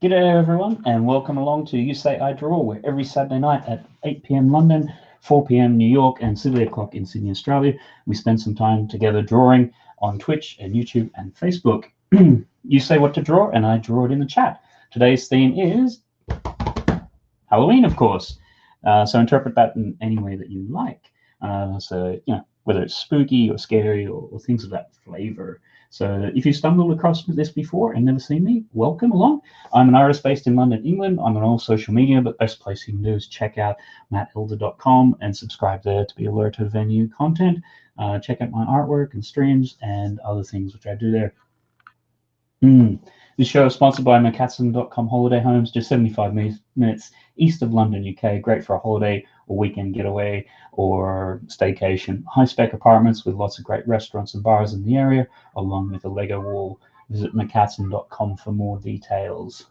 G'day everyone, and welcome along to You Say I Draw, where every Saturday night at 8 p.m. London, 4 p.m. New York, and 3 o'clock in Sydney, Australia, we spend some time together drawing on Twitch and YouTube and Facebook. You say what to draw, and I draw it in the chat. Today's theme is Halloween, of course. So interpret that in any way that you like. Whether it's spooky or scary or things of that flavor. So if you stumbled across this before and never seen me, welcome along. I'm an artist based in London, England. I'm on all social media, but best place you can do is check out mattelder.com and subscribe there to be alerted of any new content. Check out my artwork and streams and other things which I do there. This show is sponsored by macatson.com holiday homes, just 75 minutes east of London, UK. Great for a holiday or weekend getaway or staycation. High-spec apartments with lots of great restaurants and bars in the area, along with a Lego wall. Visit macatson.com for more details.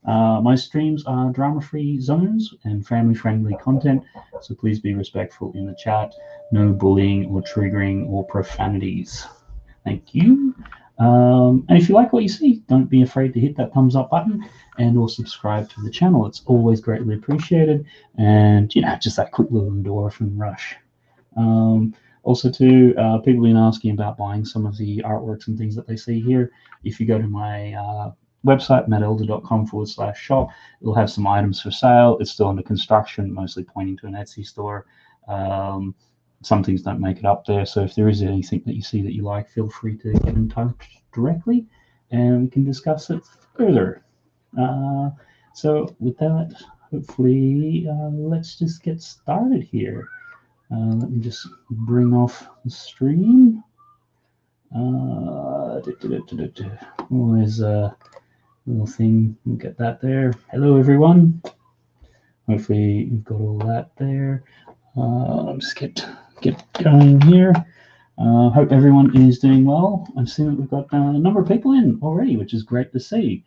My streams are drama-free zones and family-friendly content, so please be respectful in the chat. No bullying or triggering or profanities. Thank you. And if you like what you see, don't be afraid to hit that thumbs up button and or subscribe to the channel. It's always greatly appreciated. And, just that quick little endorphin rush. Also, too, people have been asking about buying some of the artworks and things that they see here. If you go to my website, mattelder.com/shop, it'll have some items for sale. It's still under construction, mostly pointing to an Etsy store. Some things don't make it up there, so if there is anything that you see that you like, feel free to get in touch directly and we can discuss it further. So with that, hopefully, let's just get started here. Let me just bring off the stream. Always a little thing, we'll get that there. Hello everyone. Hopefully you've got all that there. Just get going here. Hope everyone is doing well. I've seen that we've got a number of people in already, which is great to see.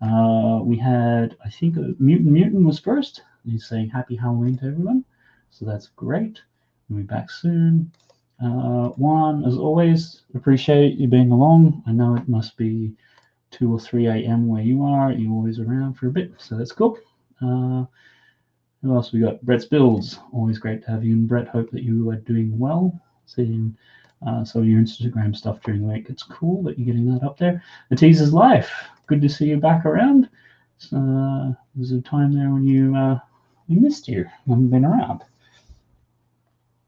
We had, I think, Mutant was first. He's saying happy Halloween to everyone, so that's great. We'll be back soon. Juan, as always, appreciate you being along. I know it must be 2 or 3 a.m. where you are. You're always around for a bit, so that's cool. Who else we got? Brett's Builds. Always great to have you. And Brett, hope that you are doing well. Seeing some of your Instagram stuff during the week. It's cool that you're getting that up there. The Teaser's Life. Good to see you back around. There's a time there when we missed you. Haven't been around.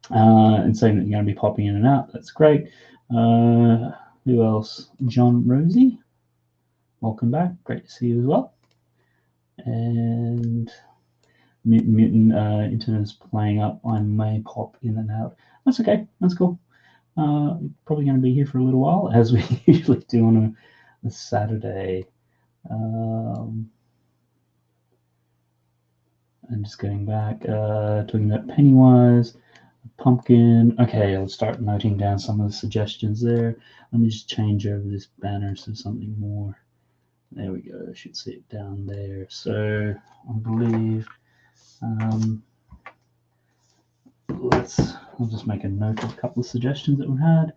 And saying that you're going to be popping in and out. That's great. Who else? John Rosie. Welcome back. Great to see you as well. And Mutant internet is playing up. I may pop in and out. That's okay. That's cool. Probably going to be here for a little while, as we usually do on a Saturday. And just getting back, talking about Pennywise, Pumpkin. Okay, I'll start noting down some of the suggestions there. Let me just change over this banner to something more. There we go. I should see it down there. So I believe. I'll just make a note of a couple of suggestions that we had.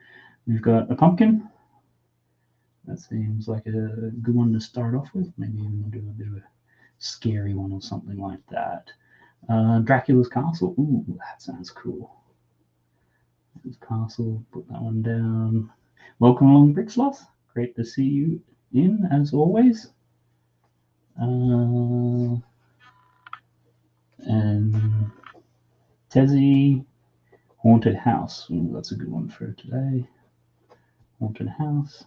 We've got a pumpkin. That seems like a good one to start off with. Maybe even do a bit of a scary one or something like that. Dracula's Castle. Ooh, that sounds cool. Castle, put that one down. Welcome along, Bricksloth. Great to see you in, as always. And Tezzy, Haunted House. Ooh, that's a good one for today. Haunted House.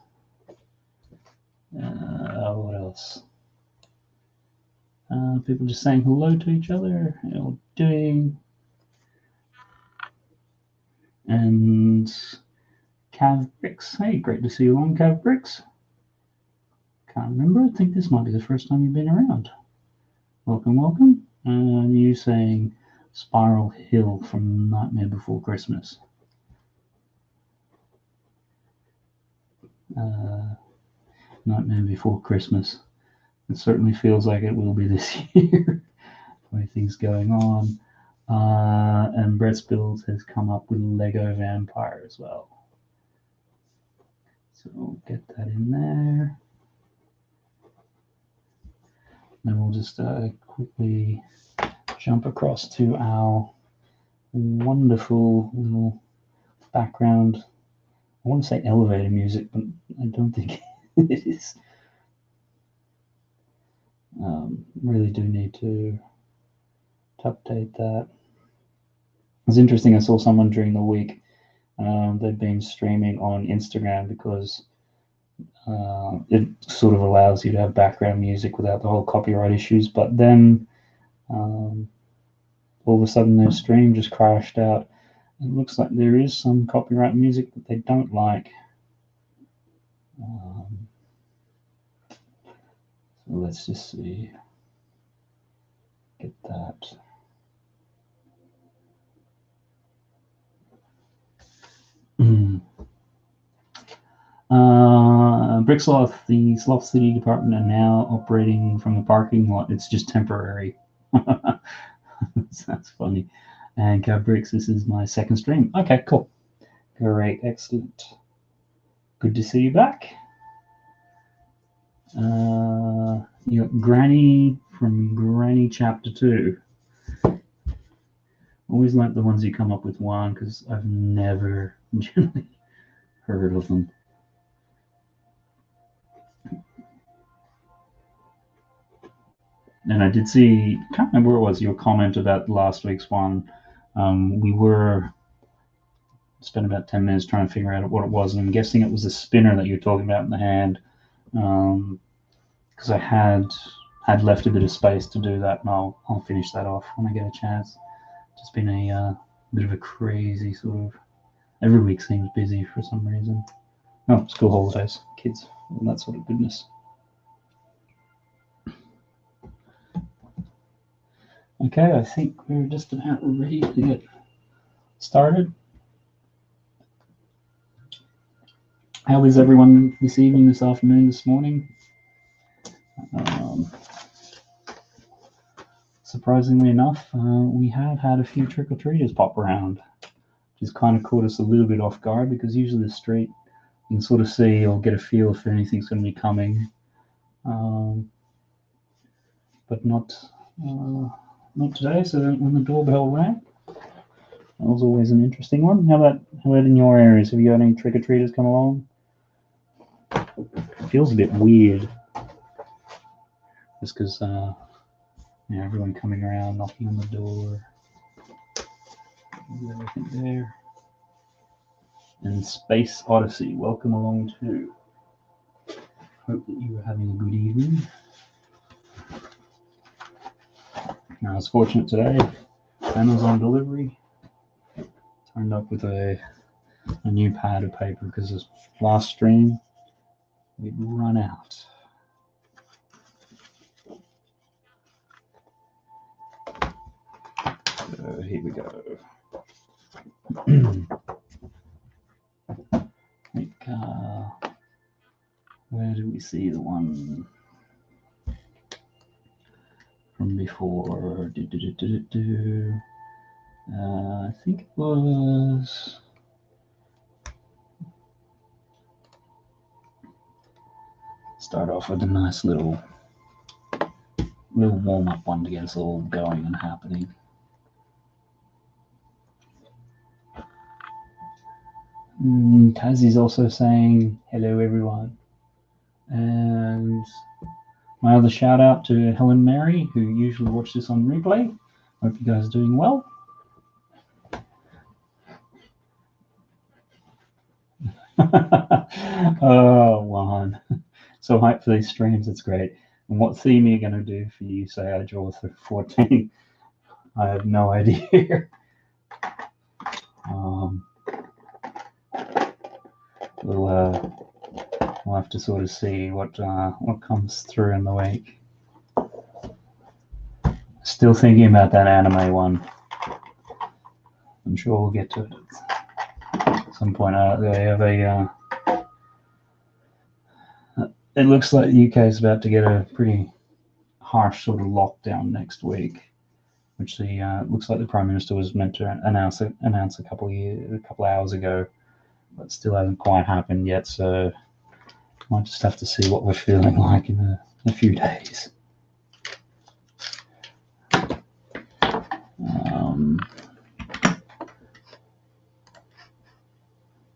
What else? People just saying hello to each other. How you doing? And Cav Bricks. Hey, great to see you on, Cav Bricks. Can't remember. I think this might be the first time you've been around. Welcome, welcome. And you saying Spiral Hill from Nightmare Before Christmas. Nightmare Before Christmas. It certainly feels like it will be this year. The way things going on. And Brett's Builds has come up with Lego Vampire as well. So we'll get that in there. Then we'll just quickly jump across to our wonderful little background. I want to say elevator music, but I don't think it is. Really do need to update that. It's interesting, I saw someone during the week, they'd been streaming on Instagram because it sort of allows you to have background music without the whole copyright issues, but then all of a sudden their stream just crashed out. It looks like there is some copyright music that they don't like. So let's just see. Get that. Bricksloth, the Sloth City Department are now operating from the parking lot. It's just temporary. That's funny. And Cab Bricks, this is my second stream. Okay, cool. Great, excellent. Good to see you back. You got Granny from Granny Chapter 2. Always like the ones you come up with one because I've never generally heard of them. And I did see, I can't remember what it was, your comment about last week's one. We were spent about 10 minutes trying to figure out what it was, and I'm guessing it was the spinner that you were talking about in the hand, because I had left a bit of space to do that, and I'll finish that off when I get a chance. It's just been a bit of a crazy sort of, every week seems busy for some reason. Oh, school holidays, kids, and that sort of goodness. Okay, I think we're just about ready to get started. How is everyone this evening, this afternoon, this morning? Surprisingly enough, we have had a few trick-or-treaters pop around, which has kind of caught us a little bit off guard because usually the street you can sort of see or get a feel if anything's going to be coming, but not today. So when the doorbell rang, that was always an interesting one. How about in your areas? Have you got any trick-or-treaters come along? It feels a bit weird, just because everyone coming around, knocking on the door. Is everything there? And Space Odyssey, welcome along too. Hope that you are having a good evening. Now, I was fortunate today. Amazon delivery. Turned up with a new pad of paper because this last stream we'd run out. So here we go. Where do we see the one from before? I think it was start off with a nice little warm-up one to get us all going and happening. Tazi's also saying hello everyone, and my other shout out to Helen Mary, who usually watches this on replay. Hope you guys are doing well. Oh, Juan. So hyped for these streams, it's great. And what theme are you going to do for You Say I Draw 14? I have no idea. We'll have to sort of see what comes through in the week. Still thinking about that anime one. I'm sure we'll get to it at some point. They have a. It looks like the UK is about to get a pretty harsh sort of lockdown next week, which looks like the Prime Minister was meant to announce a couple hours ago, but still hasn't quite happened yet. So might just have to see what we're feeling like in a few days.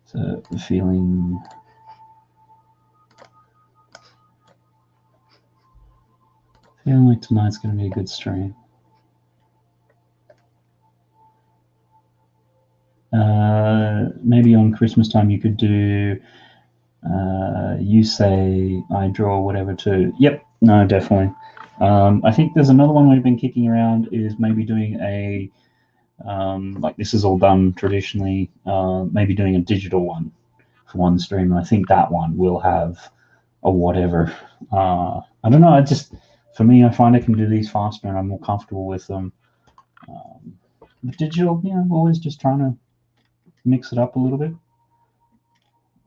So feeling like tonight's going to be a good stream. Maybe on Christmas time you could do You Say I Draw, whatever too. Yep, no, definitely. I think there's another one we've been kicking around, is maybe doing a like this is all done traditionally, maybe doing a digital one for one stream. And I think that one will have a whatever. I don't know. For me, I find I can do these faster and I'm more comfortable with them. But digital, I'm always just trying to mix it up a little bit.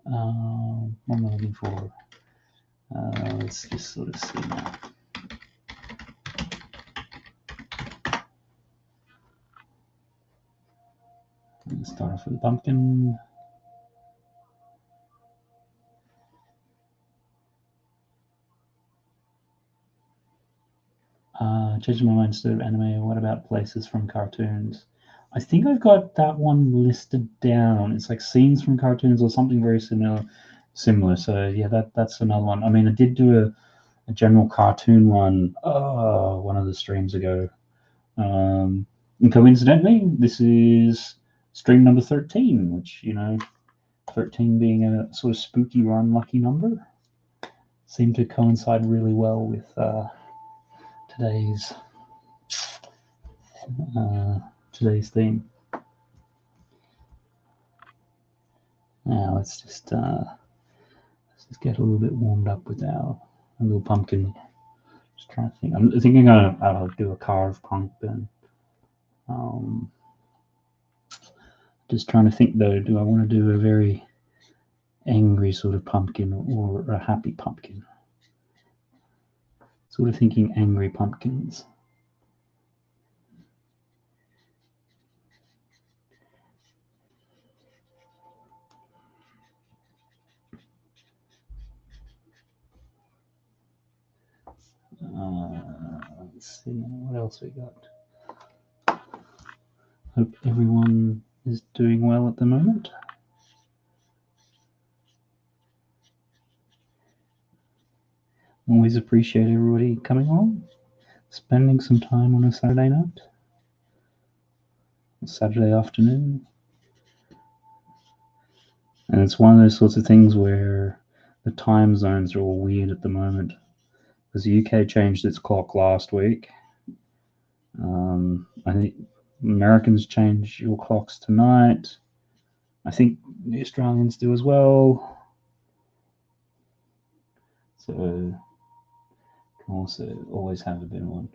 What am I looking for? Let's just sort of see now. Let's start off with the pumpkin. Changing my mind, instead of anime, what about places from cartoons? I think I've got that one listed down. It's like scenes from cartoons or something very similar. So yeah, that's another one. I mean, I did do a general cartoon one one of the streams ago. And coincidentally, this is stream number 13, which, 13 being a sort of spooky or unlucky number, seemed to coincide really well with today's theme. Now let's just get a little bit warmed up with our little pumpkin. Just trying to think. I'm thinking I'll do a carved pumpkin. Just trying to think though. Do I want to do a very angry sort of pumpkin or a happy pumpkin? Sort of thinking angry pumpkins. Let's see what else we got. Hope everyone is doing well at the moment. Always appreciate everybody coming on, spending some time on a Saturday night, a Saturday afternoon. And it's one of those sorts of things where the time zones are all weird at the moment, because the UK changed its clock last week. I think Americans change your clocks tonight. I think the Australians do as well. So can also always have a bit of one.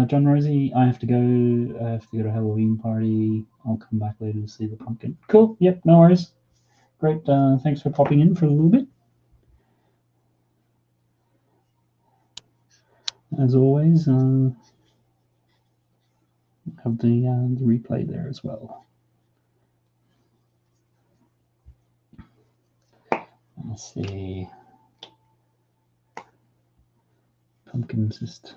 John Rosie, I have to go. I have to go to a Halloween party. I'll come back later to see the pumpkin. Cool. Yep. No worries. Great. Thanks for popping in for a little bit. As always, have the replay there as well. Let's see. Pumpkin's just.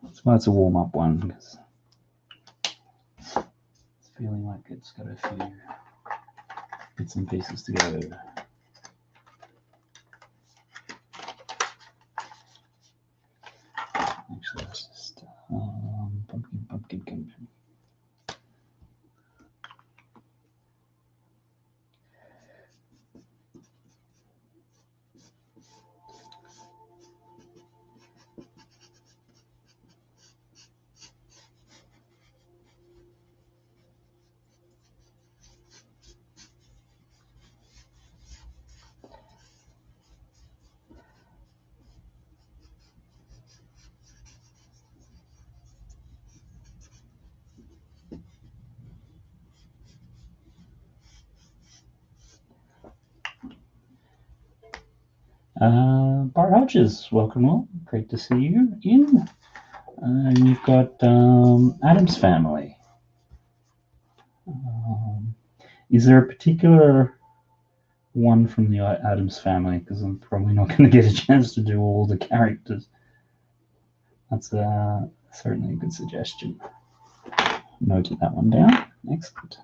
That's why it's a warm-up one, because it's feeling like it's got a few bits and pieces to go. Actually, let's just pumpkin. Bart Hodges, welcome all. Great to see you in. And you've got Adam's Family. Is there a particular one from the Adams Family? Because I'm probably not going to get a chance to do all the characters. That's certainly a good suggestion. Noted that one down. Excellent.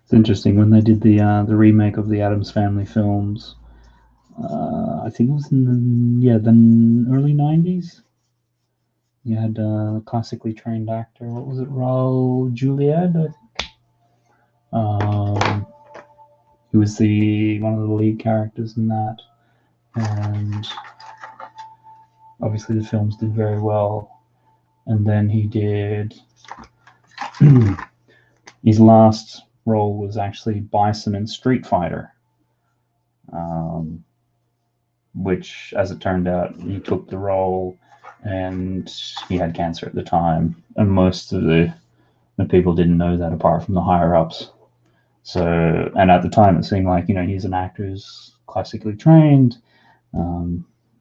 It's interesting when they did the remake of the Addams Family films. I think it was in the early '90s. You had a classically trained actor. What was it? Raul Juliet, I think. He was one of the lead characters in that, and obviously the films did very well. And then he did his last role was actually Bison in Street Fighter, which, as it turned out, he took the role, and he had cancer at the time, and most of the people didn't know that apart from the higher ups. So, and at the time, it seemed like he's an actor who's classically trained,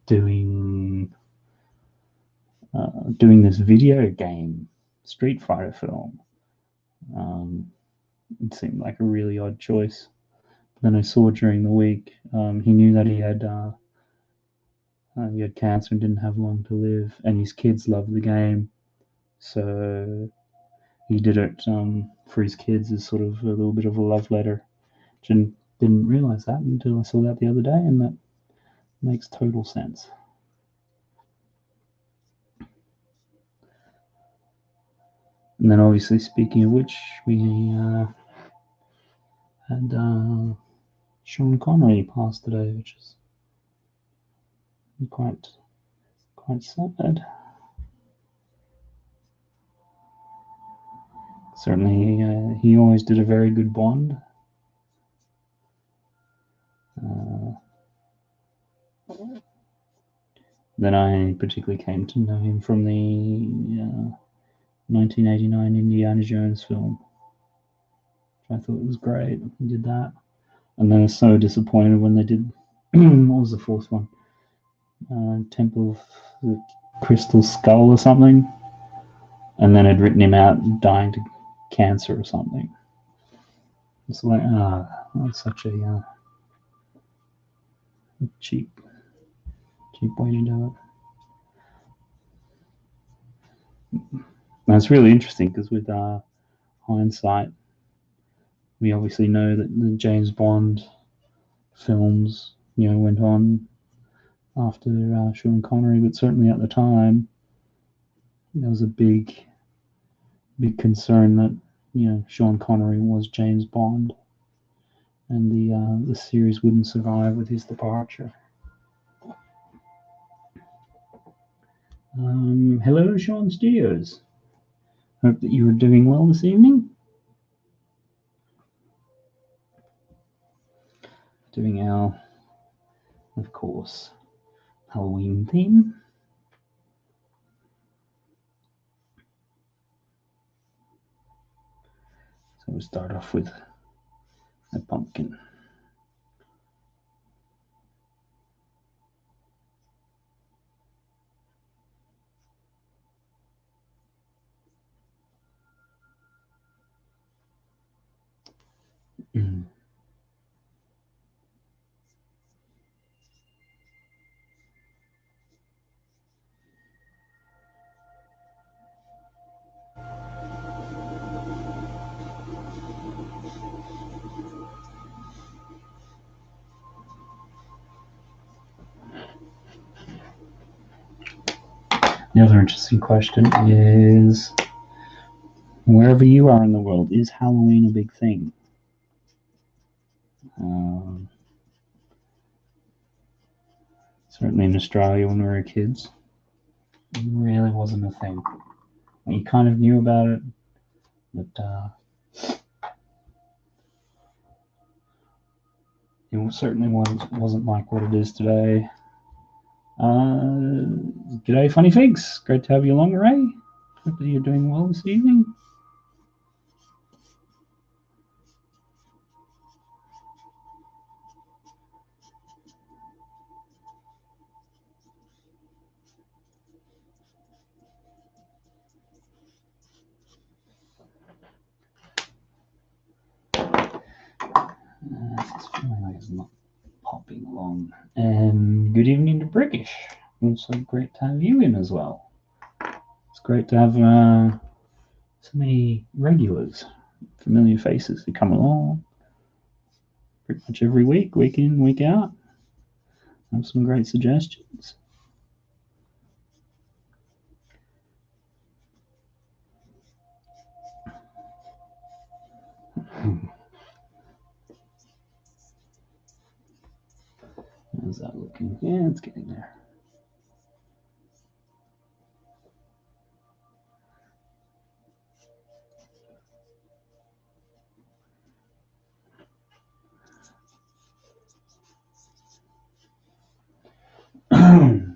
doing this video game Street Fighter film. It seemed like a really odd choice. Then I saw during the week he knew that he had cancer and didn't have long to live, and his kids loved the game, so he did it for his kids as sort of a little bit of a love letter. Didn't realize that until I saw that the other day, and that makes total sense. And then, obviously, speaking of which, we had Sean Connery passed today, which is quite sad. Certainly, he always did a very good Bond. Then I particularly came to know him from the 1989 Indiana Jones film. I thought it was great. He did that. And then I was so disappointed when they did, what was the fourth one? Temple of the Crystal Skull or something. And then had written him out dying to cancer or something. It's like, that's such a cheap way to do it. And it's really interesting because with hindsight, we obviously know that the James Bond films, went on after Sean Connery, but certainly at the time, there was a big concern that Sean Connery was James Bond, and the series wouldn't survive with his departure. Hello, Sean Studios. Hope that you are doing well this evening. Doing our, of course, Halloween theme. So we'll start off with a pumpkin. The other interesting question is, wherever you are in the world, is Halloween a big thing? Certainly in Australia when we were kids, it really wasn't a thing. You kind of knew about it, but it certainly wasn't like what it is today. G'day, Funny Figs. Great to have you along, Ray. Hope that you're doing well this evening. is not popping along. And good evening to Brickish. Also great to have you in as well. It's great to have so many regulars, familiar faces who come along pretty much every week, week in, week out. Have some great suggestions. How's that looking? Yeah, it's getting there.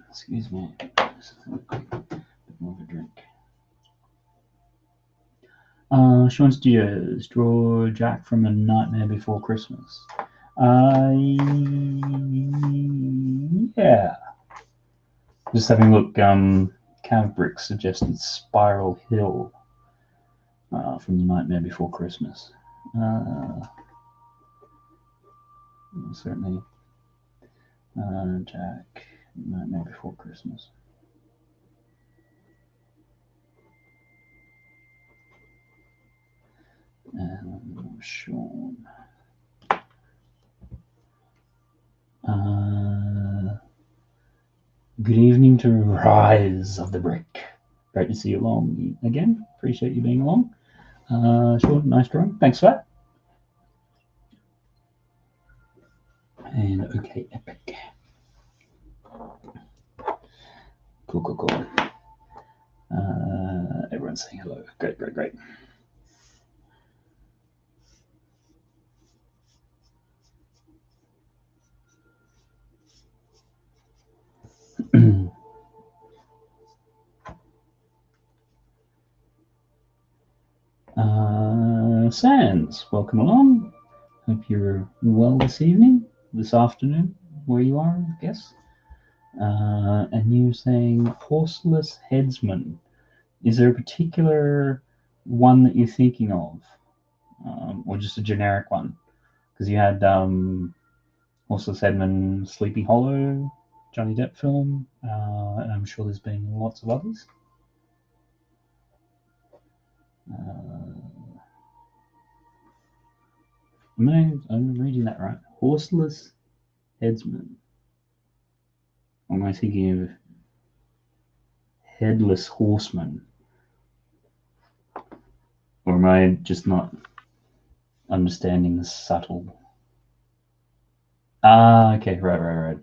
Excuse me. Just a bit more of a drink. Sean Studios, draw Jack from A Nightmare Before Christmas. Yeah. Just having a look. Cav Bricks suggested Spiral Hill from The Nightmare Before Christmas. Certainly. Jack, Nightmare Before Christmas. And Sean. Good evening to Rise of the Brick. Great to see you along again. Appreciate you being along. Sean, nice drawing. Thanks for that. And okay, epic. Cool. Everyone's saying hello. Great. Sands, welcome along. Hope you're well this evening, this afternoon, where you are, I guess. And you're saying horseless headsman. Is there a particular one that you're thinking of, or just a generic one? Because you had horseless headsman, Sleepy Hollow, Johnny Depp film, and I'm sure there's been lots of others. I'm reading that right. Horseless headsman. Or am I thinking of headless horseman? Or am I just not understanding the subtle? Okay, right.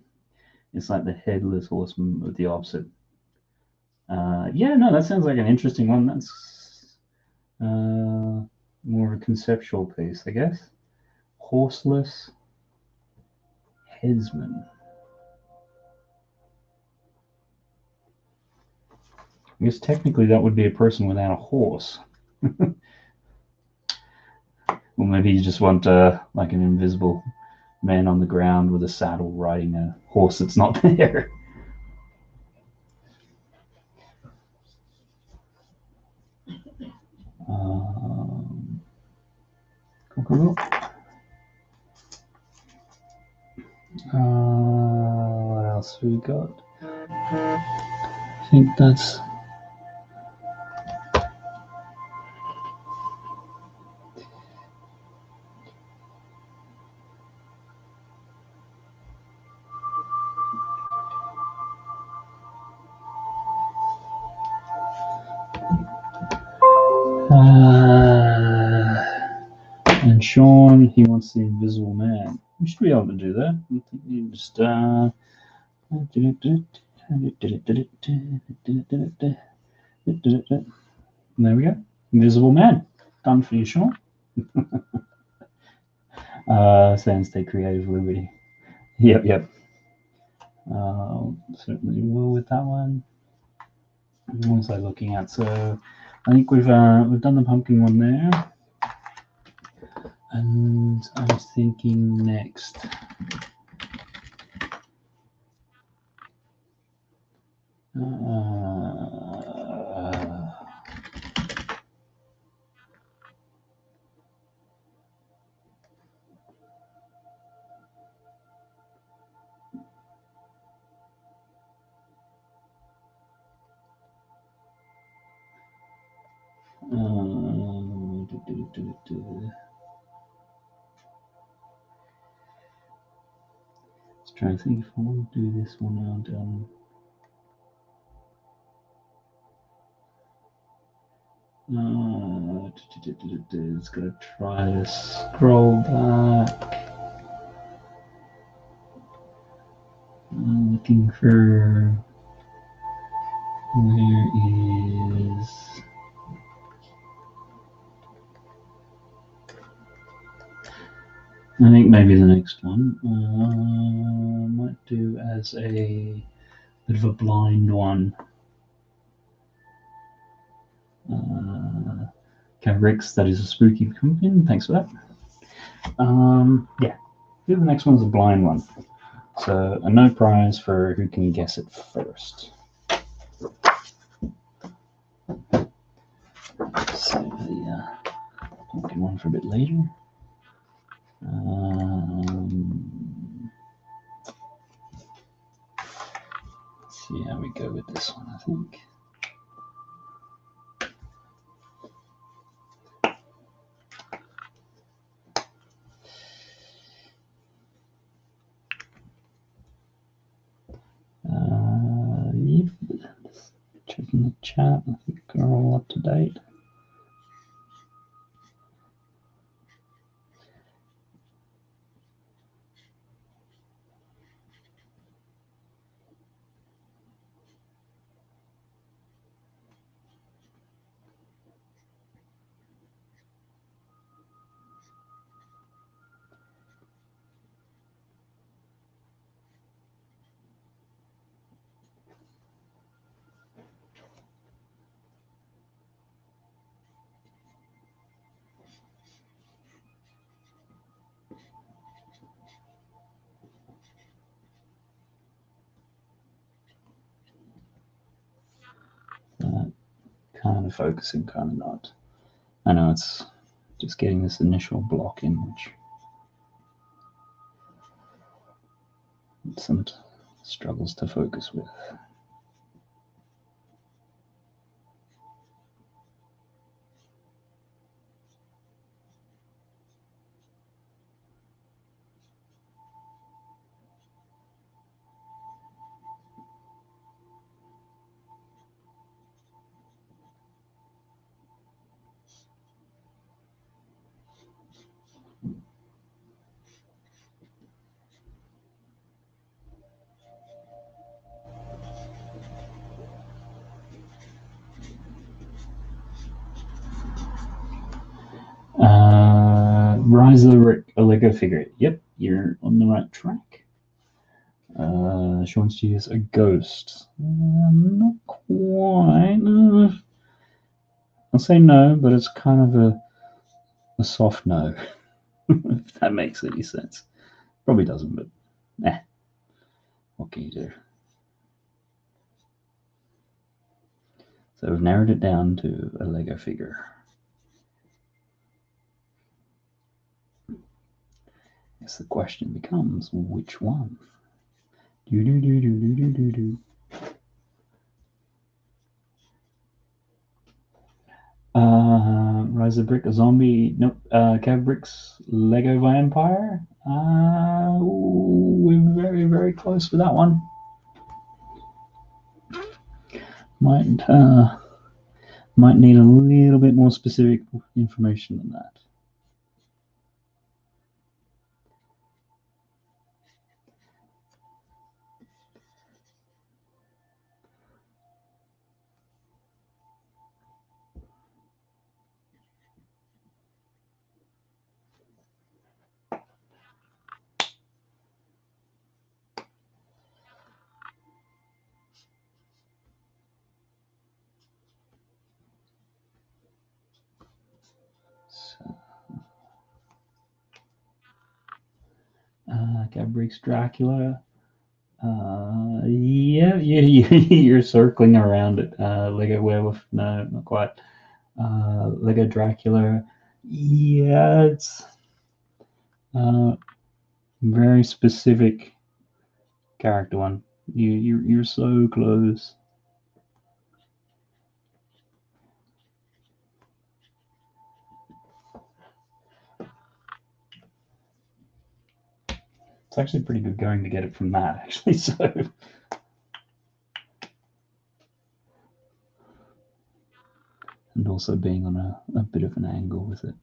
It's like the headless horseman with the opposite. Yeah, no, that sounds like an interesting one. That's more of a conceptual piece, I guess. Horseless headsman. I guess technically that would be a person without a horse. Well, maybe you just want like an invisible man on the ground with a saddle riding a horse that's not there. Cool. What else we got? I think that's... and Sean, he wants the Invisible Man. You should be able to do that. I think you just there we go. Invisible Man. Done for you, Sean. Saying stay creative, liberty. Yep. Certainly will with that one. What was I looking at? So I think we've done the pumpkin one there. And I'm thinking next. Let's try and think if I want to do this one now. It's gonna try to scroll back. I'm looking for where is. I think maybe the next one might do as a bit of a blind one. Bricks, that is a spooky pumpkin. Thanks for that. Yeah, do the next one's a blind one. So a no prize for who can guess it first. So the pumpkin one for a bit later. Let's see how we go with this one, I think. Just checking the chat. I think we're all up to date. Kind of focusing, kind of not. I know it's just getting this initial block in, which some struggles to focus with. Rise of a Lego figure. Yep, you're on the right track. She wants to use a ghost. Not quite. I'll say no, but it's kind of a soft no, if that makes any sense. Probably doesn't, but what can you do? So we've narrowed it down to a Lego figure. I guess the question becomes, which one? Do do do do do do do do. Rise of Brick, a zombie. Nope. Cav Bricks, Lego Vampire. We're very, very close with that one. Might need a little bit more specific information than that. Cav Bricks, Dracula. Yeah, you're circling around it. Lego Werewolf, no, not quite. Lego Dracula, yeah, it's very specific character one. You're so close. It's actually pretty good going to get it from that, actually. So, and also being on a bit of an angle with it.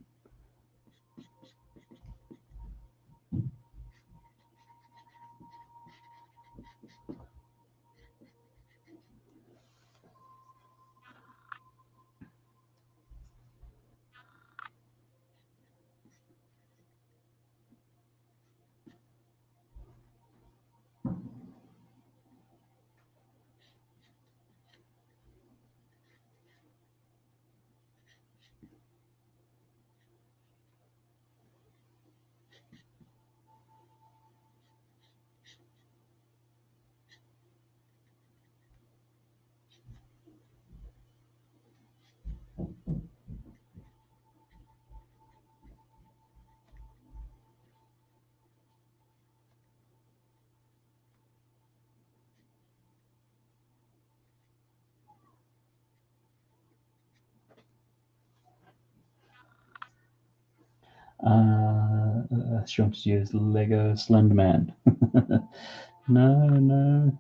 She wants to use Lego Slenderman. No.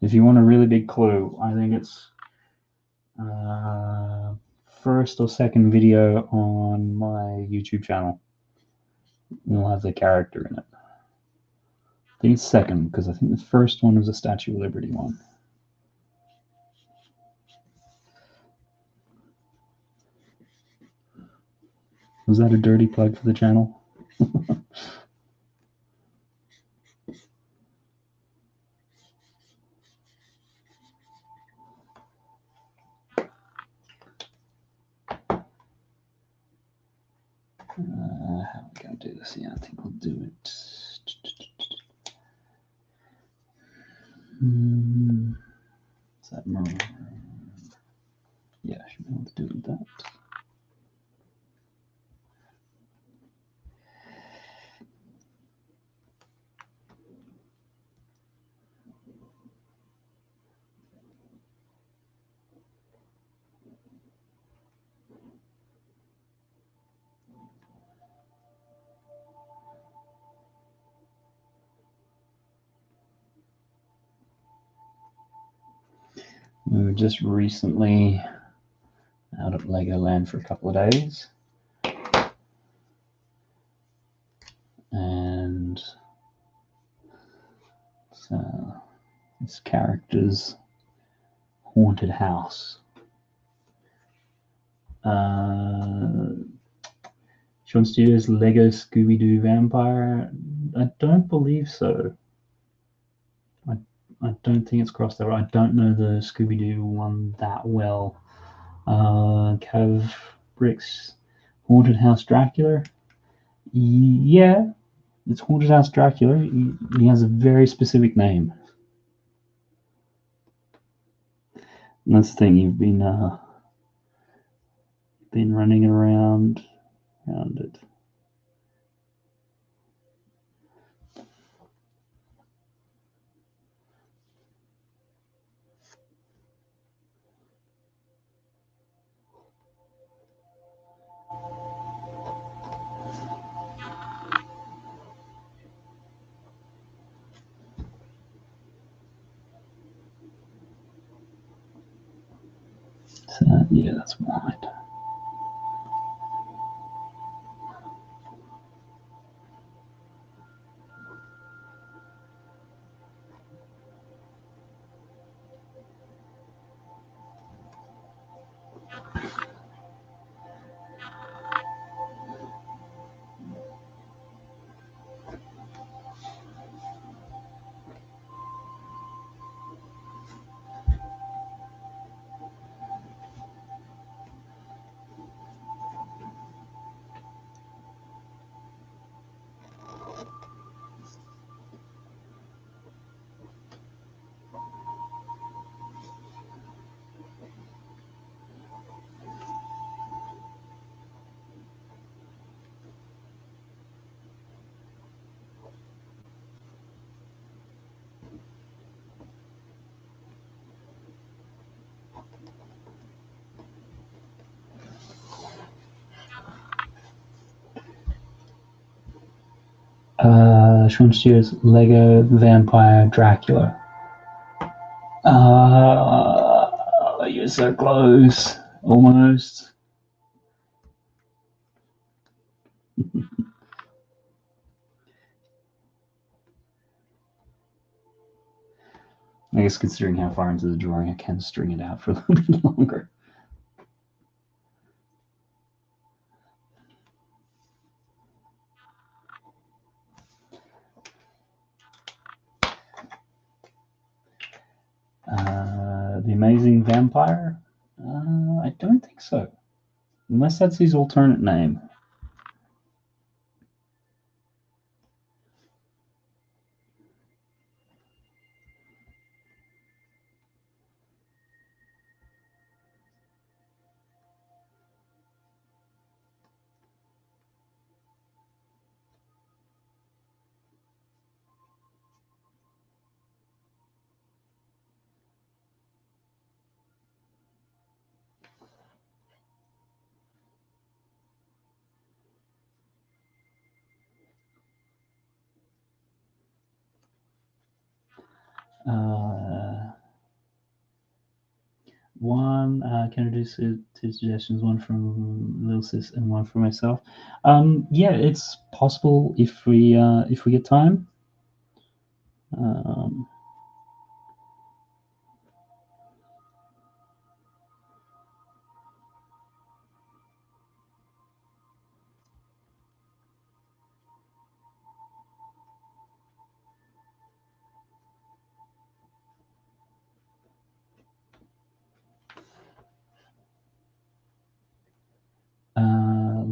If you want a really big clue, I think it's first or second video on my YouTube channel. We'll have the character in it. I think it's second, because I think the first one was a Statue of Liberty one. Was that a dirty plug for the channel? How are we going to do this? Yeah, I think we'll do it. Is that more? Yeah, I should be able to do it with that. We were just recently out at Legoland for a couple of days, and so this character's haunted house. She wants to use Lego Scooby-Doo Vampire. I don't believe so. I don't think it's crossed over. I don't know the Scooby-Doo one that well. Cav Bricks Haunted House Dracula. Yeah, it's Haunted House Dracula. He has a very specific name. And that's the thing. You've been running around it. So, yeah, that's wide. Sean Stewart's Lego Vampire Dracula. You're so close. Almost. I guess considering how far into the drawing, I can string it out for a little bit longer. The Amazing Vampire? I don't think so. Unless that's his alternate name. One, can I do two suggestions? One from Lil Sis and one for myself. Yeah, it's possible if we get time.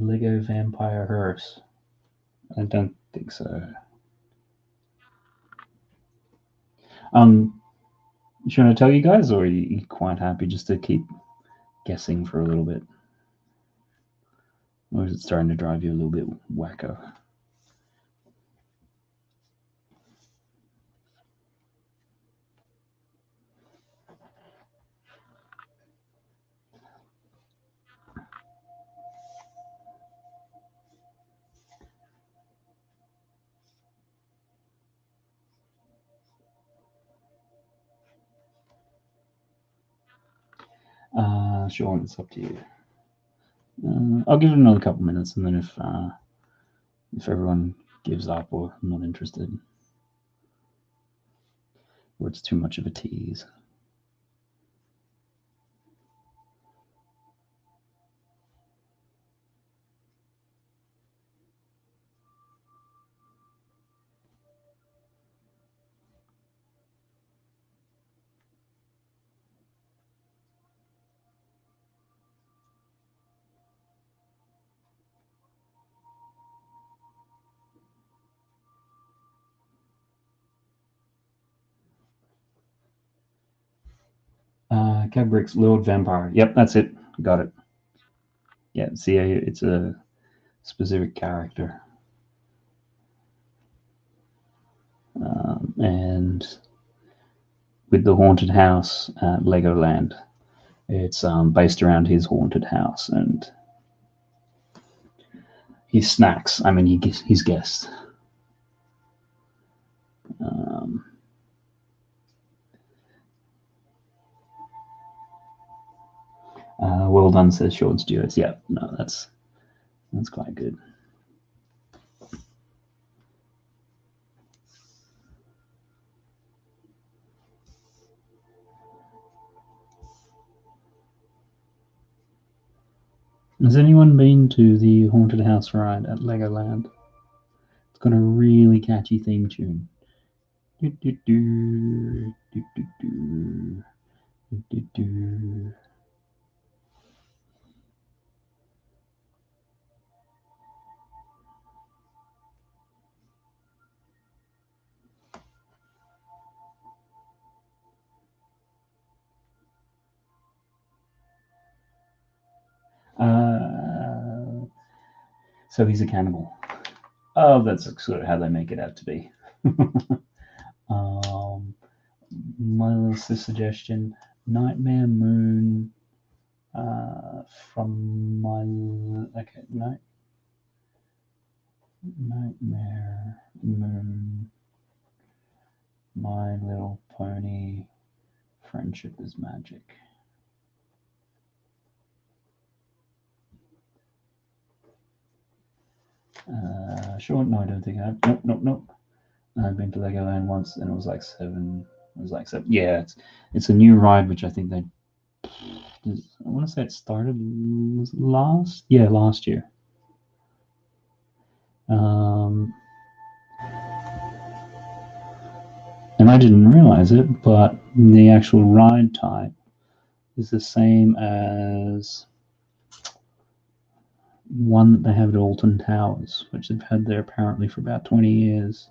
Lego Vampire Hearse. I don't think so. Should I tell you guys, or are you quite happy just to keep guessing for a little bit? Or is it starting to drive you a little bit wacko? Sean, it's up to you. I'll give it another couple minutes, and then if everyone gives up or not interested, or it's too much of a tease. Family Bricks Lord Vampire. Yep, that's it. Got it. Yeah, see, it's a specific character. And with the haunted house at Legoland, it's based around his haunted house and his snacks. I mean, his guests. Well done, says Sean Stewart. Yeah, no, that's quite good. Has anyone been to the haunted house ride at Legoland? It's got a really catchy theme tune. Do, do, do, do, do, do, do, do. So he's a cannibal. Oh, that's sort of how they make it out to be. My little suggestion: Nightmare Moon. From my okay, no. Nightmare Moon, My Little Pony, Friendship is Magic. Sure, no, I don't think I have. Nope. I've been to Legoland once, and it was like seven. It was like seven. Yeah, it's a new ride, which I think they. I want to say it started last year. And I didn't realize it, but the actual ride type is the same as one that they have at Alton Towers, which they've had there apparently for about 20 years.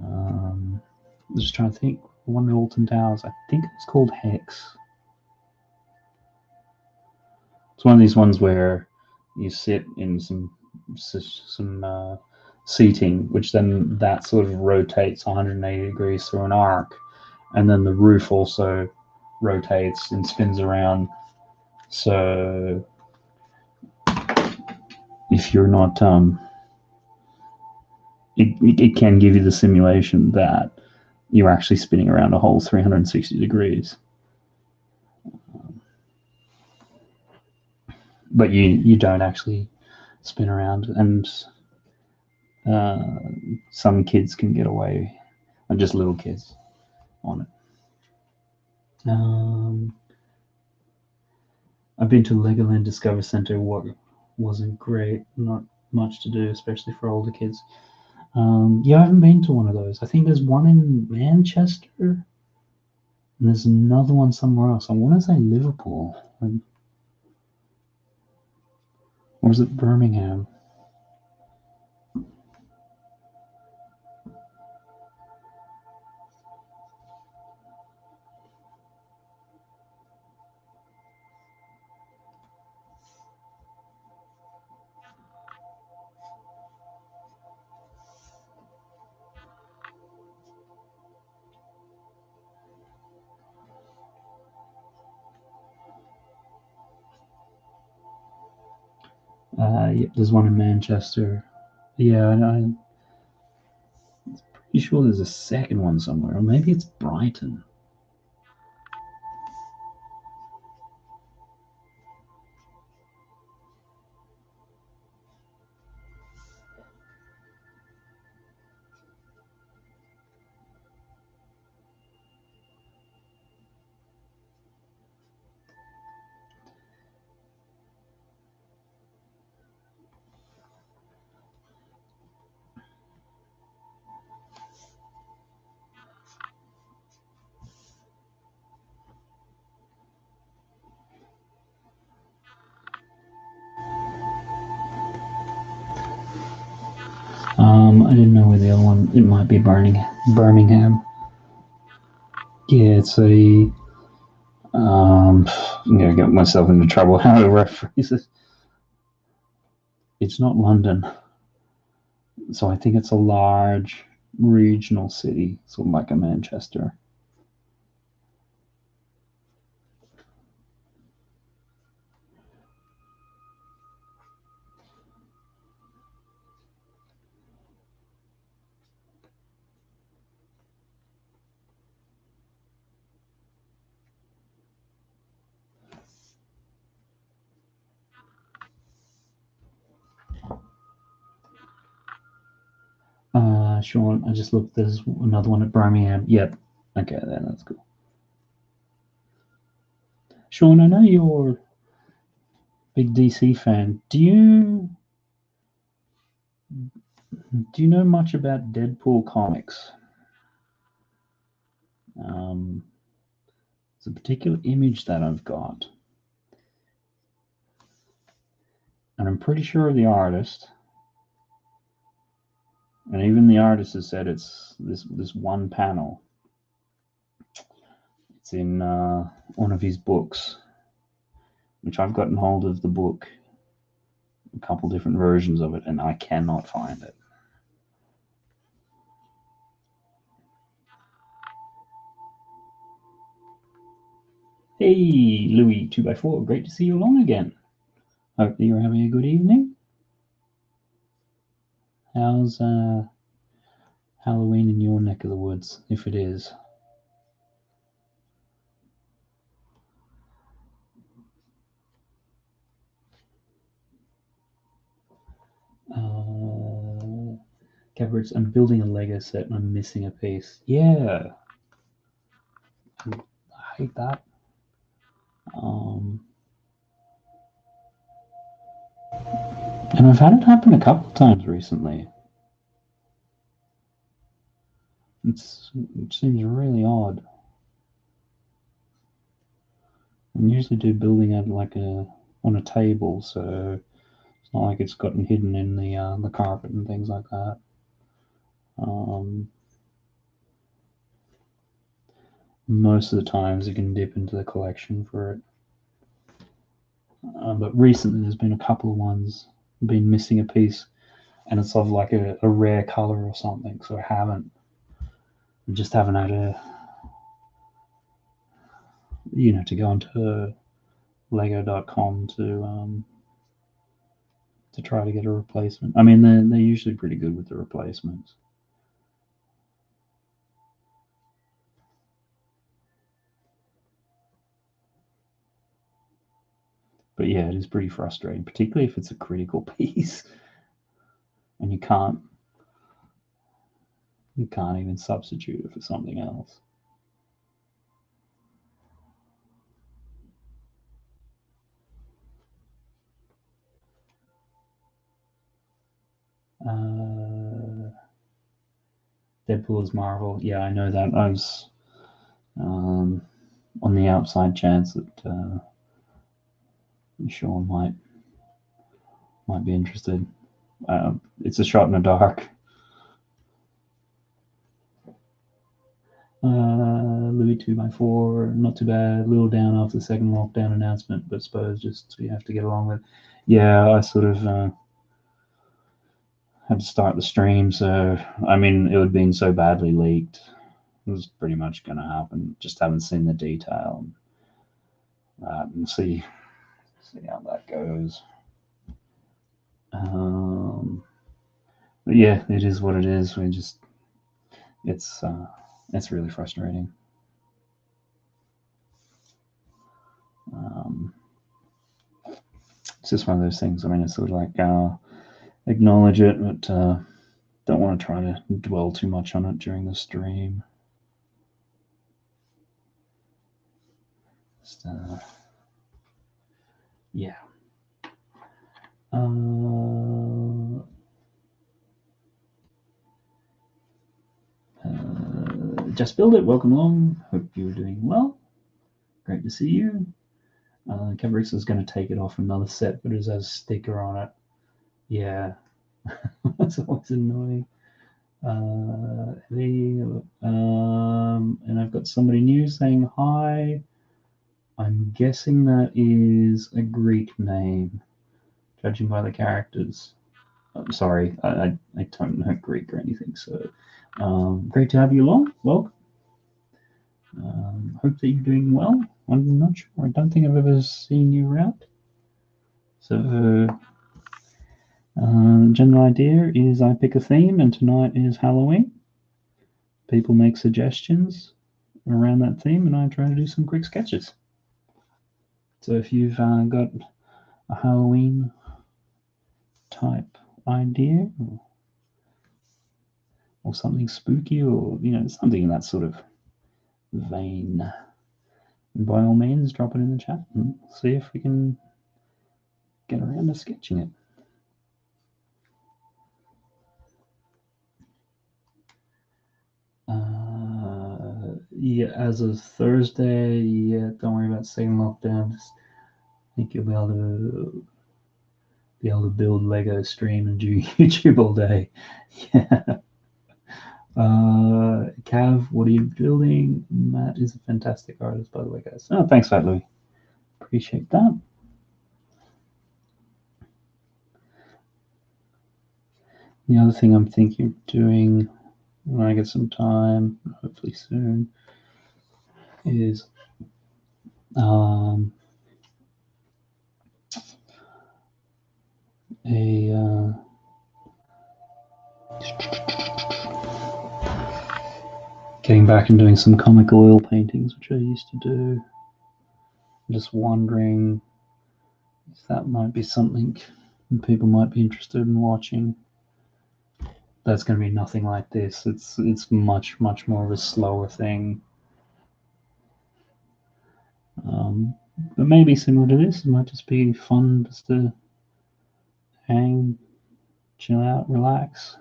I'm just trying to think. One at Alton Towers, I think it's called Hex. It's one of these ones where you sit in some seating, which then that sort of rotates 180 degrees through an arc, and then the roof also rotates and spins around. So if you're not, it can give you the simulation that you're actually spinning around a whole 360 degrees. But you don't actually spin around, and some kids can get away, and just little kids on it. I've been to Legoland Discover Center. What wasn't great, not much to do, especially for older kids. Yeah, I haven't been to one of those. I think there's one in Manchester, and there's another one somewhere else. I want to say Liverpool, or is it Birmingham? Yep, there's one in Manchester. Yeah, I'm pretty sure there's a second one somewhere, or maybe it's Brighton. I didn't know where the other one. It might be Birmingham. Yeah, it's a. I'm gonna get myself into trouble. How to reference it? It's not London, so I think it's a large regional city, sort of like a Manchester. Sean, I just looked. There's another one at Birmingham. Yep. Okay, then that's cool. Sean, I know you're a big DC fan. Do you know much about Deadpool comics? It's a particular image that I've got, and I'm pretty sure of the artist. And even the artist has said it's this one panel. It's in one of his books, which I've gotten hold of the book, a couple different versions of it, and I cannot find it. Hey, Louis 2x4, great to see you along again. Hope that you're having a good evening. How's Halloween in your neck of the woods, if it is? Gabriel, I'm building a Lego set and I'm missing a piece. Yeah, I hate that. And I've had it happen a couple of times recently. It seems really odd. I usually do building out like on a table, so it's not like it's gotten hidden in the carpet and things like that. Most of the times you can dip into the collection for it. But recently there's been a couple of ones been missing a piece, and it's of like a rare color or something. So I just haven't had to go onto Lego.com to try to get a replacement. I mean, they're usually pretty good with the replacements. But yeah, it is pretty frustrating, particularly if it's a critical piece and you can't even substitute it for something else. Deadpool is Marvel. Yeah, I know that. I was on the outside chance that Sean might be interested. It's a shot in the dark. Louis 2x4, not too bad. A little down after the second lockdown announcement, but suppose just you have to get along with. Yeah, I sort of had to start the stream, so I mean, it had been so badly leaked. It was pretty much going to happen. Just haven't seen the detail and see how that goes. But yeah, it is what it is. It's really frustrating. It's just one of those things. I mean, it's sort of like acknowledge it, but don't want to try to dwell too much on it during the stream. Just, yeah. Just build it. Welcome along. Hope you're doing well. Great to see you. Cabrix is going to take it off another set, but it has a sticker on it. Yeah, that's always annoying. And I've got somebody new saying hi. I'm guessing that is a Greek name, judging by the characters. I'm sorry, I don't know Greek or anything, so great to have you along. Welcome. Hope that you're doing well. I'm not sure. I don't think I've ever seen you around. So, general idea is I pick a theme, and tonight is Halloween. People make suggestions around that theme, and I try to do some quick sketches. So if you've got a Halloween type idea or something spooky or something in that sort of vein, by all means drop it in the chat and see if we can get around to sketching it. Yeah, as of Thursday, yeah, don't worry about second lockdown. Just think you'll be able to build Lego stream and do YouTube all day. Yeah. Cav, what are you building? Matt is a fantastic artist, by the way, guys. Oh, thanks for that, Louis. Appreciate that. The other thing I'm thinking of doing when I get some time, hopefully soon, is Getting back and doing some comic oil paintings, which I used to do. I'm just wondering if that might be something people might be interested in watching. That's going to be nothing like this. It's much more of a slower thing. But maybe similar to this. It might just be fun just to hang, chill out, relax.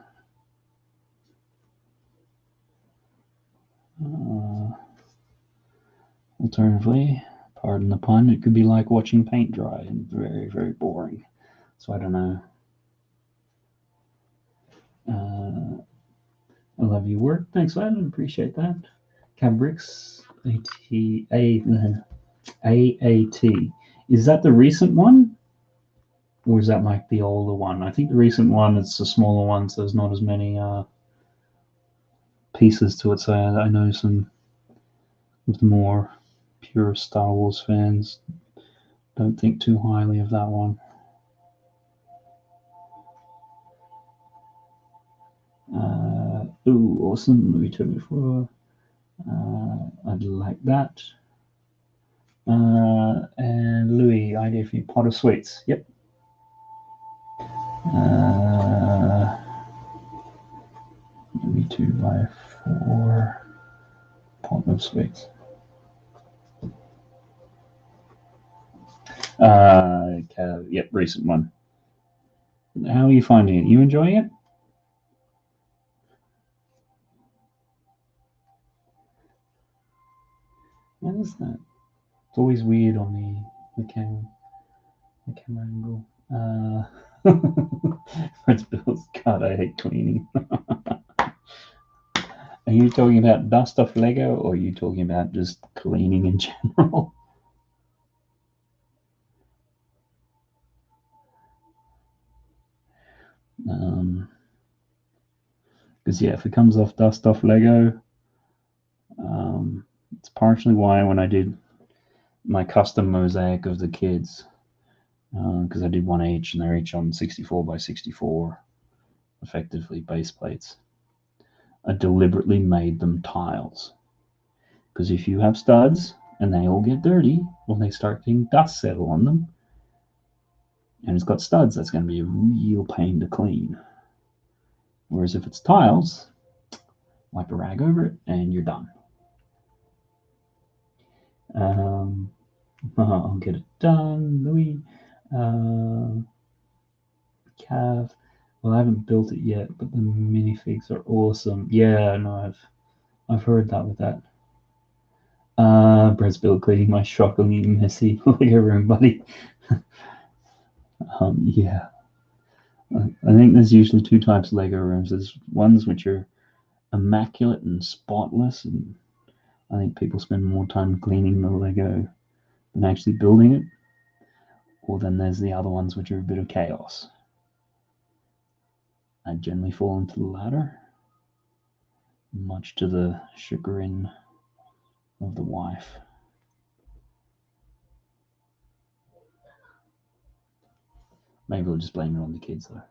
Alternatively, pardon the pun, it could be like watching paint dry and very boring. So I don't know. I love your work. Thanks, Len. I appreciate that. Family Bricks AAT. Is that the recent one? Or is that like the older one? I think the recent one, it's the smaller one, so there's not as many pieces to it. So I know some of the more pure Star Wars fans don't think too highly of that one. Ooh, awesome. Louis took before. I'd like that. And Louis, idea for you, pot of sweets. Yep. Maybe 2x4 pot of sweets. Yep, recent one. How are you finding it? You enjoying it? What is that? It's always weird on the camera angle. Fred's Bill's God, I hate cleaning. Are you talking about dust off Lego, or are you talking about just cleaning in general? Because yeah, if it comes off dust off Lego, it's partially why when I did my custom mosaic of the kids, because I did one each, and they're each on 64x64, effectively base plates. I deliberately made them tiles, because if you have studs and they all get dirty, well, they start getting dust settle on them, and it's got studs, that's going to be a real pain to clean. Whereas if it's tiles, wipe a rag over it and you're done. I'll get it done, Louis. Cav. Well, I haven't built it yet, but the minifigs are awesome. Yeah, no, I've heard that with that. Brett's build cleaning my shockingly messy Lego room, buddy. Yeah. I think there's usually two types of Lego rooms. There's ones which are immaculate and spotless, and I think people spend more time cleaning the Lego than actually building it. Or then there's the other ones which are a bit of chaos. I generally fall into the latter, much to the chagrin of the wife. Maybe we'll just blame it on the kids, though.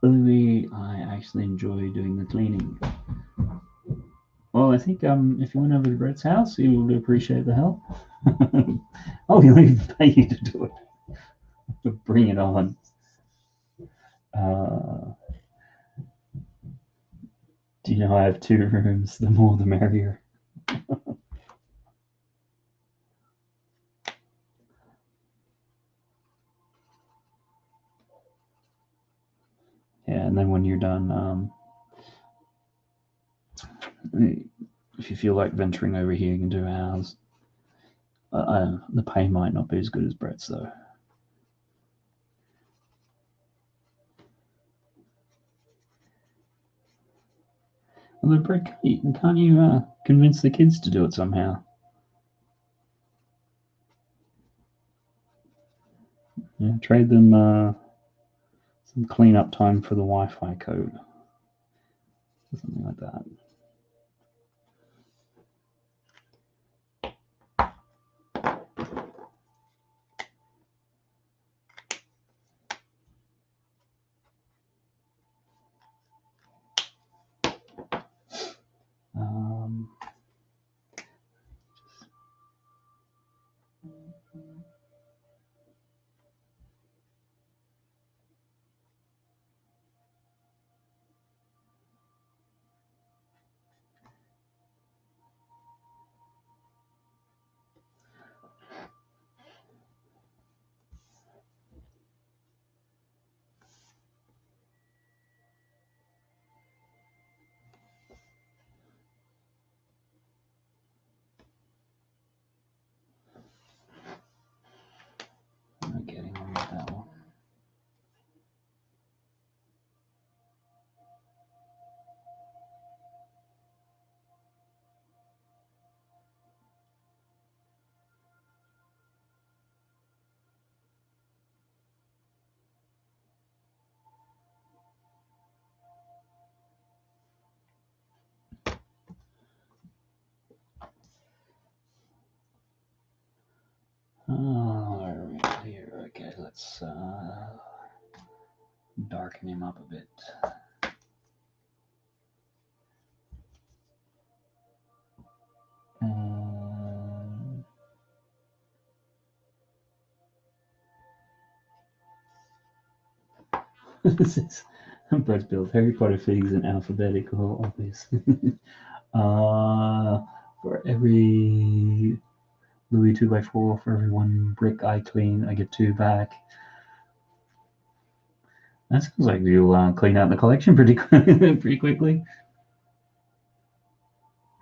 Louis, I actually enjoy doing the cleaning. Well, I think if you went over to Brett's house, he would appreciate the help. Oh, he'll even pay you to do it. Bring it on. Do you know I have 2 rooms? The more the merrier. Yeah, and then when you're done, if you feel like venturing over here, you can do ours. The pay might not be as good as Brett's, though. Although, Brett, can't you convince the kids to do it somehow? Yeah, trade them some cleanup time for the Wi-Fi code, or something like that. I'm not getting on with that one. All right, here. Okay, let's darken him up a bit. This is Brett's build. Harry Potter figures in alphabetical, obviously. For every Louis 2x4, for every 1 brick I clean, I get 2 back. That sounds like you'll clean out the collection pretty quickly.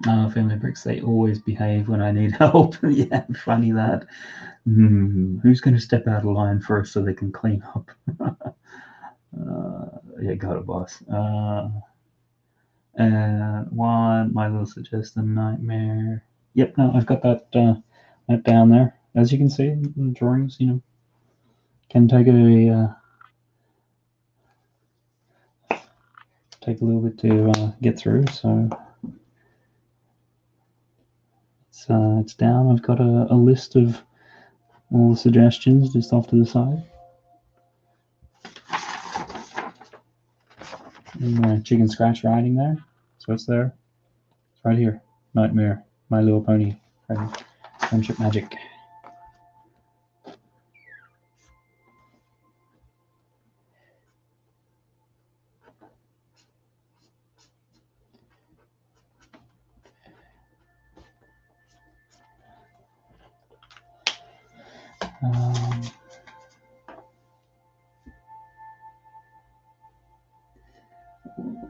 Family Bricks, they always behave when I need help. Yeah, funny that. Who's going to step out of line first so they can clean up? Yeah, got it, boss. One, my little suggestion, nightmare. Yep, no, I've got that down there. As you can see, the drawings, can take a little bit to get through. So it's down. I've got a list of all the suggestions just off to the side. And chicken scratch riding there. So it's there. It's right here. Nightmare. My Little Pony. Right. Friendship Magic.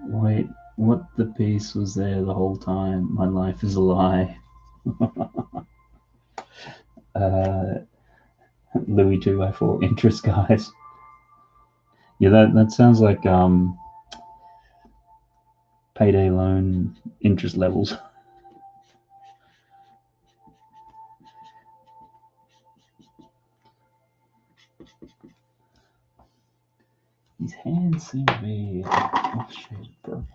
Wait, what the piece was there the whole time? My life is a lie. Louis 2x4 interest, guys. Yeah, that sounds like payday loan interest levels. These hands seem to be off-shaded purple.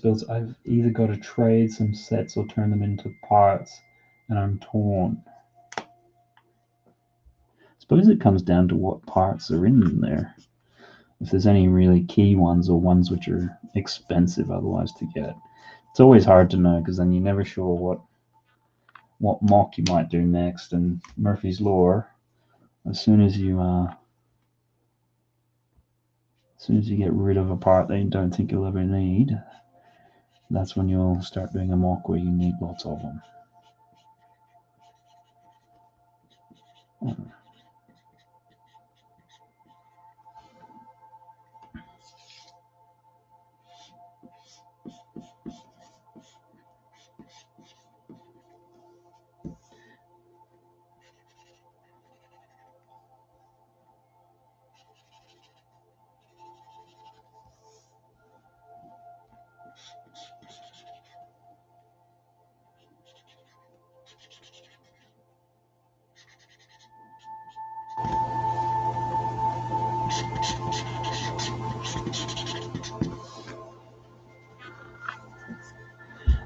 Builds, I've either got to trade some sets or turn them into parts, and I'm torn. I suppose it comes down to what parts are in there. If there's any really key ones or ones which are expensive otherwise to get. It's always hard to know because then you're never sure what mock you might do next. And Murphy's Law, as soon as you get rid of a part that you don't think you'll ever need, that's when you'll start doing a mock where you need lots of them.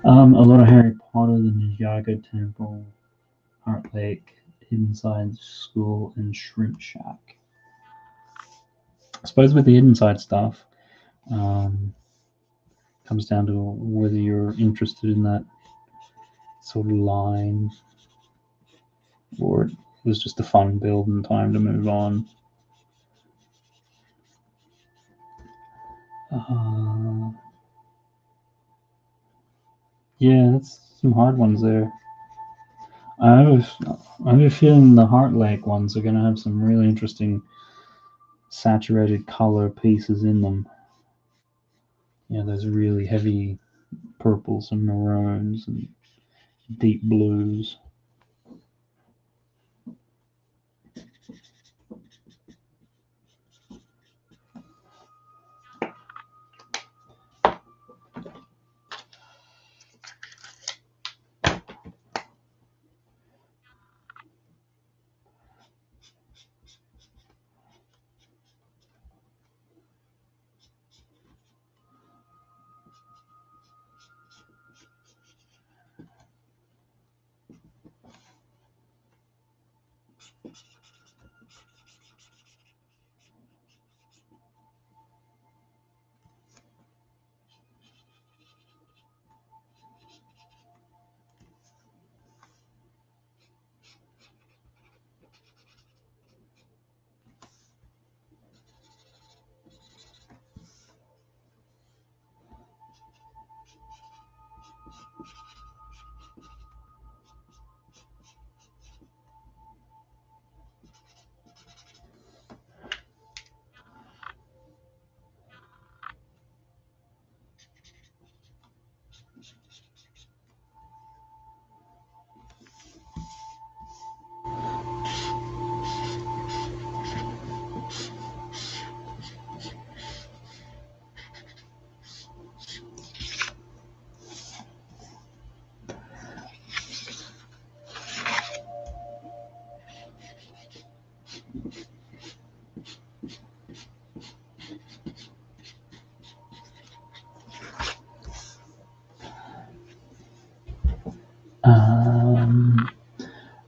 A lot of Harry Potter, the Ninjago Temple, Heart Lake, Hidden Side School, and Shrimp Shack. I suppose with the Hidden Side stuff, comes down to whether you're interested in that sort of line, or it was just a fun build and time to move on. Yeah, that's some hard ones there. I have a feeling the Heart Lake ones are going to have some really interesting saturated color pieces in them. You know, those really heavy purples and maroons and deep blues.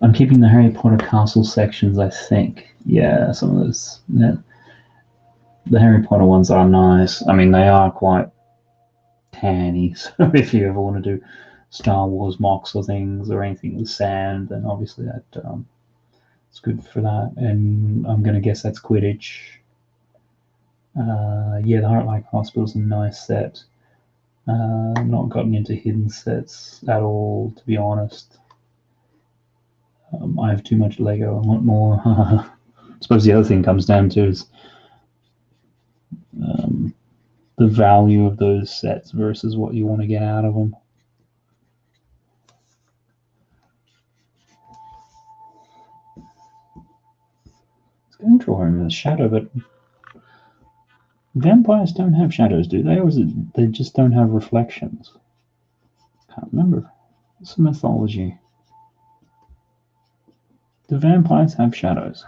I'm keeping the Harry Potter castle sections, I think. Yeah, some of those. Yeah, the Harry Potter ones are nice. I mean, they are quite tanny. So if you ever want to do Star Wars mocks or things or anything with sand, then obviously that it's good for that. And I'm going to guess that's Quidditch. Yeah, the Heartlight Hospital's a nice set. Not gotten into hidden sets at all, to be honest. I have too much Lego. I want more. I suppose the other thing comes down to is the value of those sets versus what you want to get out of them. It's going to draw him in the shadow, but vampires don't have shadows, do they? Or is it they just don't have reflections? Can't remember. It's a mythology. Do vampires have shadows?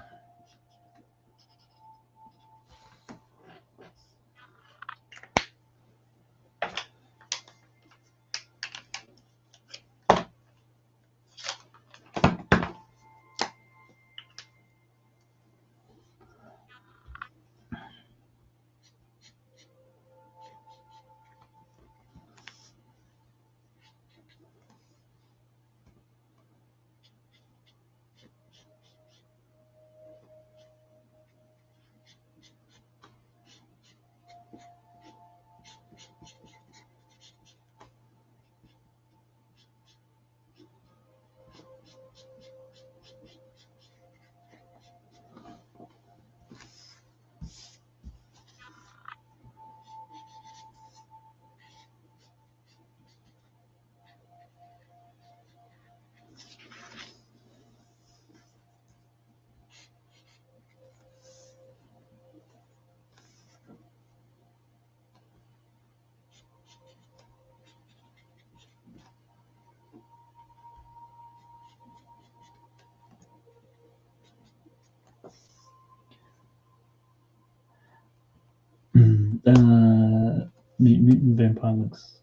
Mutant Vampire looks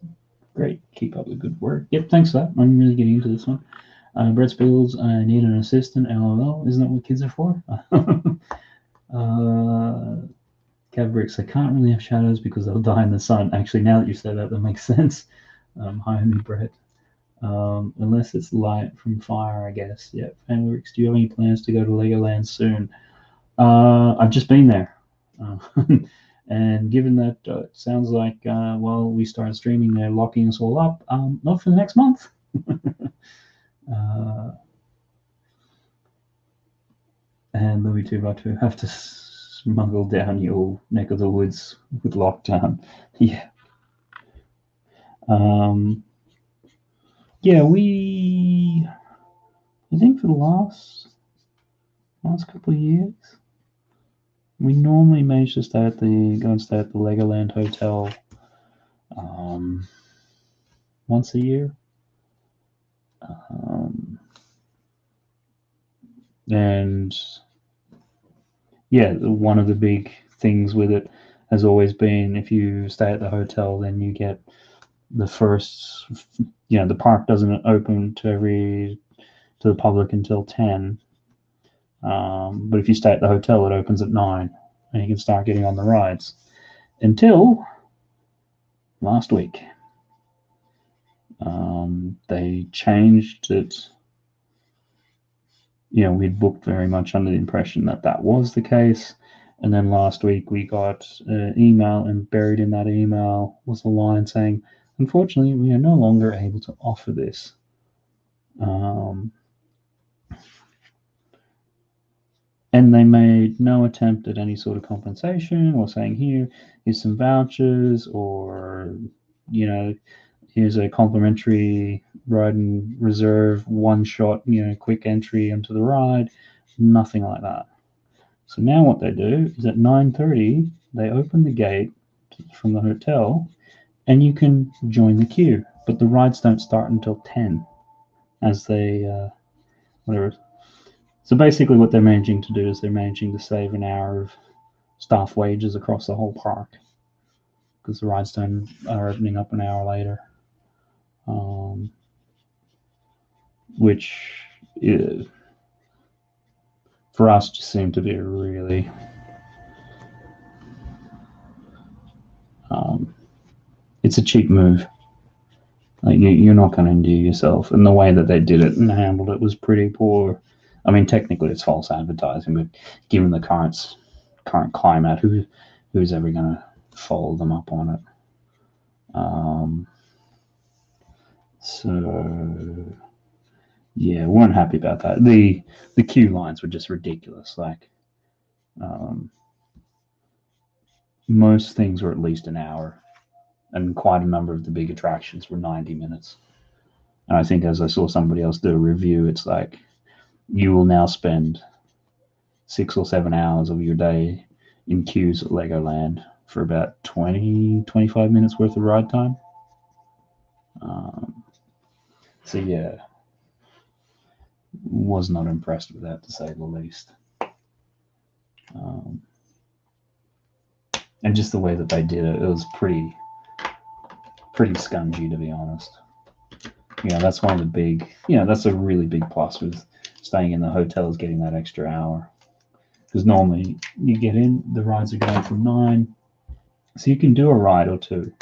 great. keep up the good work. Yep, thanks for that. I'm really getting into this one. Brett Spills, I need an assistant. LOL. Isn't that what kids are for? Cav Bricks, I can't really have shadows because they'll die in the sun. Actually, now that you say that, that makes sense. Hi, me, Brett. Unless it's light from fire, I guess. Yep. Family Bricks, do you have any plans to go to Legoland soon? I've just been there. And given that it sounds like while we started streaming, they're locking us all up, not for the next month. And Louis 2x2 have to smuggle down your neck of the woods with lockdown. Yeah. Yeah, I think for the last couple of years, we normally manage to go and stay at the Legoland Hotel once a year. And yeah, one of the big things with it has always been if you stay at the hotel, then you get the first, the park doesn't open to the public until 10. But if you stay at the hotel, it opens at 9 and you can start getting on the rides. Until last week. They changed it. We'd booked very much under the impression that was the case. And then last week we got an email, and buried in that email was a line saying, unfortunately, we are no longer able to offer this. And they made no attempt at any sort of compensation or saying, here's some vouchers, or, here's a complimentary ride and reserve, one-shot, quick entry into the ride. Nothing like that. So now what they do is at 9:30, they open the gate from the hotel, and you can join the queue. But the rides don't start until 10, as they, whatever. So basically what they're managing to do is they're managing to save an hour of staff wages across the whole park, because the rides are opening up an hour later. Which for us just seemed to be a really it's a cheap move. Like you're not going to endear yourself, and the way that they did it and handled it was pretty poor. I mean, technically it's false advertising, but given the current climate, who's ever going to follow them up on it? So yeah, we weren't happy about that. The queue lines were just ridiculous. Like most things were at least an hour, and quite a number of the big attractions were 90 minutes. And I think, as I saw somebody else do a review, it's like you will now spend 6 or 7 hours of your day in queues at Legoland for about 20-25 minutes worth of ride time. So yeah, was not impressed with that, to say the least. And just the way that they did it was pretty scungy, to be honest. That's one of the big, that's a really big plus with staying in the hotel, is getting that extra hour. Because normally you get in, the rides are going from 9, so you can do a ride or two.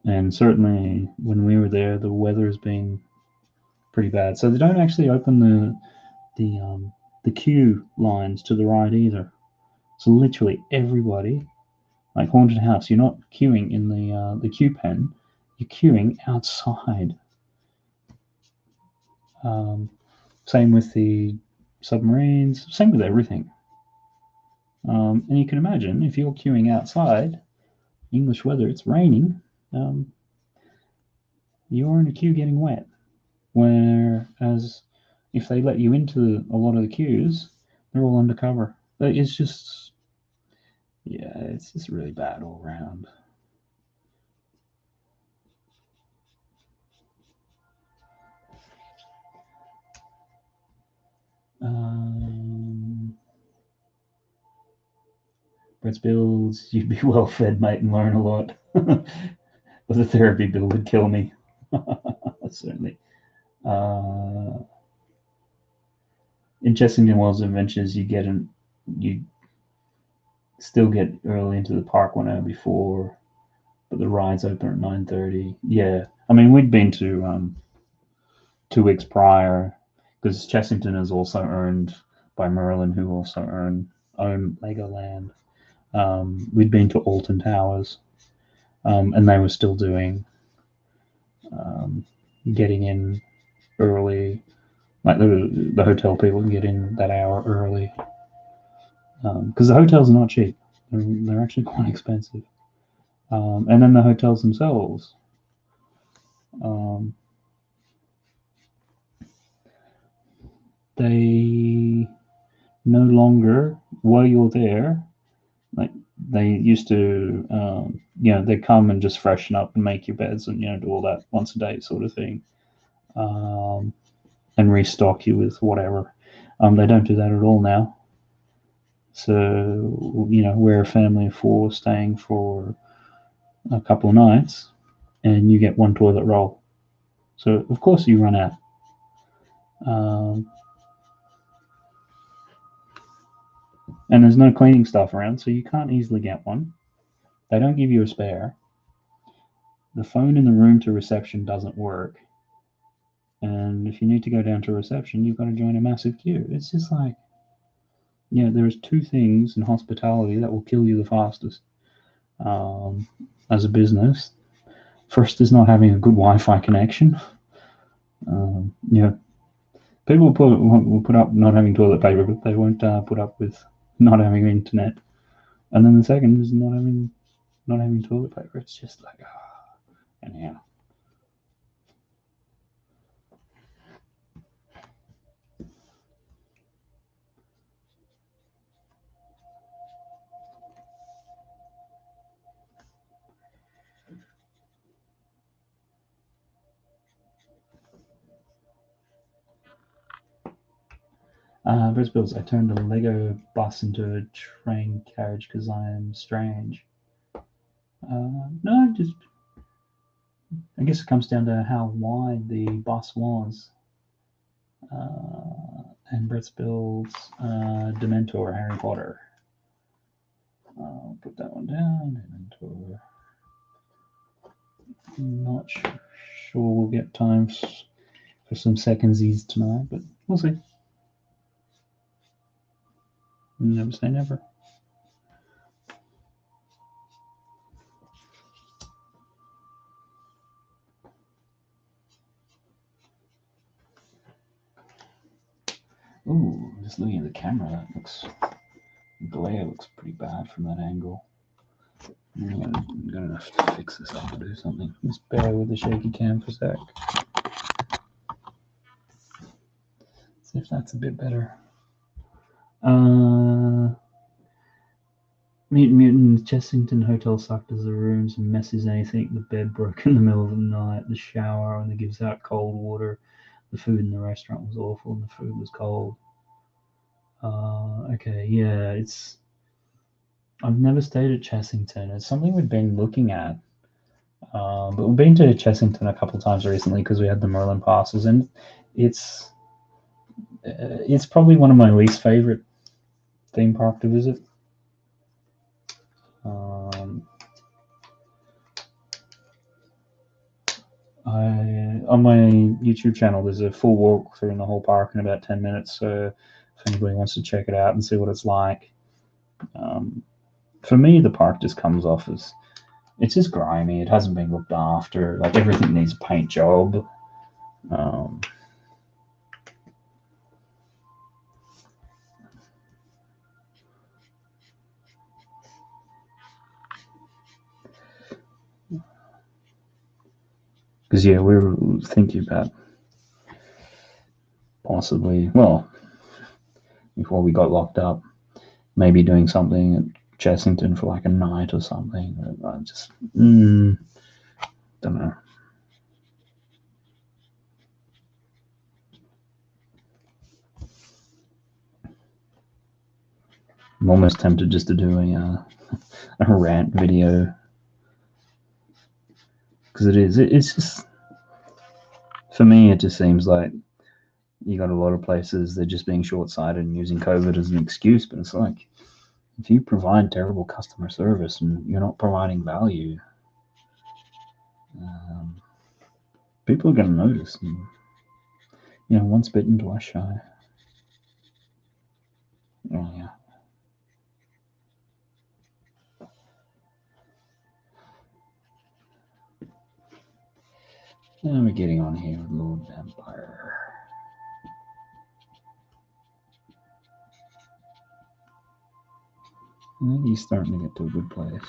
And certainly when we were there, the weather has been pretty bad. So they don't actually open the queue lines to the ride either. So literally everybody, like Haunted House, you're not queuing in the queue pen, you're queuing outside. Same with the submarines, same with everything. And you can imagine, if you're queuing outside, English weather, it's raining, you're in a queue getting wet. Whereas if they let you into a lot of the queues, they're all undercover. It's just, it's just really bad all around. Brett's builds, you'd be well fed, mate, and learn a lot. But the therapy bill would kill me. Certainly. In Chessington World's Adventures, you still get early into the park 1 hour before, but the rides open at 9:30. Yeah, I mean we'd been to 2 weeks prior because Chessington is also owned by Merlin, who also own Legoland. We'd been to Alton Towers, and they were still doing getting in early. Like the hotel people can get in that hour early because the hotels are not cheap. They're actually quite expensive. And then the hotels themselves. They no longer, while you're there, like they used to, they come and just freshen up and make your beds and, do all that once a day sort of thing. And restock you with whatever. They don't do that at all now. So, we're a family of 4 staying for a couple of nights, and you get 1 toilet roll. So, of course, you run out. And there's no cleaning stuff around, so you can't easily get one. They don't give you a spare. The phone in the room to reception doesn't work. And if you need to go down to reception, you've got to join a massive queue. It's just like, there's 2 things in hospitality that will kill you the fastest as a business. First is not having a good Wi-Fi connection. People will put up not having toilet paper, but they won't put up with not having internet. And then the second is not having toilet paper. It's just like, anyhow. Bruce Bills, I turned a Lego bus into a train carriage because I am strange. No, just I guess it comes down to how wide the bus was. And Brett Spill's Dementor, Harry Potter. I'll put that one down. Dementor. Not sure we'll get time for some secondsies tonight, but we'll see. Never say never. Ooh, just looking at the camera, the glare looks pretty bad from that angle. I'm gonna have to fix this up or do something. Just bear with the shaky cam for a sec. See if that's a bit better. Mutant Chessington Hotel sucked as the rooms and messes anything. The bed broke in the middle of the night. The shower only gives out cold water. The food in the restaurant was awful and the food was cold. Okay, yeah, I've never stayed at Chessington. It's something we've been looking at. But we've been to Chessington a couple of times recently because we had the Merlin passes, and it's probably one of my least favorite theme park to visit. On my YouTube channel, there's a full walkthrough in the whole park in about 10 minutes. So if anybody wants to check it out and see what it's like, for me, the park just comes off as it's just grimy. It hasn't been looked after. Like everything needs a paint job. Because we were thinking about possibly, well, before we got locked up, maybe doing something at Chessington for like a night or something. I just don't know. I'm almost tempted just to do a rant video, because it's just, for me, it just seems like you got a lot of places they're just being short-sighted and using COVID as an excuse. But it's like, if you provide terrible customer service and you're not providing value, people are going to notice. And, once bitten, twice shy. Oh yeah. And we're getting on here with Lord Vampire. I think he's starting to get to a good place.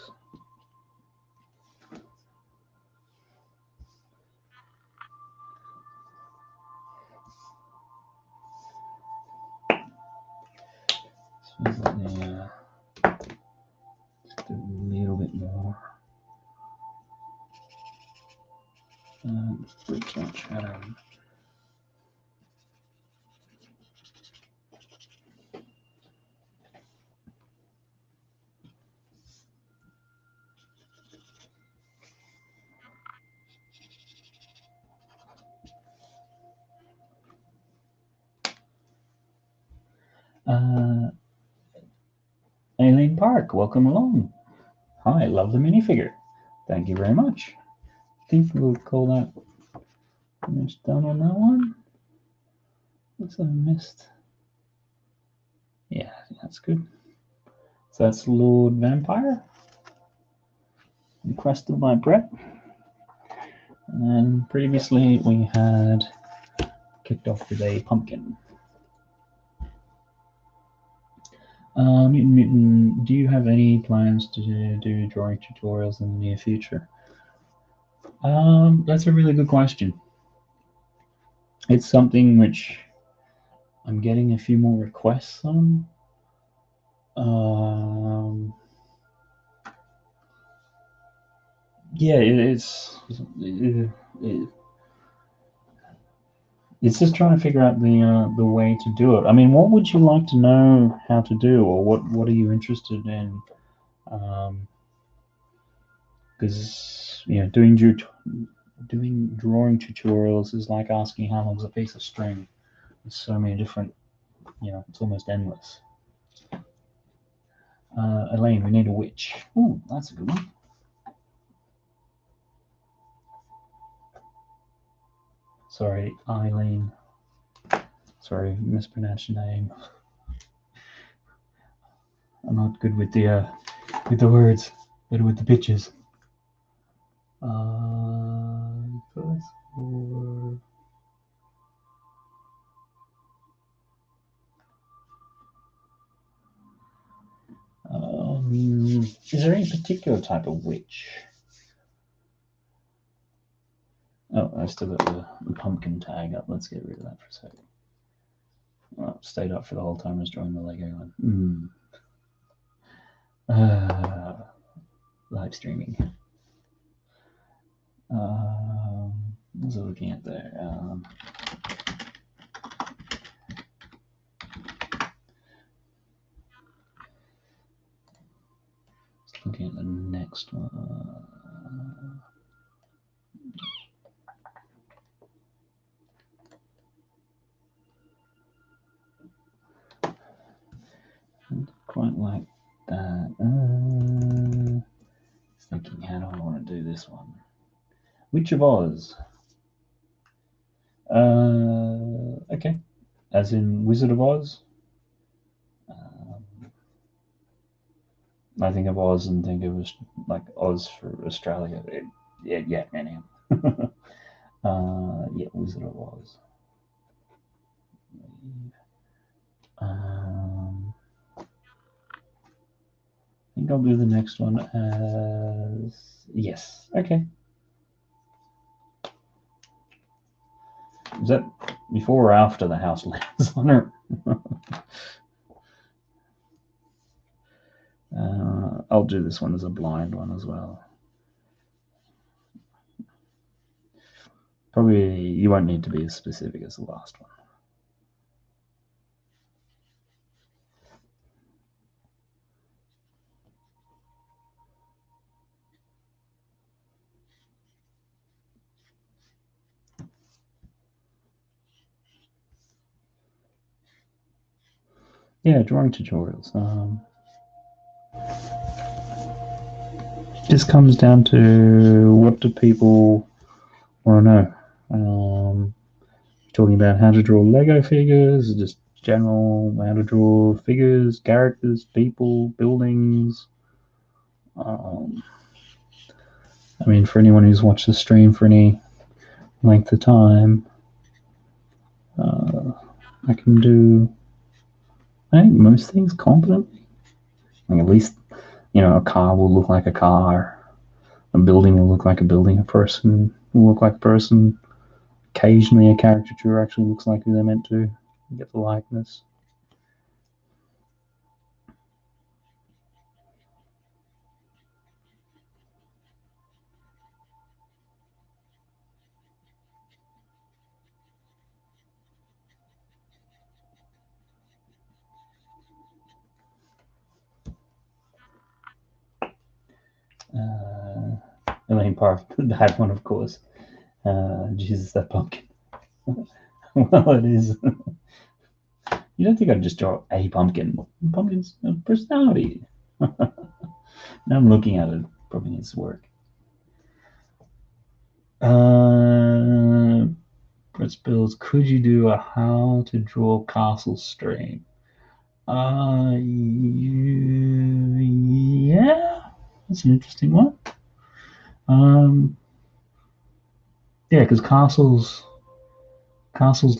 So yeah, just a little bit more. Break that shadow. Aileen Park, welcome along. Hi, love the minifigure. Thank you very much. I think we'll call that almost done on that one. Looks like I missed. Yeah, that's good. So that's Lord Vampire. Encrusted by Brett. And previously we had kicked off with a pumpkin. Mutant, do you have any plans to do drawing tutorials in the near future? That's a really good question. It's something which I'm getting a few more requests on. Yeah, it's just trying to figure out the way to do it. I mean, what would you like to know how to do, or what are you interested in? Because doing drawing tutorials is like asking how long's a piece of string. There's so many different, it's almost endless. Elaine, we need a witch. Ooh, that's a good one. Sorry, Eileen. Sorry, mispronounced your name. I'm not good with the words, better with the pictures. Is there any particular type of witch? Oh, I still got the pumpkin tag up. Let's get rid of that for a second. Well, stayed up for the whole time I was drawing the Lego one. Live streaming. What was I looking at there? Looking at the next one. Quite like that. Thinking, how do I want to do this one? Witch of Oz. Okay. As in Wizard of Oz. I think of Oz and think of like Oz for Australia. Yeah, anyhow. Yeah, Wizard of Oz. I think I'll do the next one as yes. Okay. Is that before or after the house lands on her? I'll do this one as a blind one as well. Probably you won't need to be as specific as the last one. yeah, drawing tutorials. Just comes down to what do people want to know. Talking about how to draw Lego figures, just general how to draw figures, characters, people, buildings. I mean, for anyone who's watched the stream for any length of time, I can do, I think, most things competently. Like at least, a car will look like a car, a building will look like a building, a person will look like a person. Occasionally, a caricature actually looks like who they're meant to. You get the likeness. Elaine Park, that one, of course. Jesus, that pumpkin. Well, it is. You don't think I'd just draw a pumpkin? Pumpkin's a personality. Now I'm looking at it. Probably needs work. Brett Bills, could you do a how to draw castle stream? Yeah, that's an interesting one. Yeah, because castles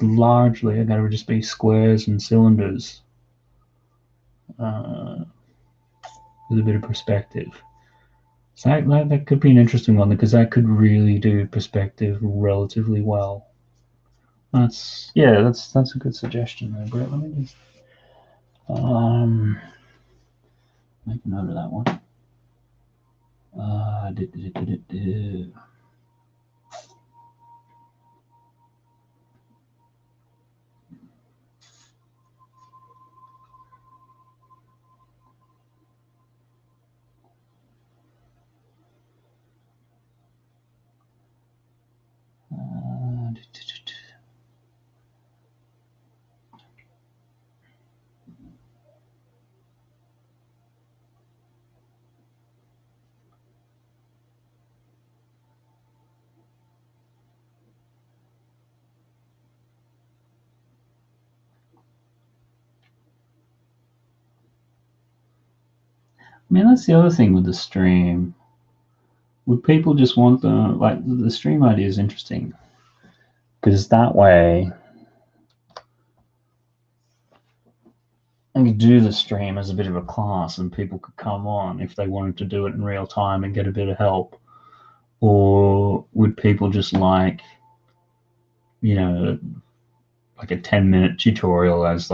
largely are going to just be squares and cylinders with a bit of perspective. So that could be an interesting one because that could really do perspective relatively well. That's a good suggestion there, Brett. Let me just make a note of that one. I mean, that's the other thing with the stream. Would people just want the stream idea is interesting because that way I could do the stream as a bit of a class and people could come on if they wanted to do it in real time and get a bit of help. Or would people just like a 10-minute tutorial as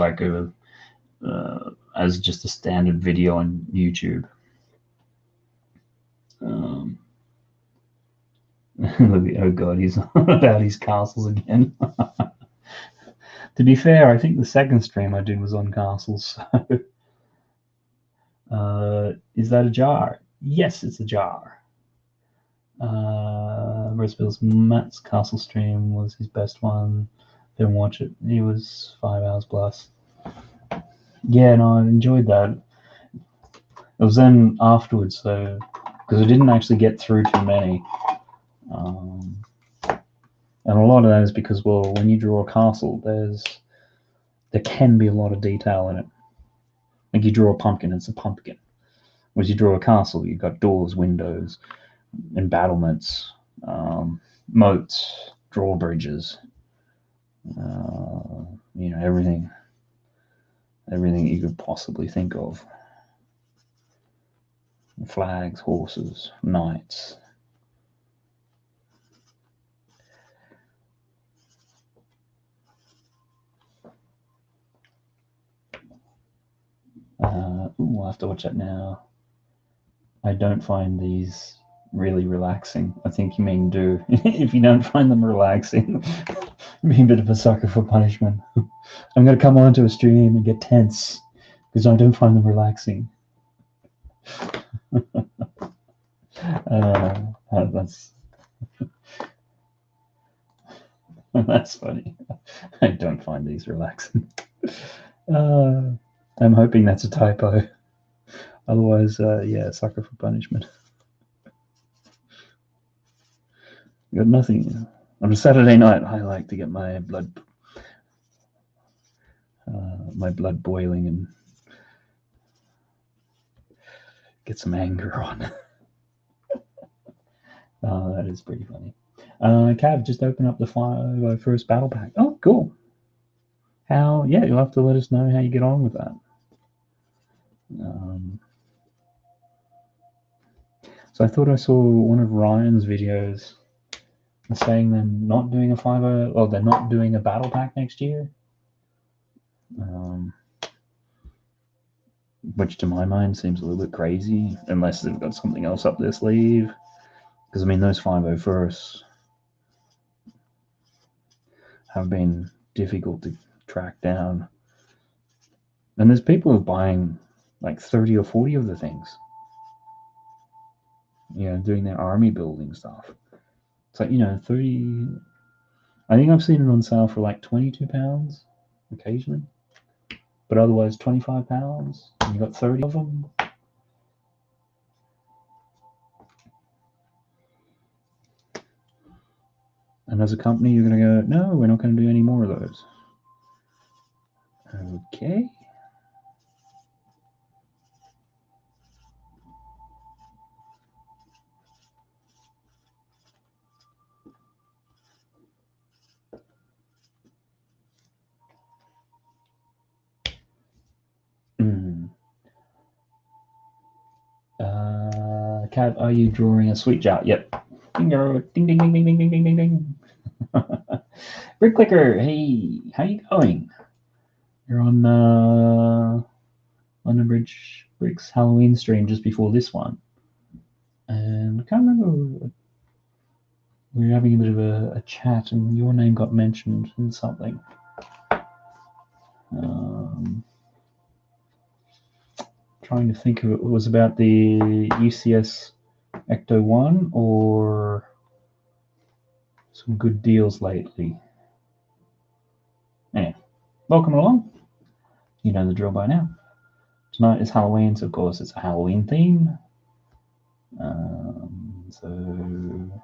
as just a standard video on YouTube? Oh god, he's on about his castles again. To be fair, I think the second stream I did was on castles. So, is that a jar? Yes, it's a jar. Roseville's Matt's castle stream was his best one. Didn't watch it. It was 5 hours plus. Yeah, no, I enjoyed that. It was then afterwards, though, because I didn't actually get through too many. And a lot of that is because, well, when you draw a castle, there can be a lot of detail in it. Like you draw a pumpkin, it's a pumpkin. Whereas you draw a castle, you've got doors, windows, embattlements, moats, drawbridges, everything you could possibly think of. Flags, horses, knights. I'll have to watch that now. I don't find these really relaxing. I think you mean do. If you don't find them relaxing, be a bit of a sucker for punishment. I'm going to come onto a stream and get tense because I don't find them relaxing. That's funny. I don't find these relaxing. I'm hoping that's a typo. Otherwise, yeah, sucker for punishment. Got nothing. On a Saturday night, I like to get my blood boiling and get some anger on. Oh, that is pretty funny. Cav, just open up the 501st Battle Pack. Oh, cool. How? Yeah, you'll have to let us know how you get on with that. So I thought I saw one of Ryan's videos saying they're not doing a 50, or they're not doing a Battle Pack next year. Which to my mind seems a little bit crazy, unless they've got something else up their sleeve. Because I mean, those 501sts have been difficult to track down, and there's people who are buying like 30 or 40 of the things. You know, doing their army building stuff. It's like, you know, 30. I think I've seen it on sale for like £22 occasionally, but otherwise £25. And you got 30 of them. And as a company, you're going to go, no, we're not going to do any more of those. Okay. Cat, are you drawing a sweet jar? Yep. Ding, ding, ding, ding, ding, ding, ding, ding, ding. Brick Clicker, hey, how you going? You're on London Bricks Halloween stream just before this one, and I can't remember. We were having a bit of a chat, and your name got mentioned in something. Trying to think of it was about the UCS Ecto 1 or some good deals lately. Anyway, welcome along. You know the drill by now. Tonight is Halloween, so of course it's a Halloween theme. So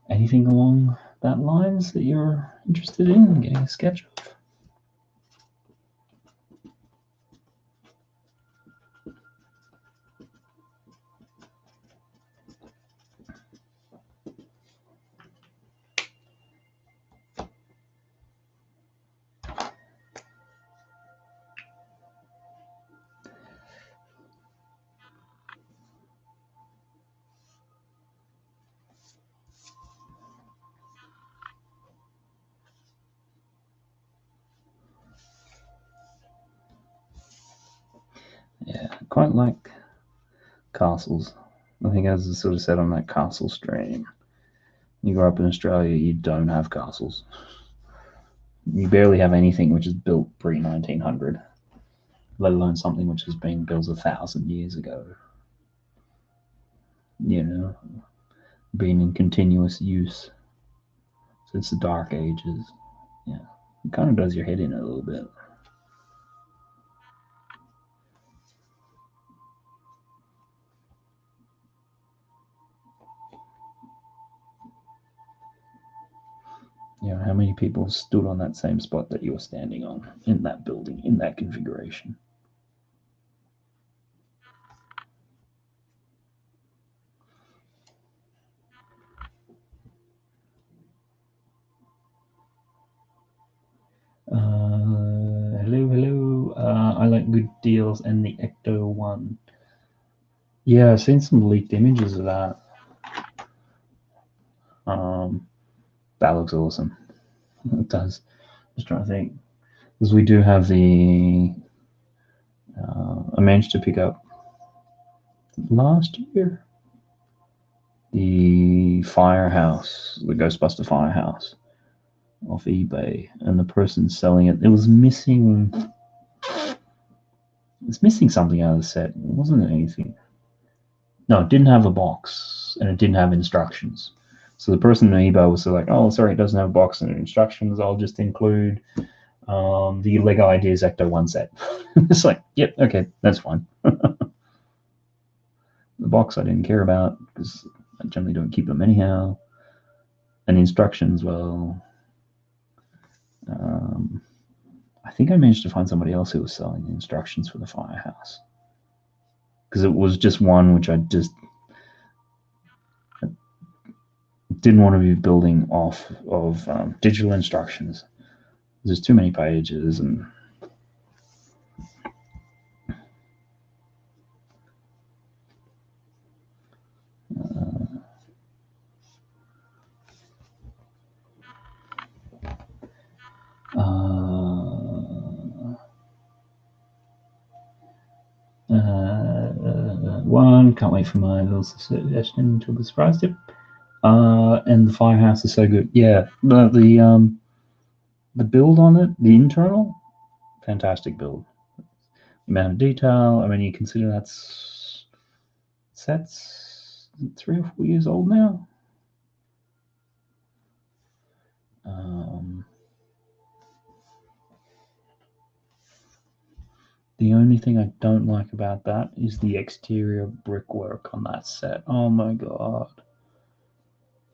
anything along that lines that you're interested in getting a sketch of? Yeah, quite like castles. I think, as I sort of said on that castle stream, you grow up in Australia, you don't have castles. You barely have anything which is built pre-1900, let alone something which has been built 1,000 years ago. You know, being in continuous use since the Dark Ages. Yeah, it kind of does your head in a little bit. You know, how many people stood on that same spot that you were standing on in that building, in that configuration? Hello. I like good deals and the Ecto 1. Yeah, I've seen some leaked images of that. That looks awesome. It does. Just trying to think. Because we do have the... I managed to pick up last year the firehouse, the Ghostbuster firehouse off eBay, and the person selling it, it was missing something out of the set. It wasn't anything. No, it didn't have a box, and it didn't have instructions. So the person on eBay was like, oh, sorry, it doesn't have a box and instructions. I'll just include the Lego Ideas Ecto 1 set. It's like, yep, okay, that's fine. The box I didn't care about because I generally don't keep them anyhow. And instructions, well, I think I managed to find somebody else who was selling the instructions for the firehouse, because it was just one which I just didn't want to be building off of digital instructions. There's too many pages, and one, can't wait for my little suggestion to be surprised. Yep. And the firehouse is so good. Yeah, the build on it, the internal, fantastic build. Amount of detail. I mean, you consider that's 3 or 4 years old now. The only thing I don't like about that is the exterior brickwork on that set. Oh my god.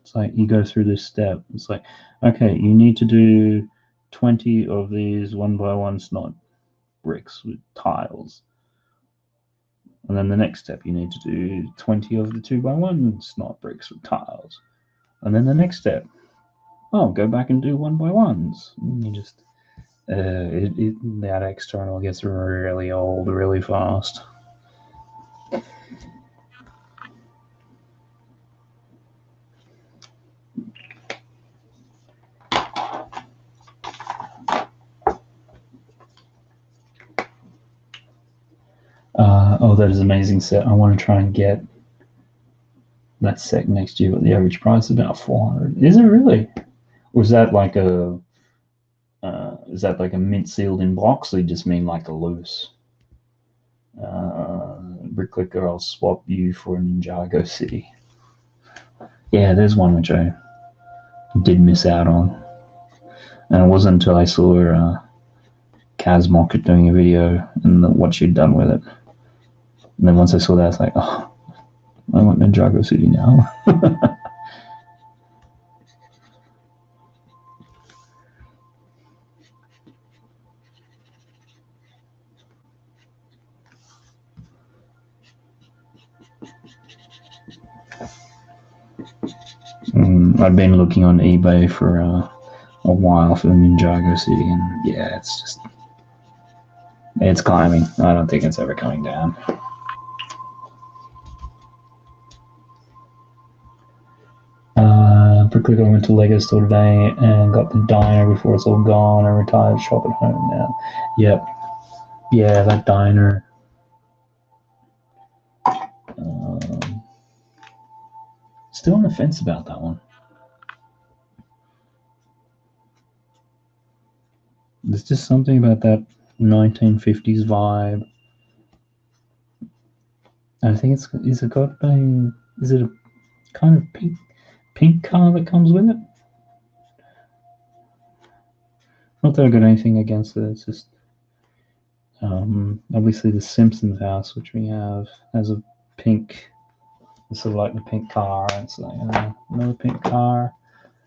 It's like you go through this step. It's like, okay, you need to do 20 of these 1x1 snot bricks with tiles. And then the next step, you need to do 20 of the 2x1 snot bricks with tiles. And then the next step, oh, go back and do 1x1s. And you just, that external gets really old really fast. Oh, that is an amazing set. I want to try and get that set next year, but the average price is about 400. Is it really? Or is that like a mint sealed in blocks, or you just mean like a loose? Bricklicker, I'll swap you for a Ninjago City. Yeah, there's one which I did miss out on. And it wasn't until I saw Kaz Mockett doing a video and what she'd done with it. And then once I saw that, I was like, oh, I want Ninjago City now. I've been looking on eBay for a while for Ninjago City, and yeah, it's climbing. I don't think it's ever coming down. Bricklicker went to Lego store today and got the diner before it's all gone. A retired shop at home now. Yep. Yeah, that diner. Still on the fence about that one. There's just something about that 1950s vibe. I think is it a kind of pink car that comes with it? Not that I've got anything against it, it's just obviously the Simpsons house, which we have, has a pink, sort of like the pink car. It's like another pink car.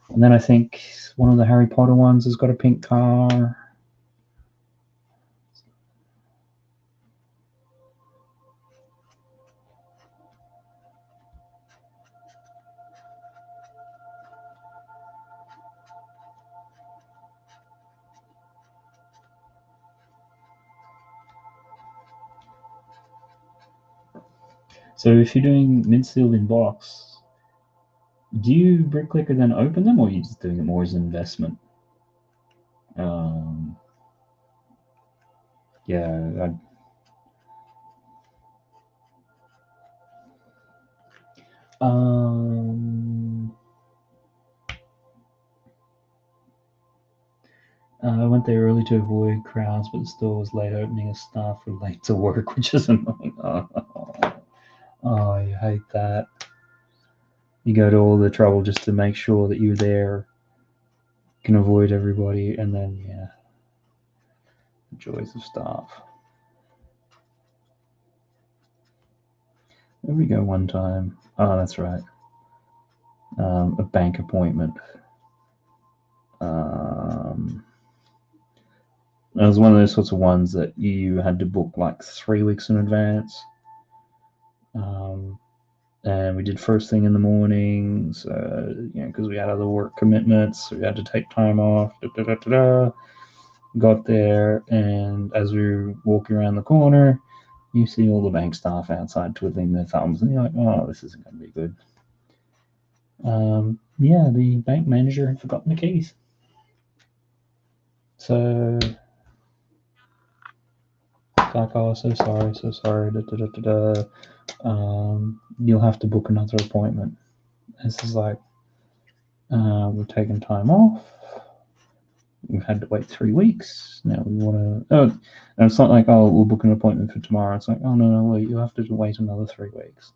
And then I think one of the Harry Potter ones has got a pink car. So if you're doing mint-sealed in box, do you Bricklicker then open them, or are you just doing it more as an investment? Yeah. I went there early to avoid crowds, but the store was late opening as staff were late to work, which is annoying. Oh, you hate that. You go to all the trouble just to make sure that you're there, can avoid everybody, and then, yeah. The joys of staff. There we go one time. Oh, that's right. A bank appointment. It was one of those sorts of ones that you had to book like 3 weeks in advance. And we did first thing in the morning, so, because we had other work commitments, so we had to take time off. Got there, and as we were walking around the corner, you see all the bank staff outside twiddling their thumbs, and you're like, oh, this isn't going to be good. The bank manager had forgotten the keys. So, like, oh, so sorry, you'll have to book another appointment. This is like, we've taken time off. We've had to wait 3 weeks. Now we want to. Oh, and it's not like, oh, we'll book an appointment for tomorrow. It's like, oh, no, wait, you have to wait another 3 weeks.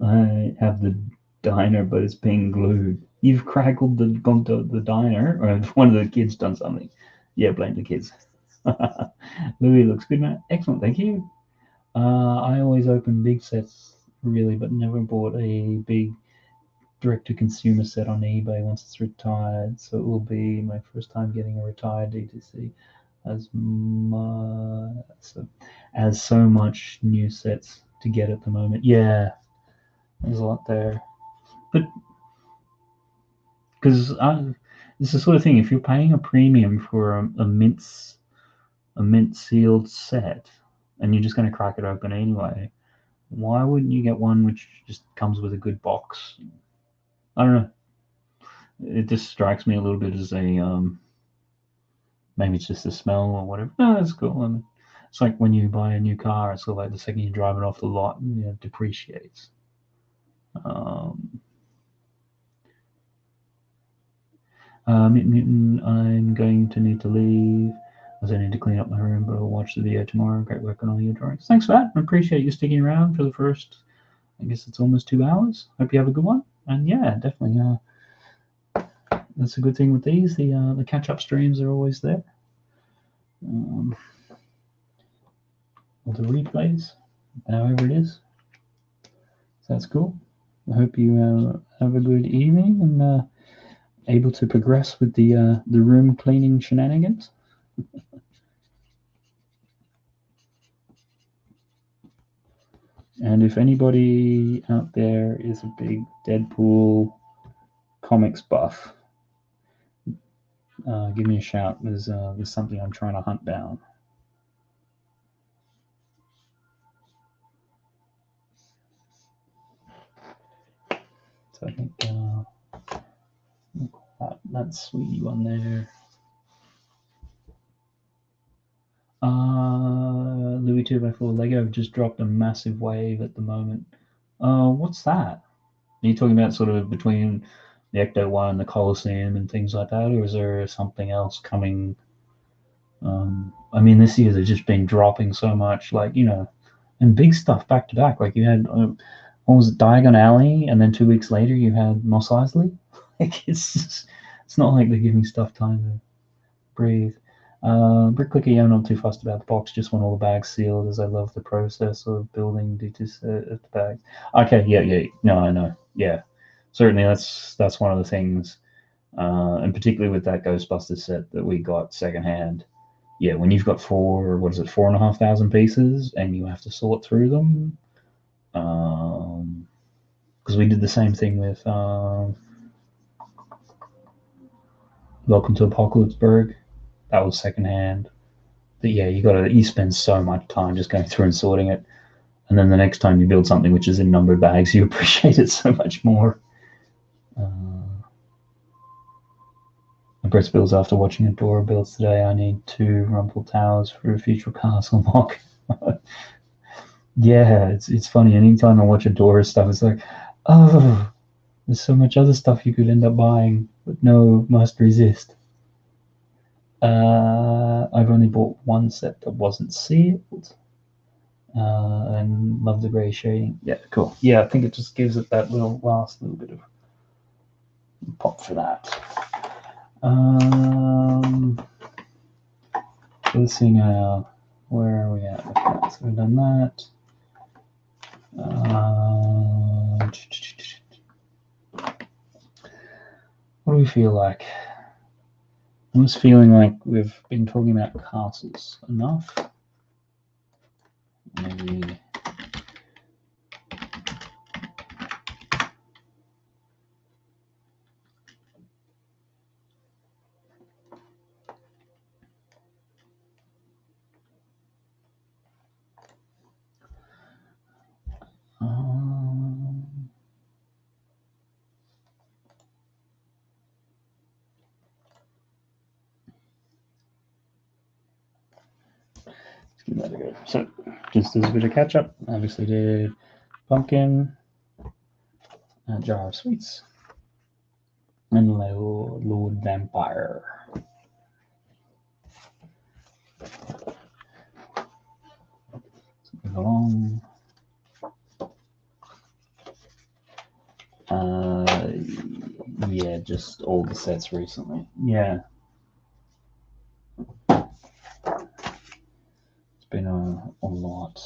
I have the diner, but it's being glued. You've crackled the diner, or one of the kids done something. Yeah, blame the kids. Louis looks good, man. Excellent, thank you. I always open big sets, really, but never bought a big direct-to-consumer set on eBay once it's retired. So it will be my first time getting a retired DTC. As so much new sets to get at the moment. Yeah, there's a lot there. But because it's the sort of thing, if you're paying a premium for a mint sealed set and you're just going to crack it open anyway, why wouldn't you get one which just comes with a good box? I don't know. It just strikes me a little bit as a maybe it's just the smell or whatever. No, that's cool. I mean, it's like when you buy a new car, it's sort of like the second you drive it off the lot, it depreciates. Newton, I'm going to need to leave as I need to clean up my room, but I'll watch the video tomorrow. Great work on all your drawings. Thanks for that. I appreciate you sticking around for the first, I guess it's almost 2 hours. Hope you have a good one. And yeah, definitely. That's a good thing with these. The catch-up streams are always there. Or the replays, however it is. So that's cool. I hope you have a good evening and able to progress with the room cleaning shenanigans. And if anybody out there is a big Deadpool comics buff, give me a shout. There's something I'm trying to hunt down. So I think that sweetie one there. Louis 2x4 Lego just dropped a massive wave at the moment. What's that? Are you talking about sort of between the Ecto 1 and the Coliseum and things like that, or is there something else coming? I mean, this year they've just been dropping so much, like, and big stuff back to back. Like you had, what was it, Diagon Alley, and then 2 weeks later you had Mos Eisley. Like it's not like they're giving stuff time to breathe. Brick Clicker, I'm not too fussed about the box, just want all the bags sealed as I love the process of building the bags. Okay, yeah, no, I know, yeah. Certainly that's one of the things, and particularly with that Ghostbusters set that we got secondhand. Yeah, when you've got 4,500 pieces and you have to sort through them, because we did the same thing with Welcome to Apocalypseburg. That was secondhand. But yeah, you spend so much time just going through and sorting it, and then the next time you build something which is in numbered bags, you appreciate it so much more. Brett's builds after watching Adora builds today. I need 2 Rumple Towers for a future castle mock. Yeah, it's funny. Anytime I watch Adora stuff, it's like, oh, there's so much other stuff you could end up buying. but no, must resist. I've only bought one set that wasn't sealed. And love the grey shading. Yeah, cool. Yeah, I think it just gives it that last little bit of pop for that. Let's see now. Where are we at with that? So we've done that. What do we feel like? I'm just feeling like we've been talking about castles enough. Maybe. Let's give that a go. So, just as a bit of catch up, obviously did pumpkin, a jar of sweets, and Lord Vampire. Move along. Yeah, just all the sets recently. Yeah. It's been a lot.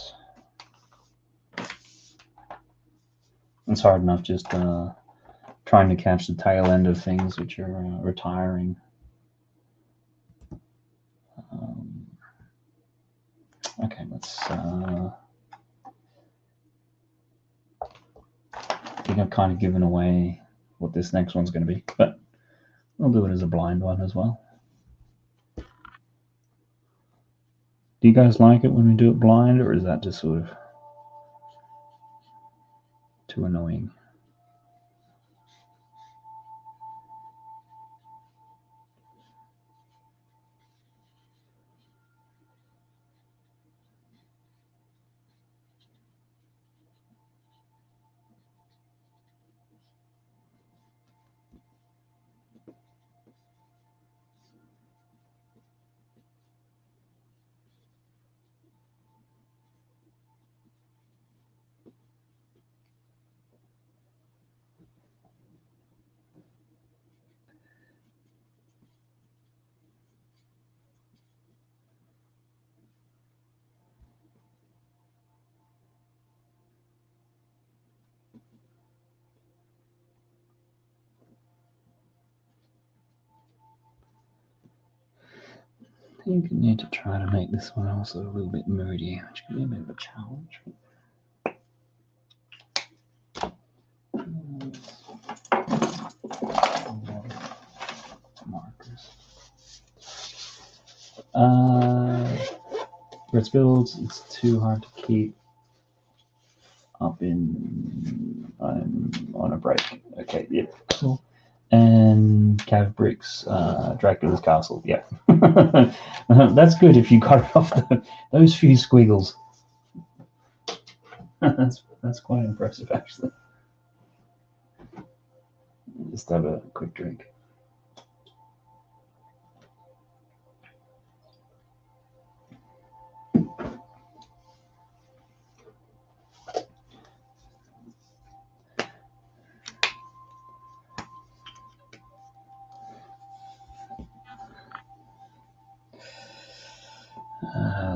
It's hard enough just trying to catch the tail end of things which are retiring. Okay, let's. I think I've kind of given away what this next one's going to be, but I'll do it as a blind one as well. Do you guys like it when we do it blind, or is that just sort of too annoying? I think you need to try to make this one also a little bit moody, which can be a bit of a challenge. Markers. Where it's built, it's too hard to keep up in. I'm on a break. Okay, yep, cool. And Family Bricks, Dracula's Castle. Yeah, that's good if you got it off those few squiggles. that's quite impressive, actually. Just have a quick drink.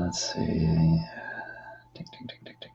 Let's see. Tick, tick, tick, tick, tick.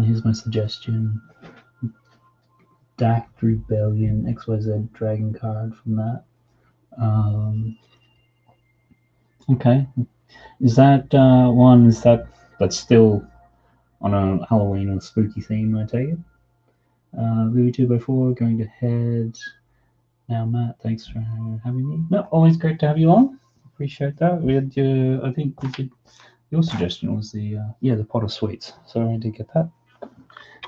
here's my suggestion. Dact Rebellion, XYZ Dragon card from that. Okay. Is that one, that's still on a Halloween or spooky theme, I take it? Louis 2x4 going to head. Now, Matt, thanks for having me. No, always great to have you on. Appreciate that. We had, I think we did, your suggestion was the pot of sweets. So I did get that.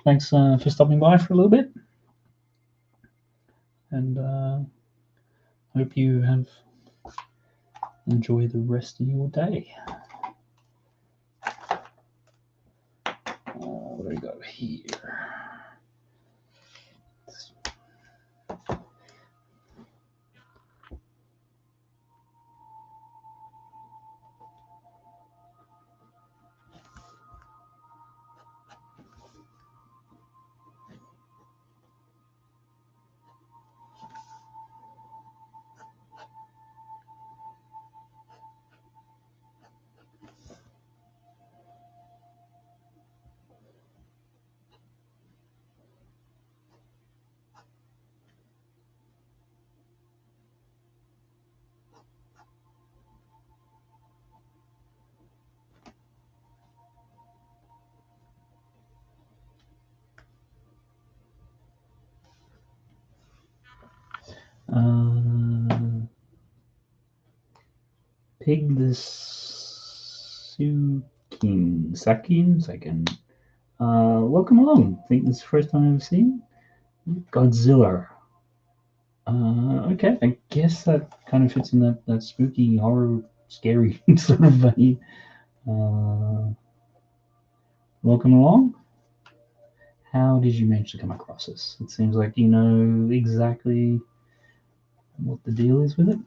Thanks for stopping by for a little bit. And hope you have enjoy the rest of your day. What do we got here? Pig the Sakin. Welcome along. I think this is the first time I've ever seen Godzilla. Okay, I guess that kind of fits in that spooky, horror, scary sort of vein. Welcome along. How did you manage to come across this? It seems like you know exactly what the deal is with it.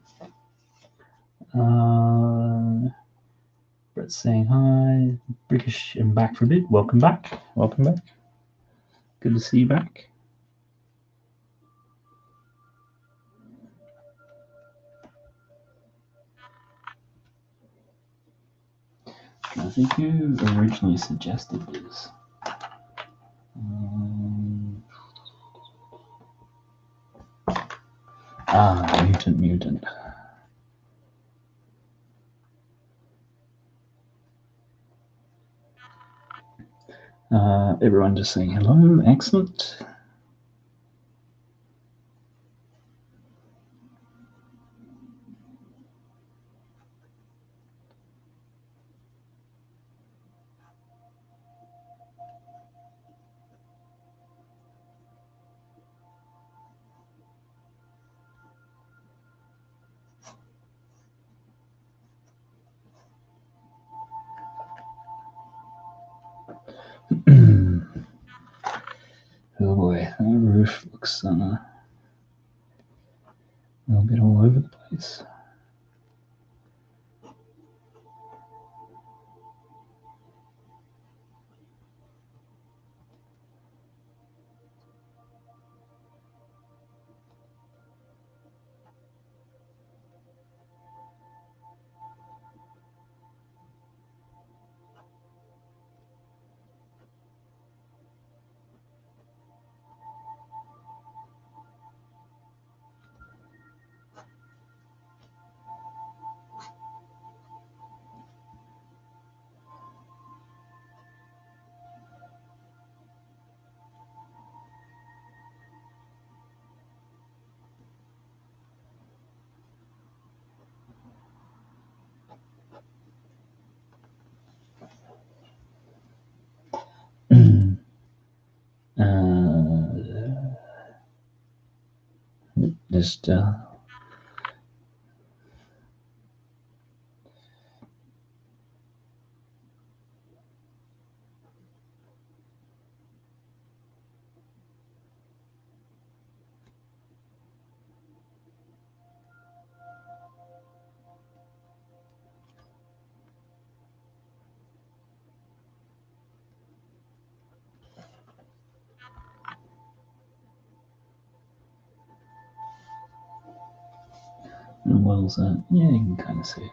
Brett's saying hi. British and back for a bit. Welcome back. Welcome back. Good to see you back. I think you originally suggested this. Mutant. Everyone just saying hello. Excellent. Oh boy, that roof looks a little bit all over the place. Just well's that? Yeah, you can kind of see it.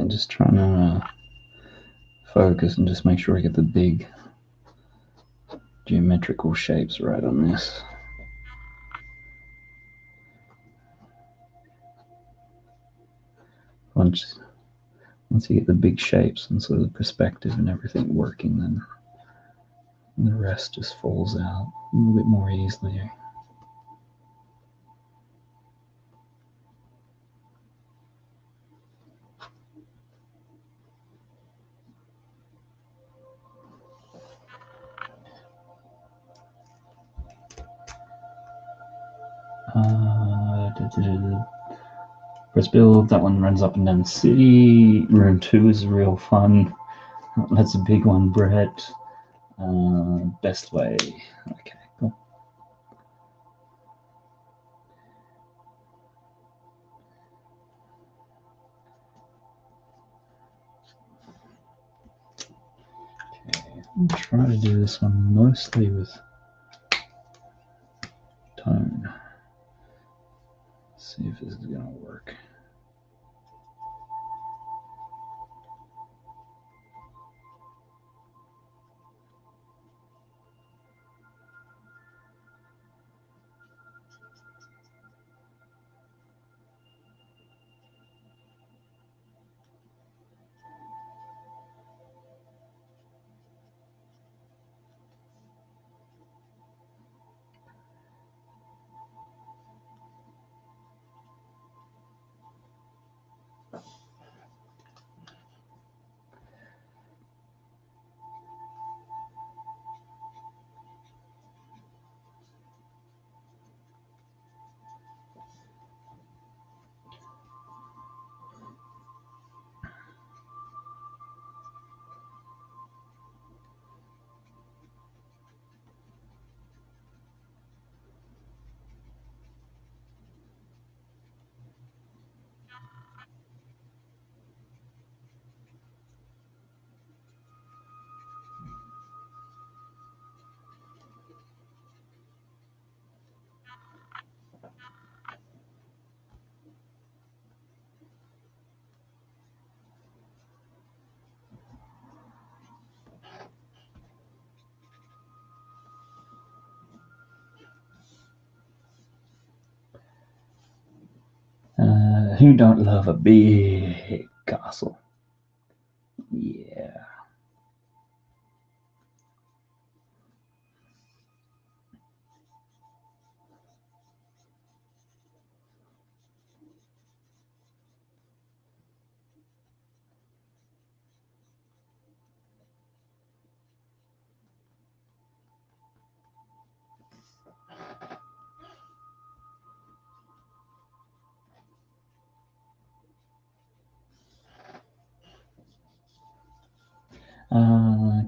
Again, just trying to focus and just make sure I get the big geometrical shapes right on this. Once you get the big shapes and sort of the perspective and everything working, then the rest just falls out a little bit more easily. Press build, that one runs up and down the city. Room 2 is real fun. That's a big one, Brett. Best way. Okay, cool. Okay, I'm trying to do this one mostly with tone. See if this is gonna work. Who don't love a big castle? Yeah.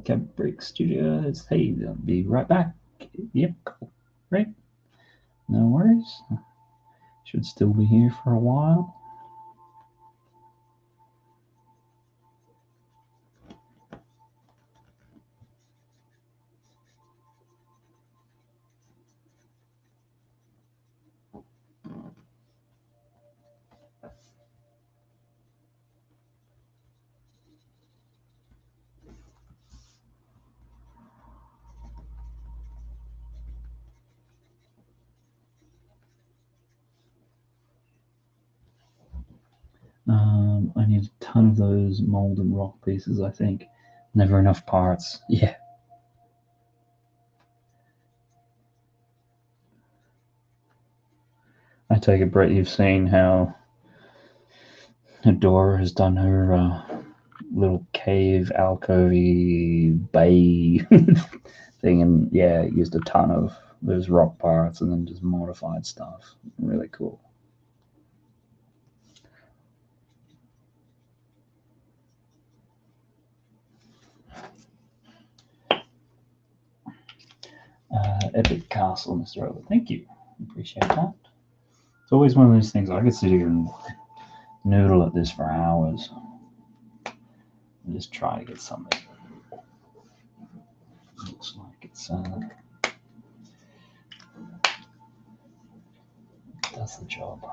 Family Bricks Studios. Hey, I'll be right back. Yep, cool. Right. No worries. Should still be here for a while. I need a ton of those mold and rock pieces, I think. Never enough parts. Yeah. I take it, Brett, you've seen how Adora has done her little cave, alcove, bay thing, and yeah, used a ton of those rock parts and then just modified stuff. Really cool. Epic Castle, Mr. Over. Thank you. Appreciate that. It's always one of those things I could sit here and noodle at this for hours and just try to get something. Looks like it's does the job.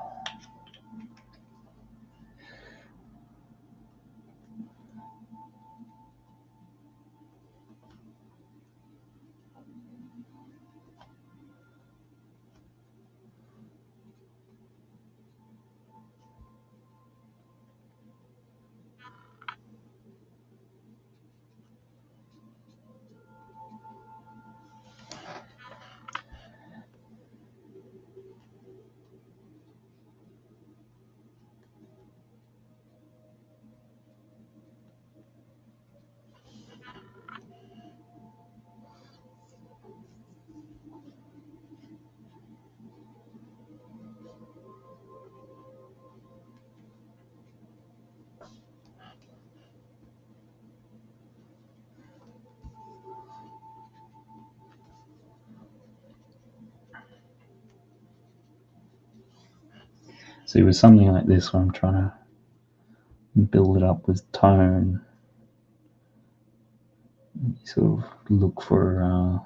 See, with something like this, where I'm trying to build it up with tone, you sort of look for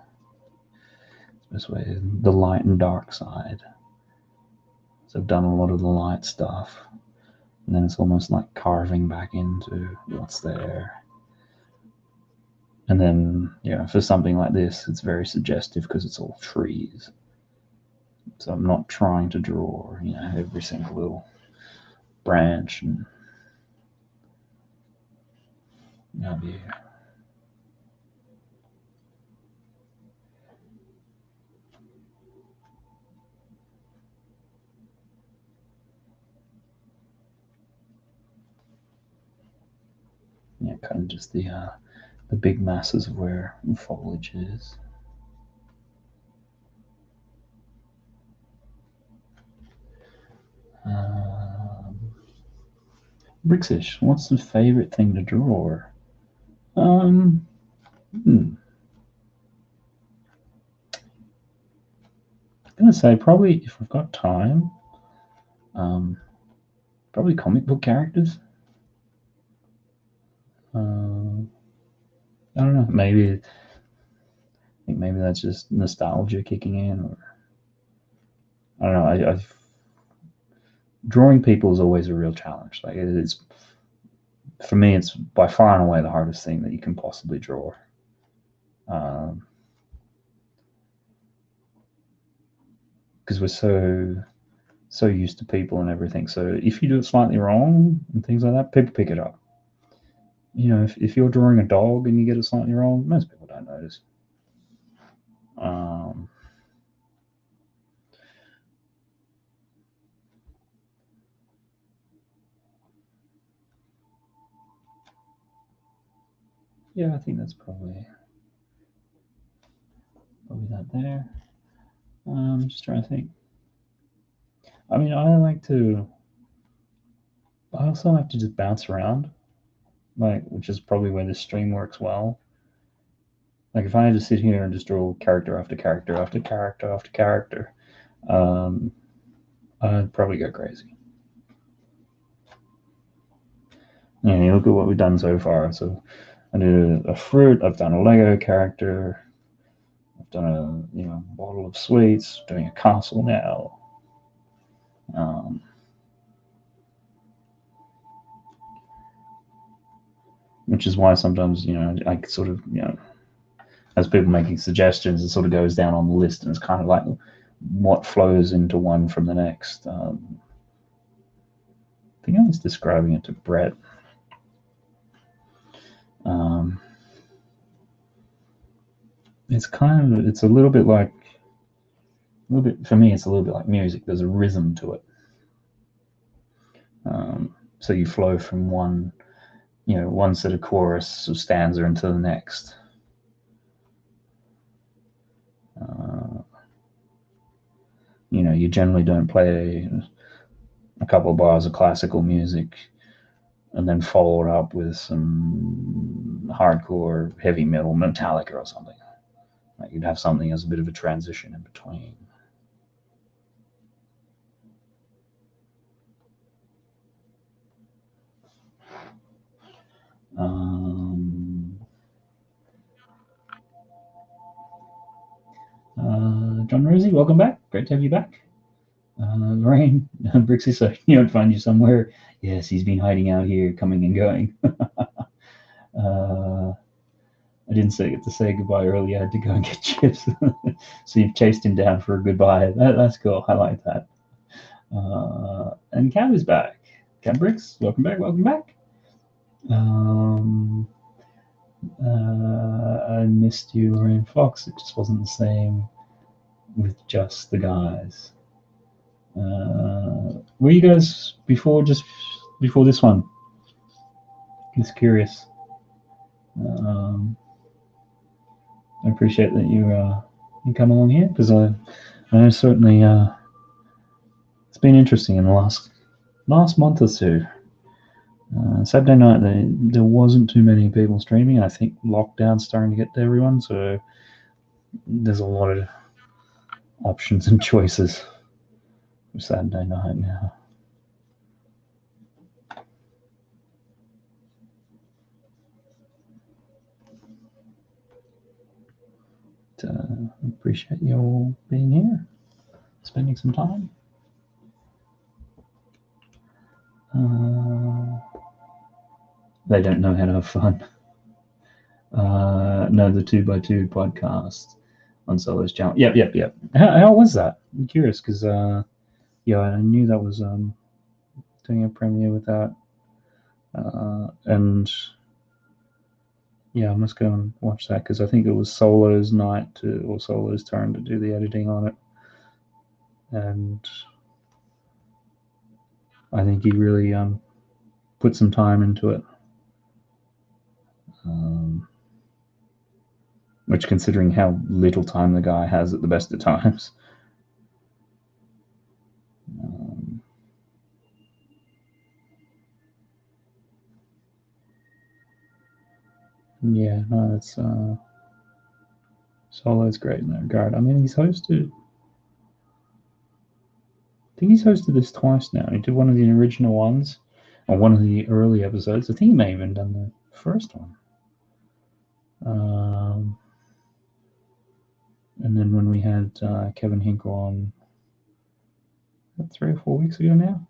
this way, the light and dark side. So I've done a lot of the light stuff, and then it's almost like carving back into what's there. And then, for something like this, it's very suggestive because it's all trees. So I'm not trying to draw, every single little branch and kind of just the big masses of where foliage is. Brixish, what's the favorite thing to draw? I'm gonna say probably, if I've got time, probably comic book characters. I don't know. Maybe that's just nostalgia kicking in, or I don't know. I've drawing people is always a real challenge. Like, it's, for me, it's by far and away the hardest thing that you can possibly draw. Because we're so used to people and everything. So if you do it slightly wrong and things like that, people pick it up. If you're drawing a dog and you get it slightly wrong, most people don't notice. Yeah, I think that's probably that there. I'm just trying to think. I mean, I also like to just bounce around, which is probably where this stream works well. Like, if I had to sit here and just draw character after character after character after character, I'd probably go crazy. You look at what we've done so far. So I did a fruit, I've done a Lego character, I've done a bottle of sweets, doing a castle now. Which is why sometimes, I sort of, as people making suggestions, it sort of goes down on the list, and it's kind of like what flows into one from the next. I think I was describing it to Brett. It's a little bit like, for me, it's a little bit like music. There's a rhythm to it. So you flow from one set of chorus or stanza into the next. You generally don't play a couple of bars of classical music and then follow it up with some hardcore heavy metal, Metallica or something. Like, you'd have something as a bit of a transition in between. John Rosie, welcome back. Great to have you back. Lorraine, Brixie, so I'd find you somewhere. Yes, he's been hiding out here, coming and going. I didn't get to say goodbye early. I had to go and get chips. So you've chased him down for a goodbye. That's cool. I like that. And Cam is back. Cam Bricks, welcome back. Welcome back. I missed you, Lorraine Fox. It just wasn't the same with just the guys. Were you guys before this one? Just curious. I appreciate that you come along here, because I know certainly it's been interesting in the last month or two. Saturday night there wasn't too many people streaming. I think lockdown's starting to get to everyone, so there's a lot of options and choices for Saturday night now. appreciate you all being here, spending some time. They don't know how to have fun. No, the 2x2 podcast on Solo's channel. Yep. How was that? I'm curious because yeah, I knew that was doing a premiere with that, and yeah, I must go and watch that because I think it was Solo's night or Solo's turn to do the editing on it, and I think he really put some time into it. Which, considering how little time the guy has at the best of times. Yeah, no, it's Solo's great in that regard. I mean, I think he's hosted this twice now. He did one of the original ones, or one of the early episodes. I think he may have even done the first one. And then when we had Kevin Hinkle on 3 or 4 weeks ago now,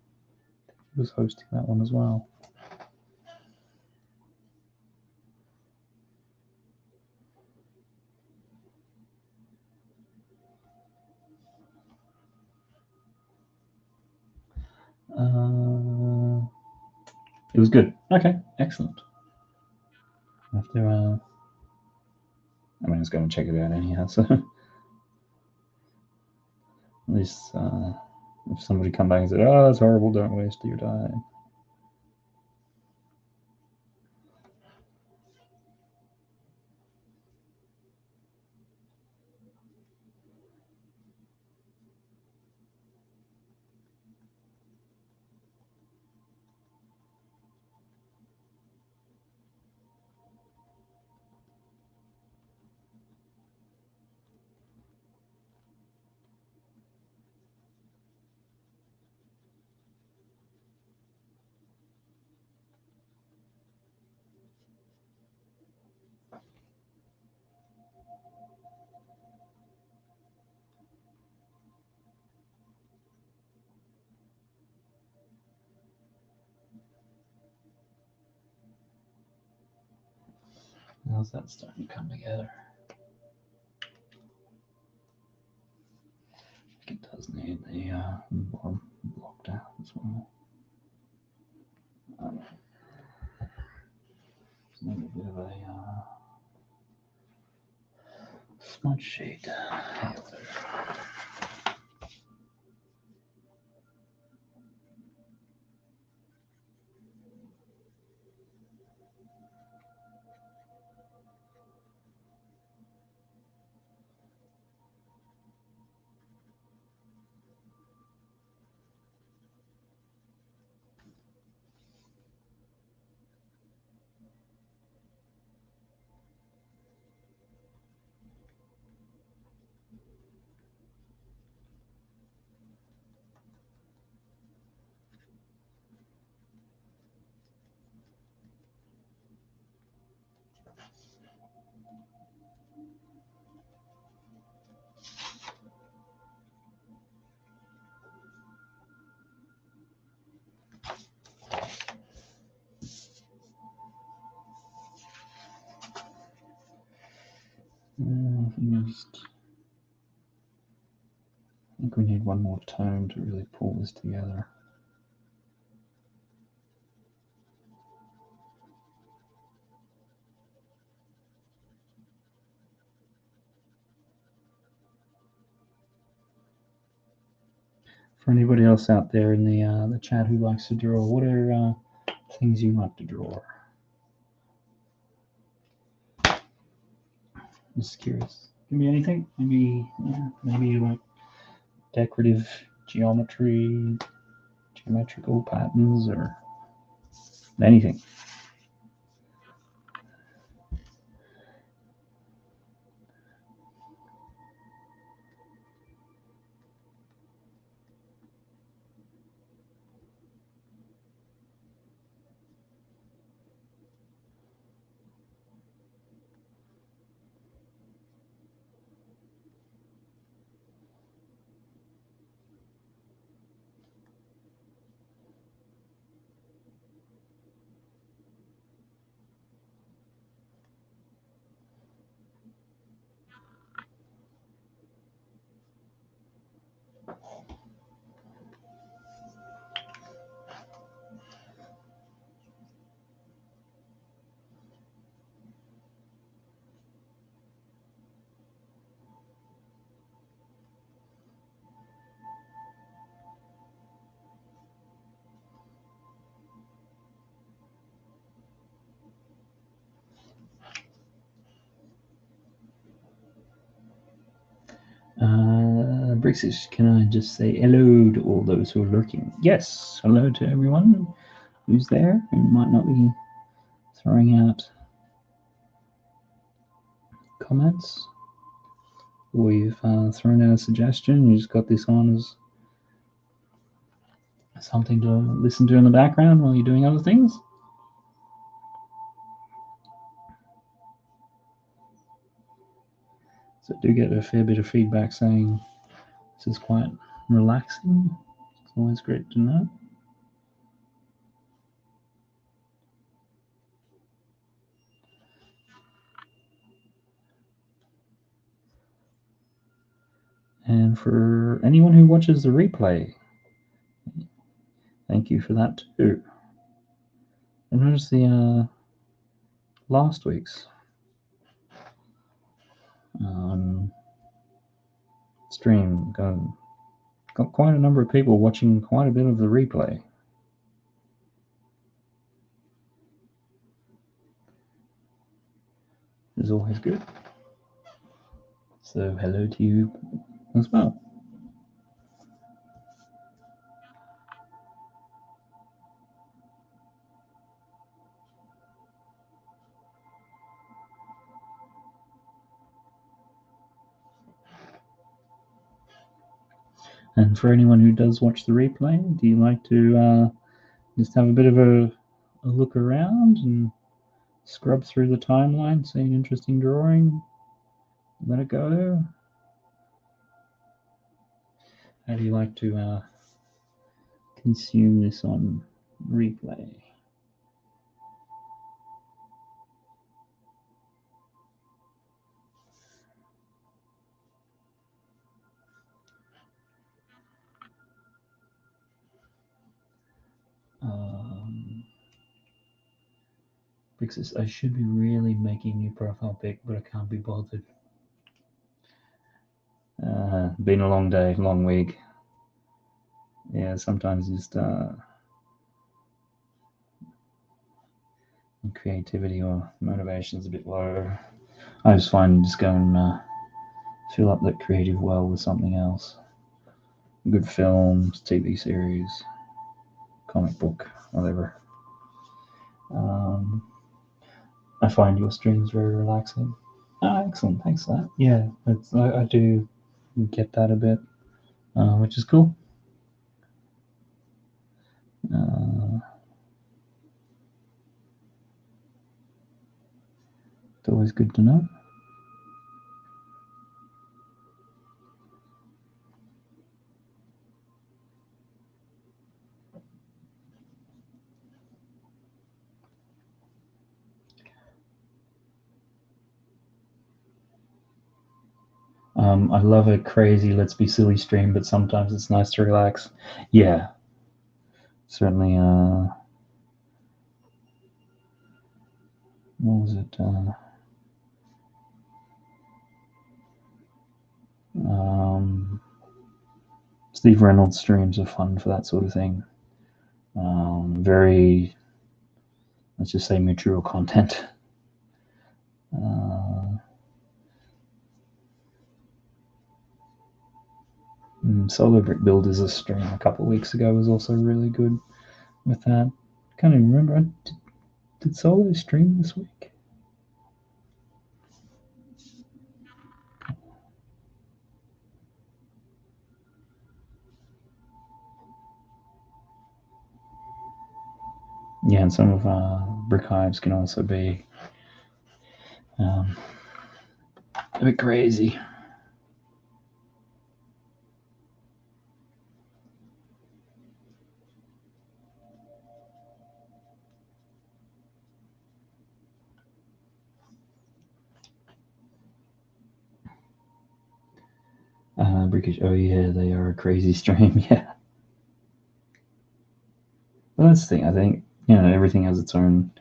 he was hosting that one as well. It was good. Okay, excellent. After, I mean, I was going to check it out anyhow, so at least if somebody come back and said, "Oh, it's horrible, don't waste your time." How's that starting to come together? It does need the bottom blocked out as well. It's maybe a bit of a smudge sheet. I think we need one more tone to really pull this together. For anybody else out there in the chat who likes to draw, what are things you like to draw? Just curious. Can be anything. Maybe you like decorative geometry, geometrical patterns, or anything. Brixis, can I just say hello to all those who are lurking? Yes, hello to everyone who's there and might not be throwing out comments. Or you've thrown out a suggestion, you just got this on as something to listen to in the background while you're doing other things. So I do get a fair bit of feedback saying this is quite relaxing. It's always great to know. And for anyone who watches the replay, thank you for that too. I noticed the last week's stream got quite a number of people watching quite a bit of the replay. Is always good. So hello to you as well. And for anyone who does watch the replay, do you like to just have a bit of a look around and scrub through the timeline, see an interesting drawing, let it go? How do you like to consume this on replay? Because I should be really making a new profile pic, but I can't be bothered. Been a long day, long week. Yeah, sometimes just creativity or motivation's a bit low. I just find just go and fill up that creative well with something else. Good films, TV series, comic book, whatever. I find your streams very relaxing. Excellent, thanks for that. Yeah, I do get that a bit, which is cool. It's always good to know. I love a crazy let's be silly stream, but sometimes it's nice to relax. Yeah, certainly. What was it? Steve Reynolds streams are fun for that sort of thing. Very, let's just say, mature content. Solo Brick Builders' a stream a couple of weeks ago was also really good with that. Can't even remember. Did Solo stream this week? Yeah, and some of Brick Hives can also be a bit crazy. Brickish, oh yeah, they are a crazy stream, yeah. Well, that's the thing, I think, everything has its own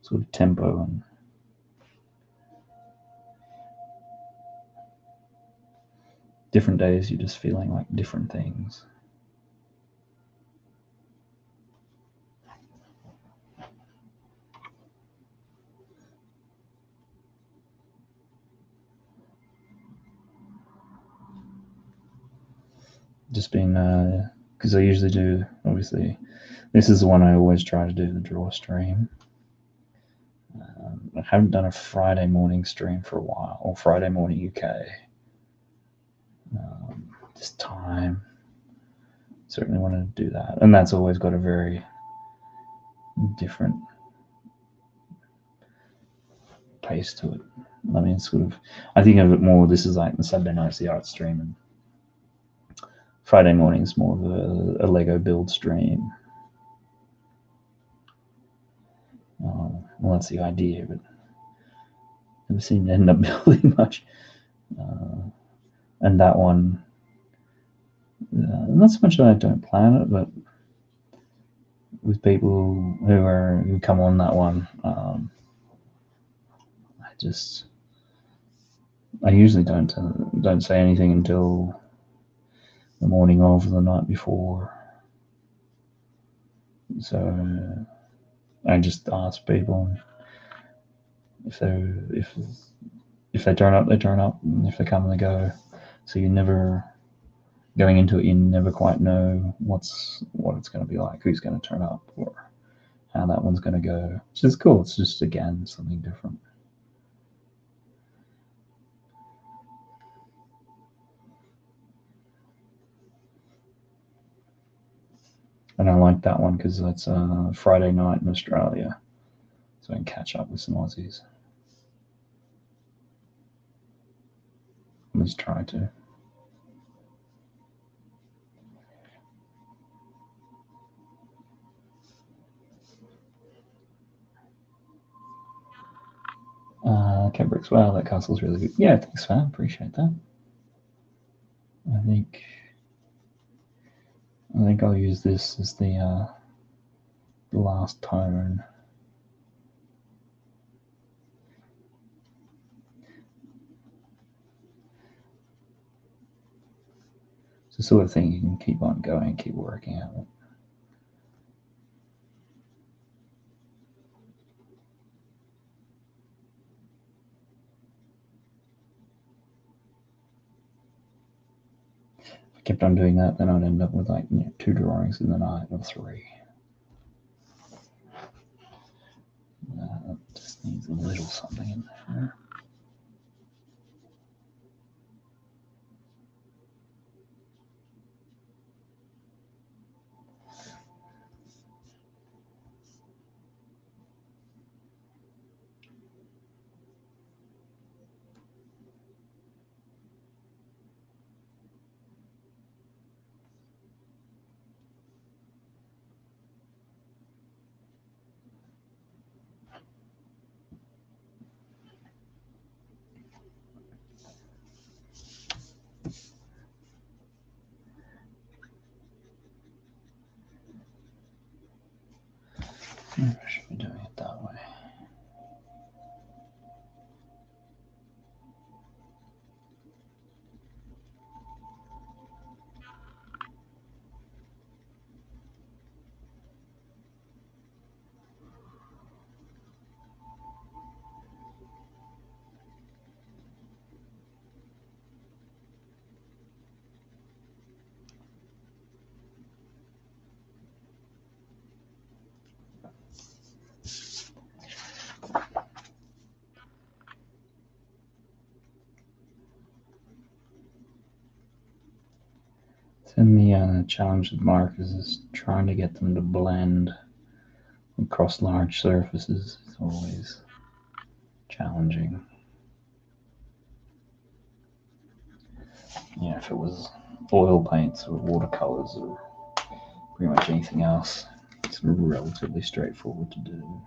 sort of tempo, and different days you're just feeling like different things. just been, because I usually do, obviously, this is the one I always try to do, the draw stream. I haven't done a Friday morning stream for a while, or Friday morning UK. This time, certainly want to do that, and that's always got a very different pace to it. I mean, sort of, I think of it more, this is like the Saturday night's the art stream, and Friday morning's more of a Lego build stream. Well, that's the idea, but never seem to end up building much. And that one, not so much that I don't plan it, but with people who come on that one, I usually don't say anything until the morning of, the night before. So I just ask people, if they turn up, they turn up, and if they come, they go. So you never, going into it, you never quite know what it's going to be like, who's going to turn up, or how that one's going to go. Which is cool. It's just, again, something different. And I like that one because it's Friday night in Australia, so I can catch up with some Aussies. Let's try to. Cat Bricks, wow, that castle's really good. Yeah, thanks, fam. Appreciate that. I think I'll use this as the last tone. It's the sort of thing you can keep on going, keep working at it. If I kept on doing that, then I'd end up with like 2 drawings in the night, or 3. Just needs a little something in there. I should be doing it that way. And the challenge with markers is trying to get them to blend across large surfaces. It's always challenging. Yeah, if it was oil paints or watercolors or pretty much anything else, it's relatively straightforward to do.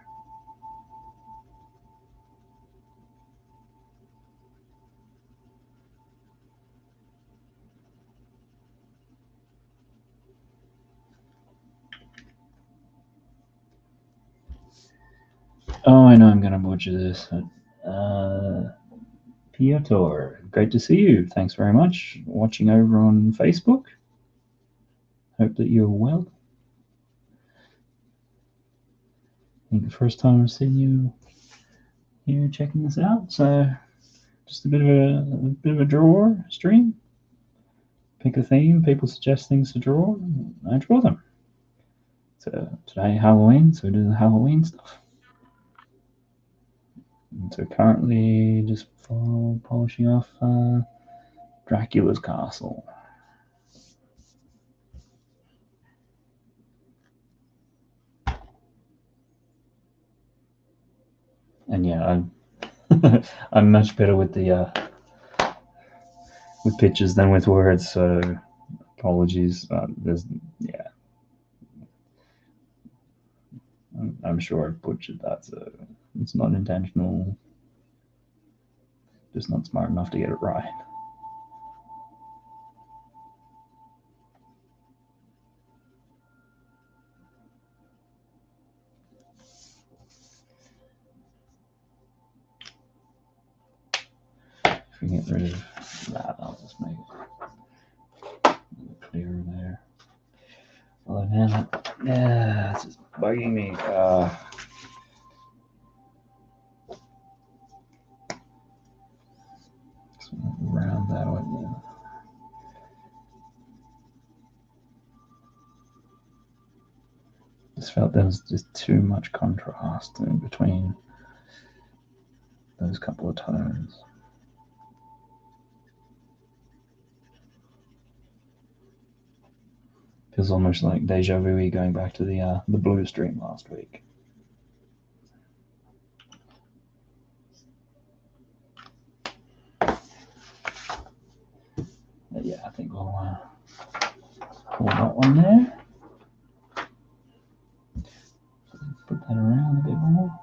Oh, I know I'm going to butcher this. Piotr, great to see you. Thanks very much. Watching over on Facebook. Hope that you're well. I think the first time I've seen you here checking this out. So just a bit of a draw stream. pick a theme, people suggest things to draw, I draw them. So today Halloween, so we do the Halloween stuff. And so currently just polishing off Dracula's castle. And yeah, I'm much better with the with pictures than with words, so apologies. I'm sure I butchered that, so it's not intentional. Just not smart enough to get it right. If we get rid of that, I'll just make it clearer there. Oh man, yeah, it's just bugging me. Round that way. Yeah. Just felt there was just too much contrast in between those couple of tones. Feels almost like deja vu going back to the blue stream last week. But yeah, I think we'll pull that one there. Put that around a bit more.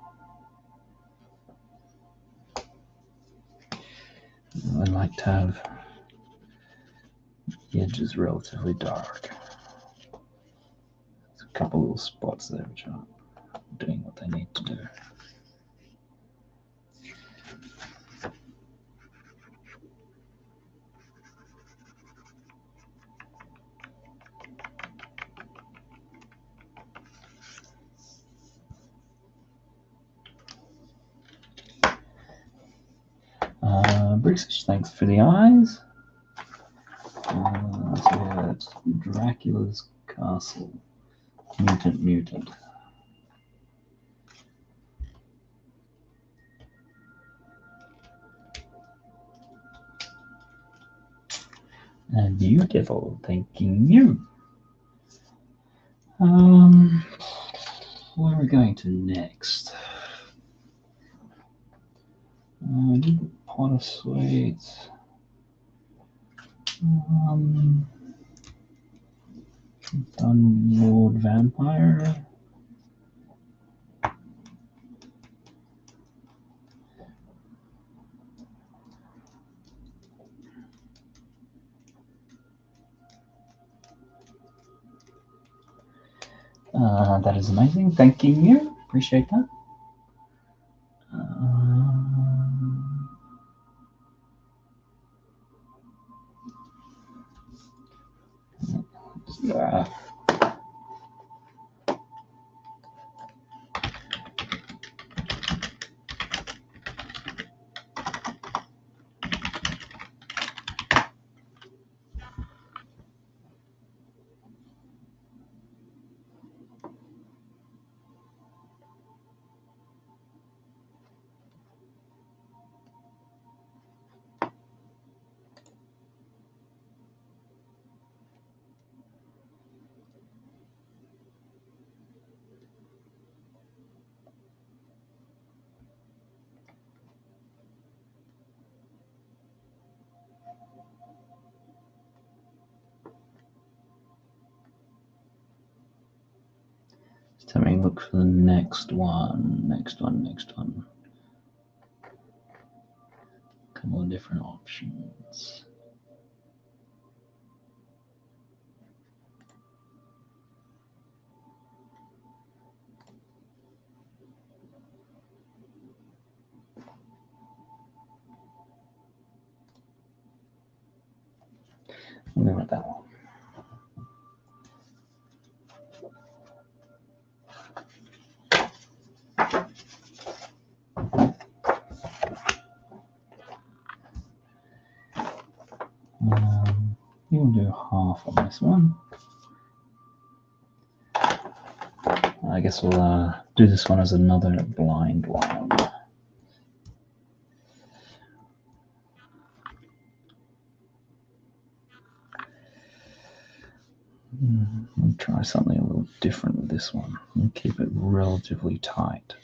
I like to have the edges relatively dark. There's a couple little spots there which are doing what they need to do. Bricks, thanks for the eyes. So yeah, it's Dracula's castle. Mutant. And beautiful, thanking you. Where are we going to next? I did Pot of Sweets. Done Lord Vampire. That is amazing. Thanking you. Appreciate that. Just having a look for the next one. Next one. Couple of different options. I'll go with that one. we'll do half on this one. I guess we'll do this one as another blind one. I'll try something a little different with this one and keep it relatively tight.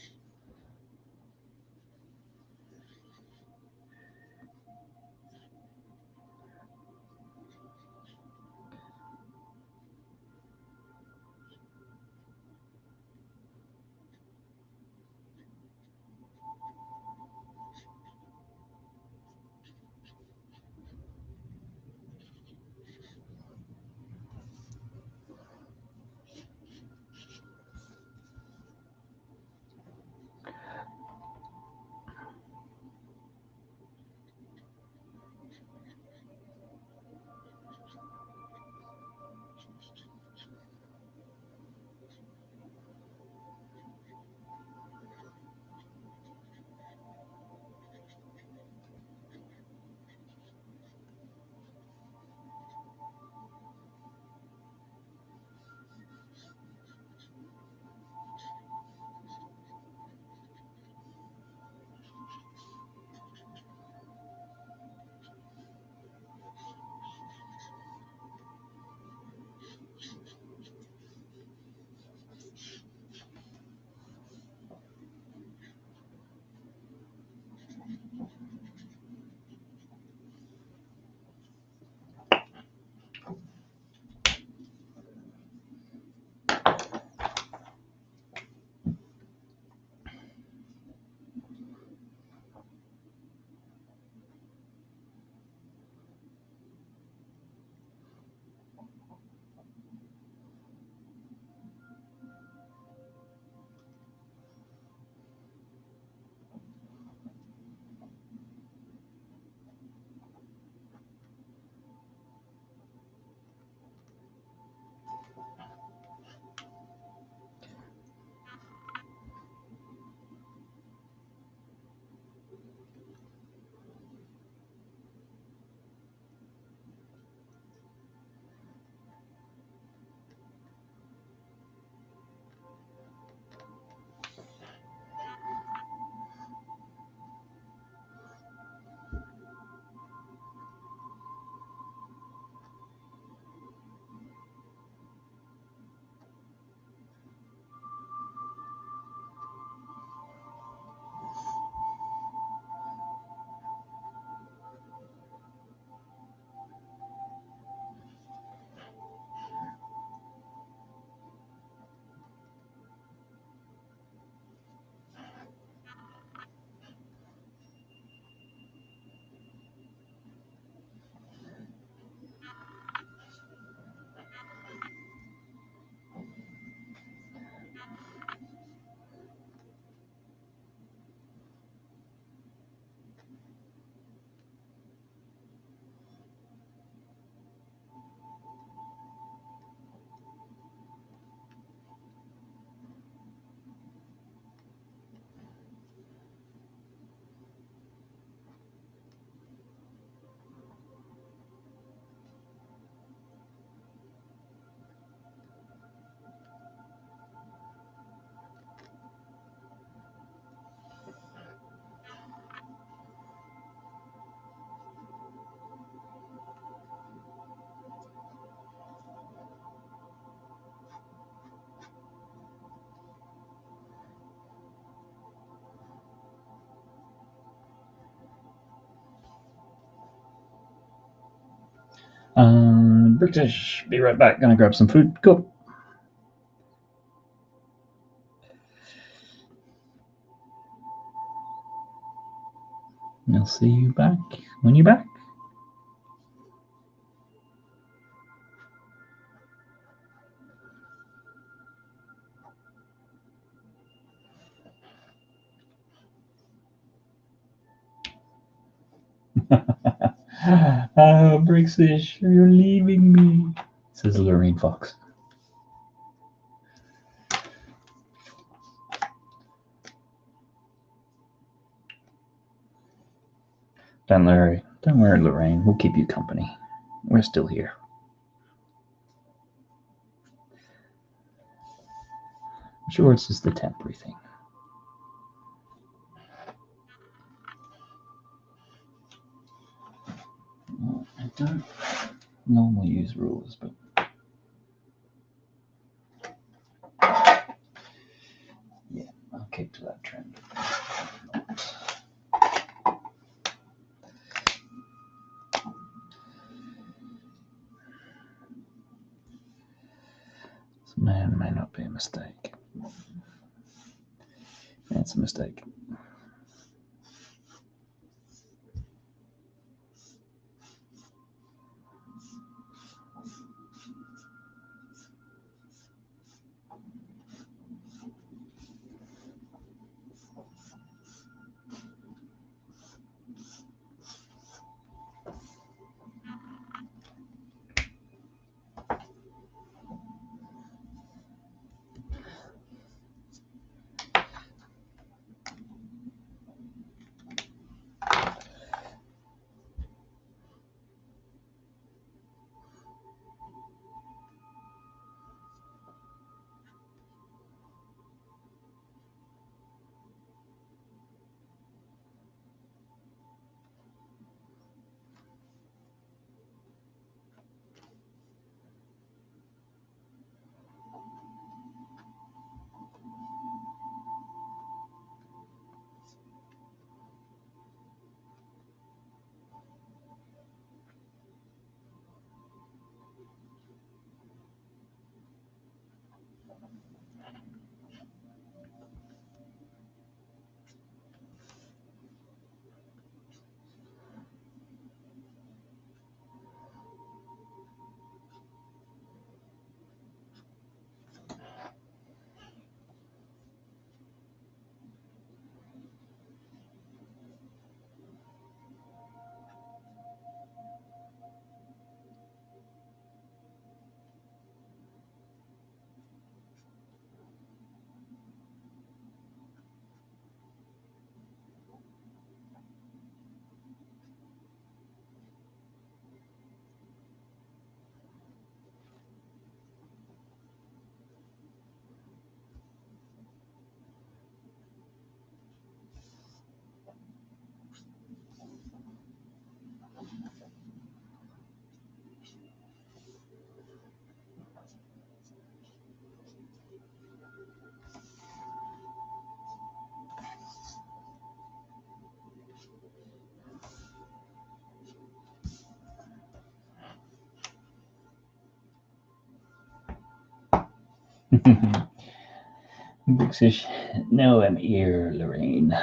British, be right back. Gonna grab some food. Go. I'll see you back when you're back. Brixish, you're leaving me, says Lorraine Fox. Don't worry, Lorraine. We'll keep you company. We're still here. I'm sure it's just the temporary thing. Well, I don't normally use rulers, but yeah, I'll keep to that trend. This may not be a mistake. That's a mistake. Bricksish. No, I'm here, Lorraine.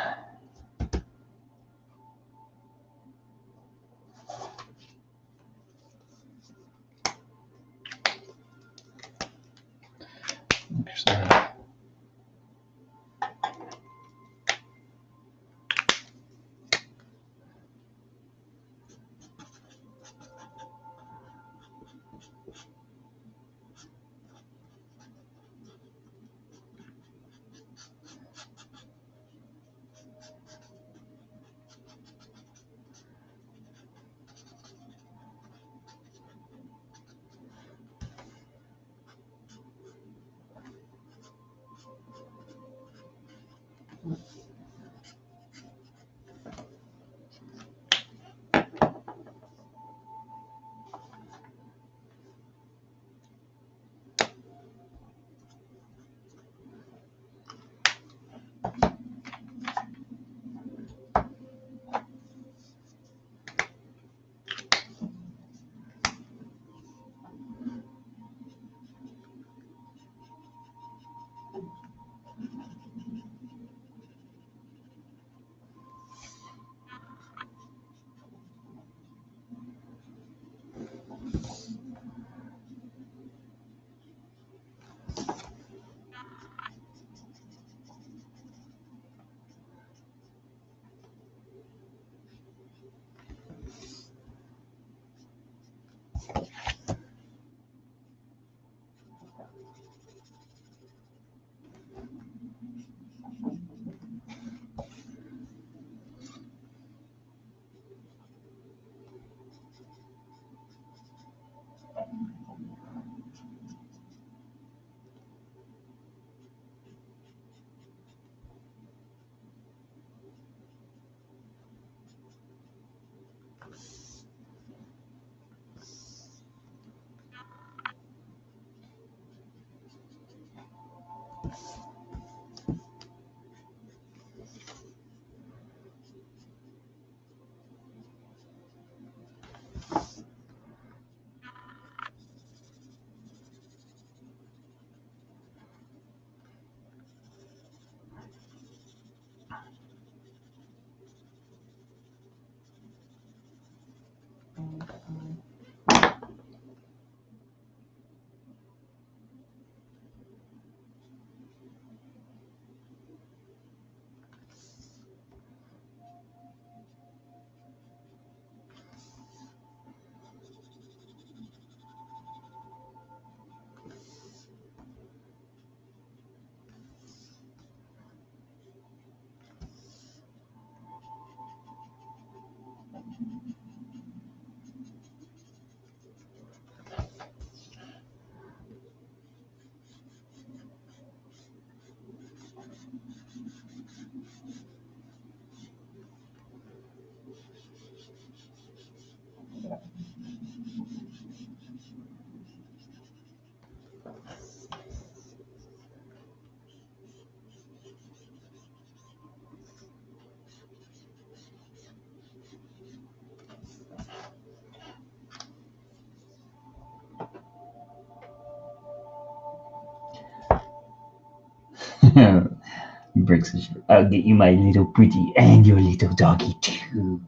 Bricks, I'll get you my little pretty and your little doggy too.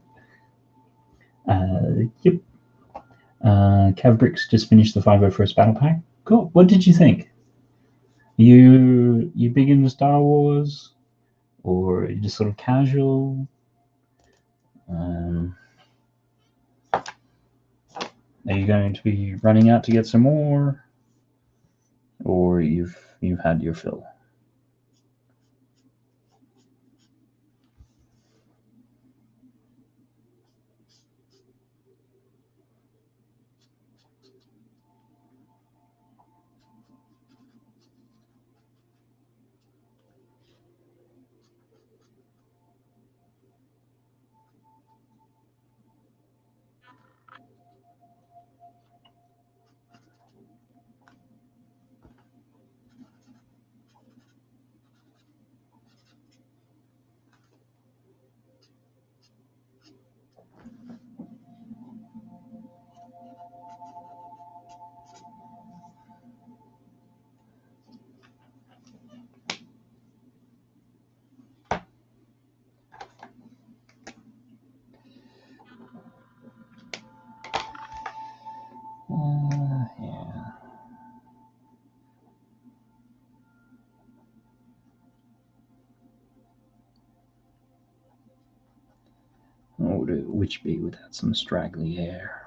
Yep. Cav Bricks just finished the 501st Battle Pack. Cool. What did you think? You big into Star Wars, or are you just sort of casual? Are you going to be running out to get some more, or you've had your fill? Yeah. What would a witch be without some straggly hair?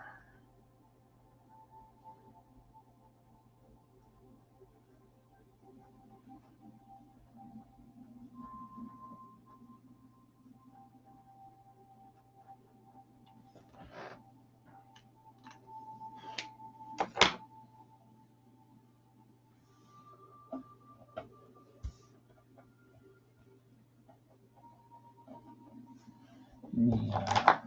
Yeah.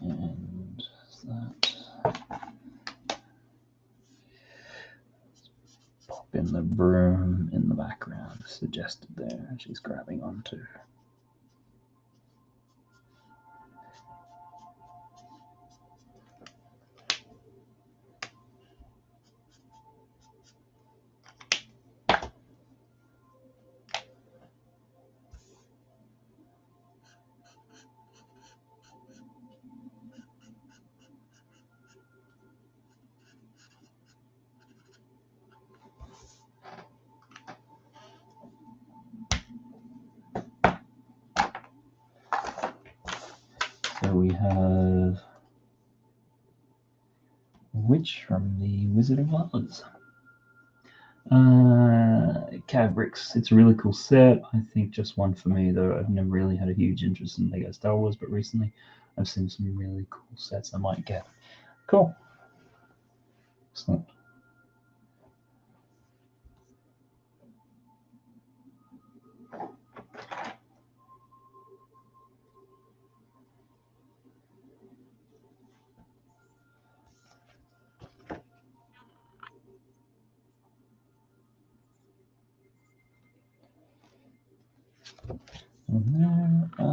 And that. Pop in the broom in the background, suggested there. She's grabbing onto. So we have Witch from the Wizard of Oz. Cav Bricks, it's a really cool set. I think just one for me, though. I've never really had a huge interest in Lego Star Wars, but recently I've seen some really cool sets I might get. Cool. Excellent. on there.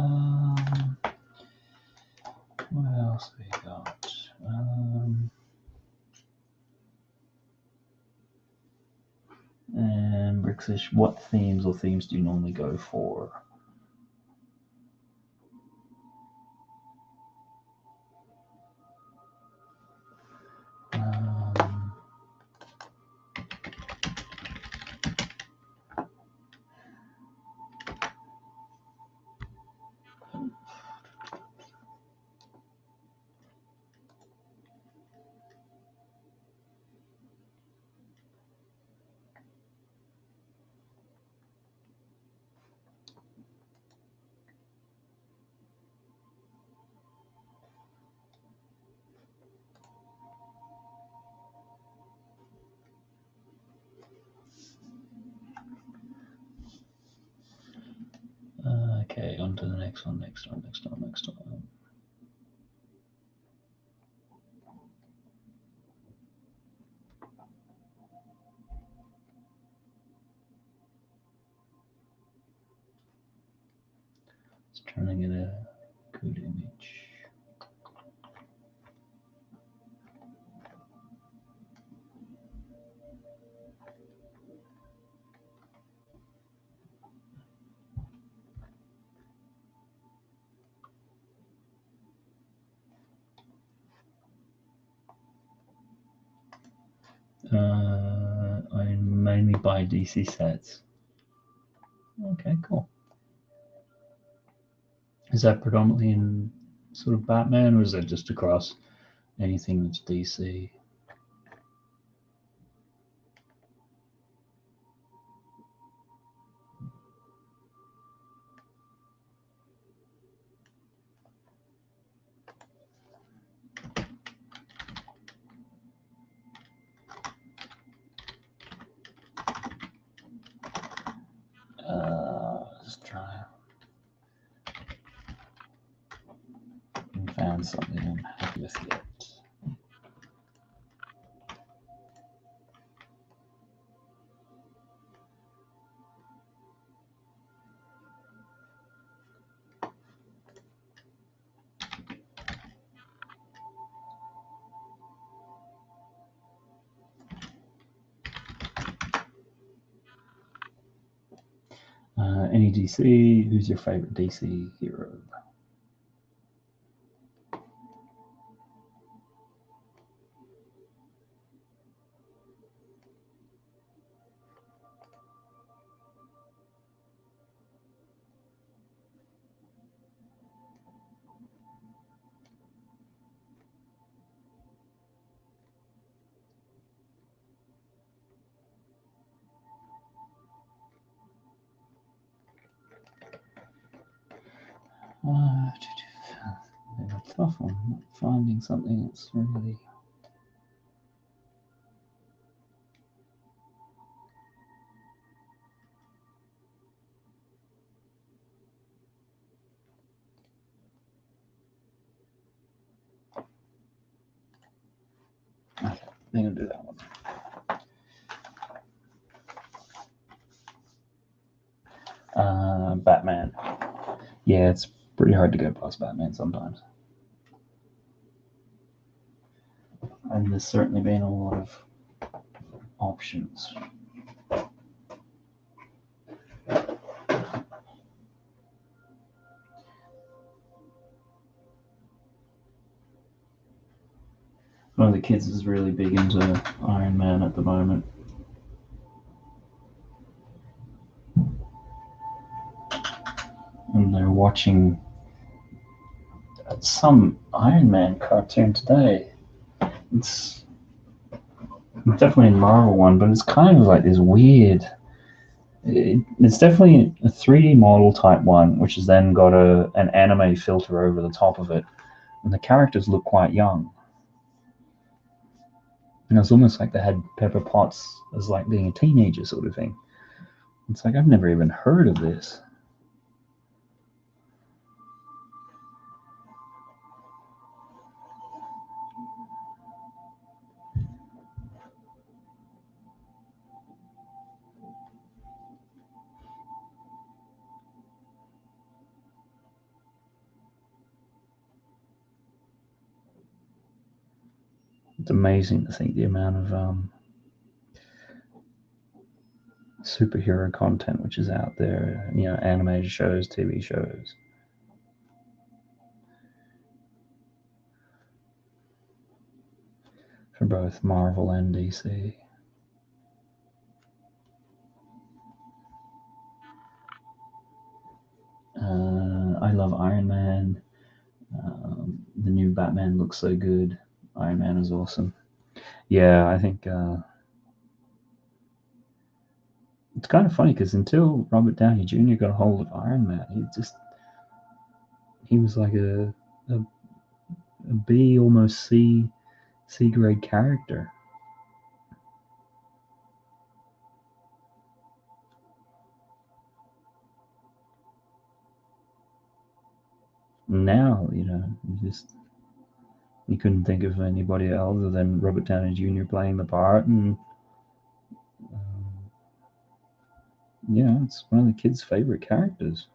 What else have we got? And Brixish, what themes or themes do you normally go for? Okay, on to the next one. It's trying to get a good image. I mainly buy DC sets. Okay, cool. Is that predominantly in sort of Batman, or is that just across anything that's DC? Let's try. I found something I'm happy with yet. Any DC? Who's your favorite DC hero? They're a tough one. Not finding something that's really. Okay, I'm gonna do that one. Batman. Yeah, it's pretty hard to go past Batman sometimes. And there's certainly been a lot of options. One of the kids is really big into Iron Man at the moment. And they're watching some Iron Man cartoon today. It's definitely a Marvel one, but it's kind of like this weird. It's definitely a 3D model type one, which has then got an anime filter over the top of it, and the characters look quite young. And it's almost like they had Pepper Potts as like being a teenager sort of thing. It's like I've never even heard of this. It's amazing to think the amount of superhero content which is out there. You know, animated shows, TV shows. For both Marvel and DC. I love Iron Man. The new Batman looks so good. Iron Man is awesome. Yeah, I think it's kind of funny because until Robert Downey Jr. got a hold of Iron Man, he was like a B, almost C grade character. Now, you know, you couldn't think of anybody other than Robert Downey Jr. playing the part, and yeah, it's one of the kids' favorite characters.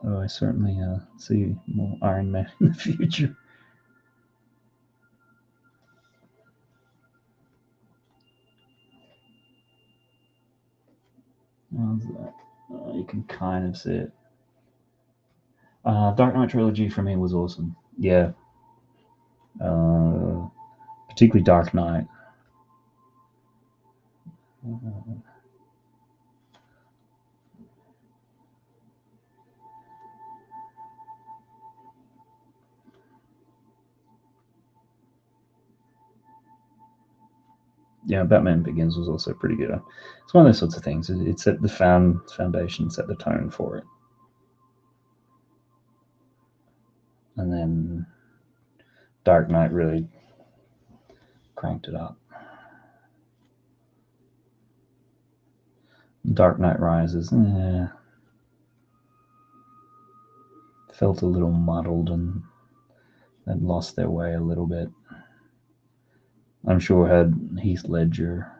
So I certainly see more Iron Man in the future. How's that? You can kind of see it. Dark Knight trilogy for me was awesome. Yeah, uh, particularly Dark Knight. Yeah, Batman Begins was also pretty good. It's one of those sorts of things. It set the foundation, set the tone for it, and then Dark Knight really cranked it up. Dark Knight Rises felt a little muddled and lost their way a little bit. I'm sure had Heath Ledger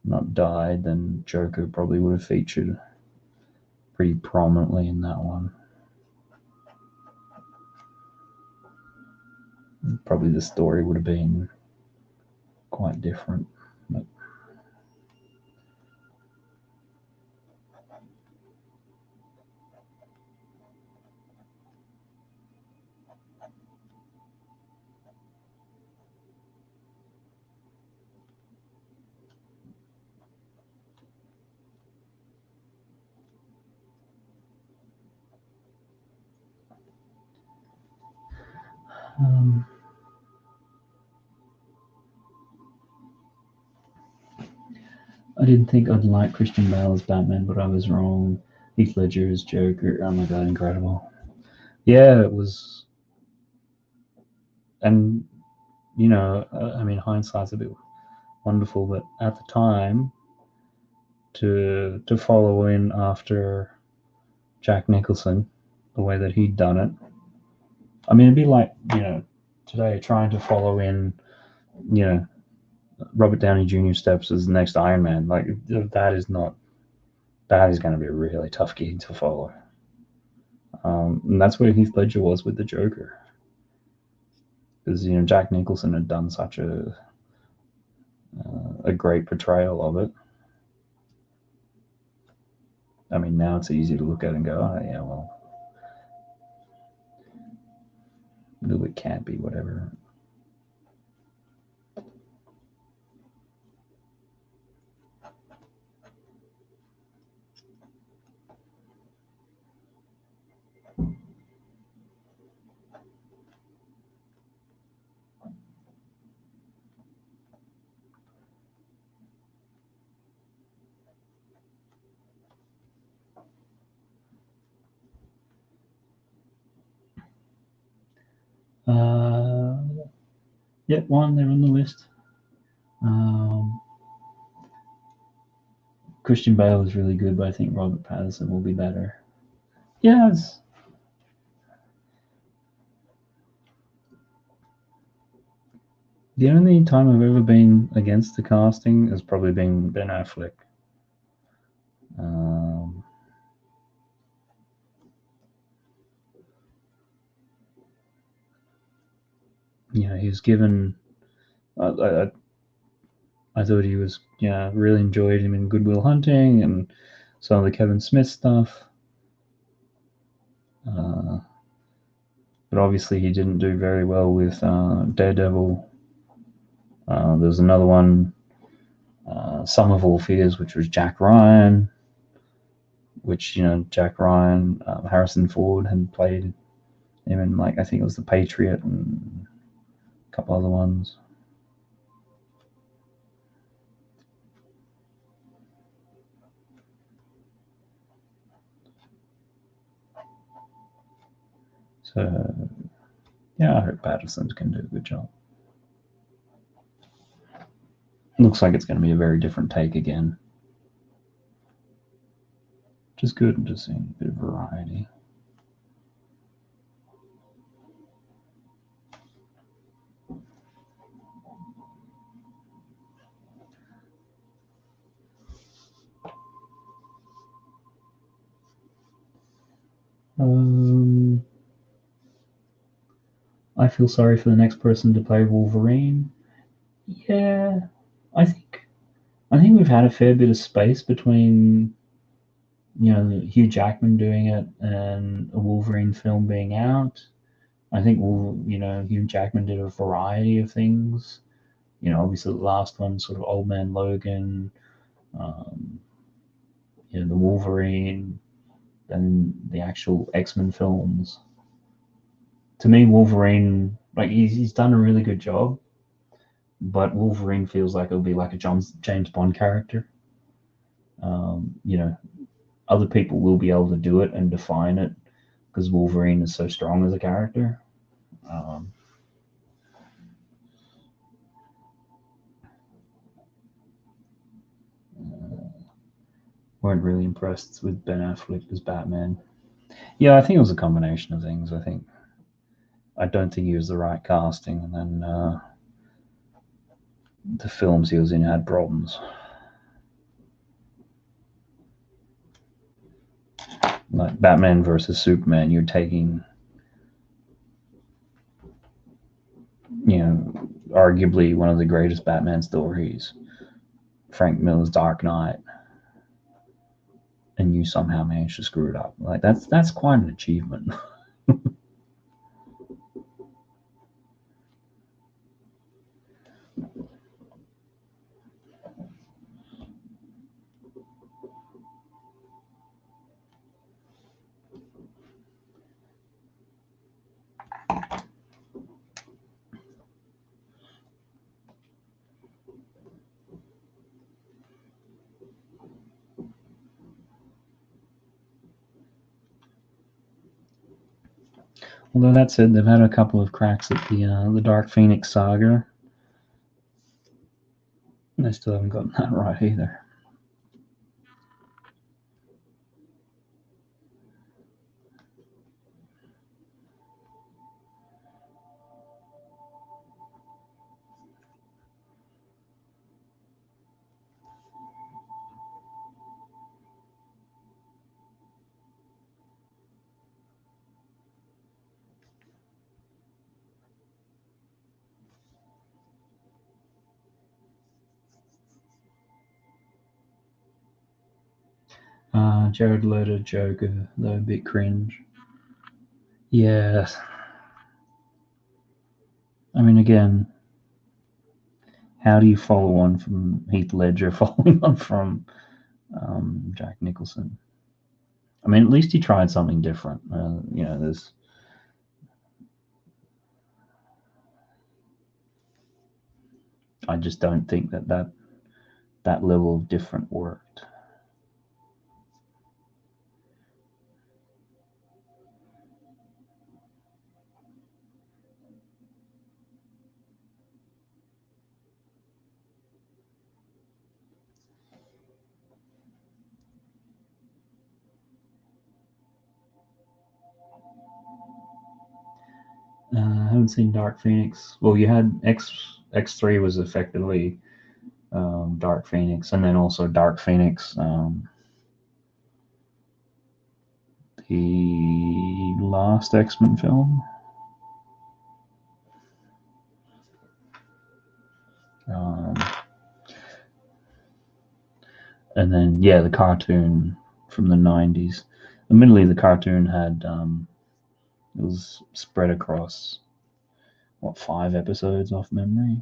not died, then Joker probably would have featured pretty prominently in that one. Probably the story would have been quite different. But I didn't think I'd like Christian Bale as Batman, but I was wrong. Heath Ledger as Joker. Oh my god, incredible. Yeah, it was. And, you know, I mean, hindsight's a bit wonderful, but at the time, to follow in after Jack Nicholson, the way that he'd done it, I mean, it'd be like, you know, today trying to follow in, you know, Robert Downey Jr. steps as the next Iron Man. Like, that is going to be a really tough gig to follow. And that's where Heath Ledger was with the Joker. Because, you know, Jack Nicholson had done such a great portrayal of it. I mean, now it's easy to look at and go, oh, yeah, well, a little bit campy, whatever. Yep, one, they're on the list. Christian Bale is really good, but I think Robert Pattinson will be better. Yeah, the only time I've ever been against the casting has probably been Ben Affleck. He was given. I thought he was, really enjoyed him in Good Will Hunting and some of the Kevin Smith stuff. But obviously he didn't do very well with Daredevil. There's another one, Sum of All Fears, which was Jack Ryan, which, Jack Ryan, Harrison Ford had played him in, like, I think it was The Patriot and a couple other ones. So, I hope Patterson can do a good job. Looks like it's going to be a very different take again. Which is good, just seeing a bit of variety. I feel sorry for the next person to play Wolverine. Yeah, I think we've had a fair bit of space between, Hugh Jackman doing it and a Wolverine film being out. I think Hugh Jackman did a variety of things. Obviously the last one, sort of Old Man Logan, the Wolverine, and the actual X-Men films. To me, Wolverine, like, he's done a really good job, but Wolverine feels like it'll be like a James Bond character. Other people will be able to do it and define it because Wolverine is so strong as a character. Weren't really impressed with Ben Affleck as Batman. Yeah, I think it was a combination of things. I don't think he was the right casting, and then the films he was in had problems. Like Batman versus Superman, you're taking, arguably one of the greatest Batman stories, Frank Miller's Dark Knight, and you somehow managed to screw it up. Like, that's quite an achievement. Although that said, they've had a couple of cracks at the Dark Phoenix saga. And they still haven't gotten that right either. Jared Leto Joker, though, a bit cringe. Yeah. I mean, again, how do you follow on from Heath Ledger following on from Jack Nicholson? I mean, at least he tried something different. There's. I just don't think that level of different worked. I haven't seen Dark Phoenix. Well, you had X3 was effectively Dark Phoenix, and then also Dark Phoenix the last X-Men film. And then, yeah, the cartoon from the 90s. Admittedly, the cartoon had, it was spread across, 5 episodes off memory?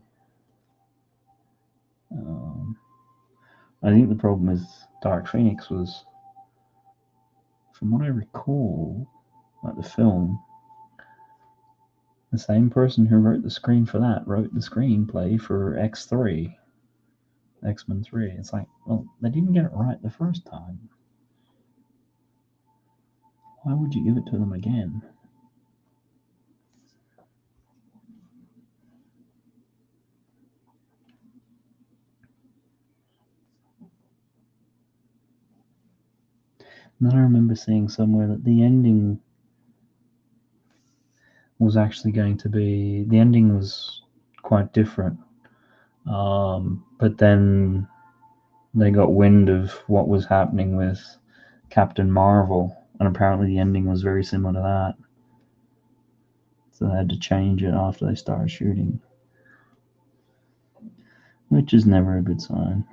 I think the problem with Dark Phoenix was, from what I recall, like the film, the same person who wrote the screen for that wrote the screenplay for X3, X-Men 3. It's like, well, they didn't get it right the first time. Why would you give it to them again? And then I remember seeing somewhere that the ending was actually going to be, the ending was quite different. But then they got wind of what was happening with Captain Marvel, and apparently the ending was very similar to that. So they had to change it after they started shooting, which is never a good sign.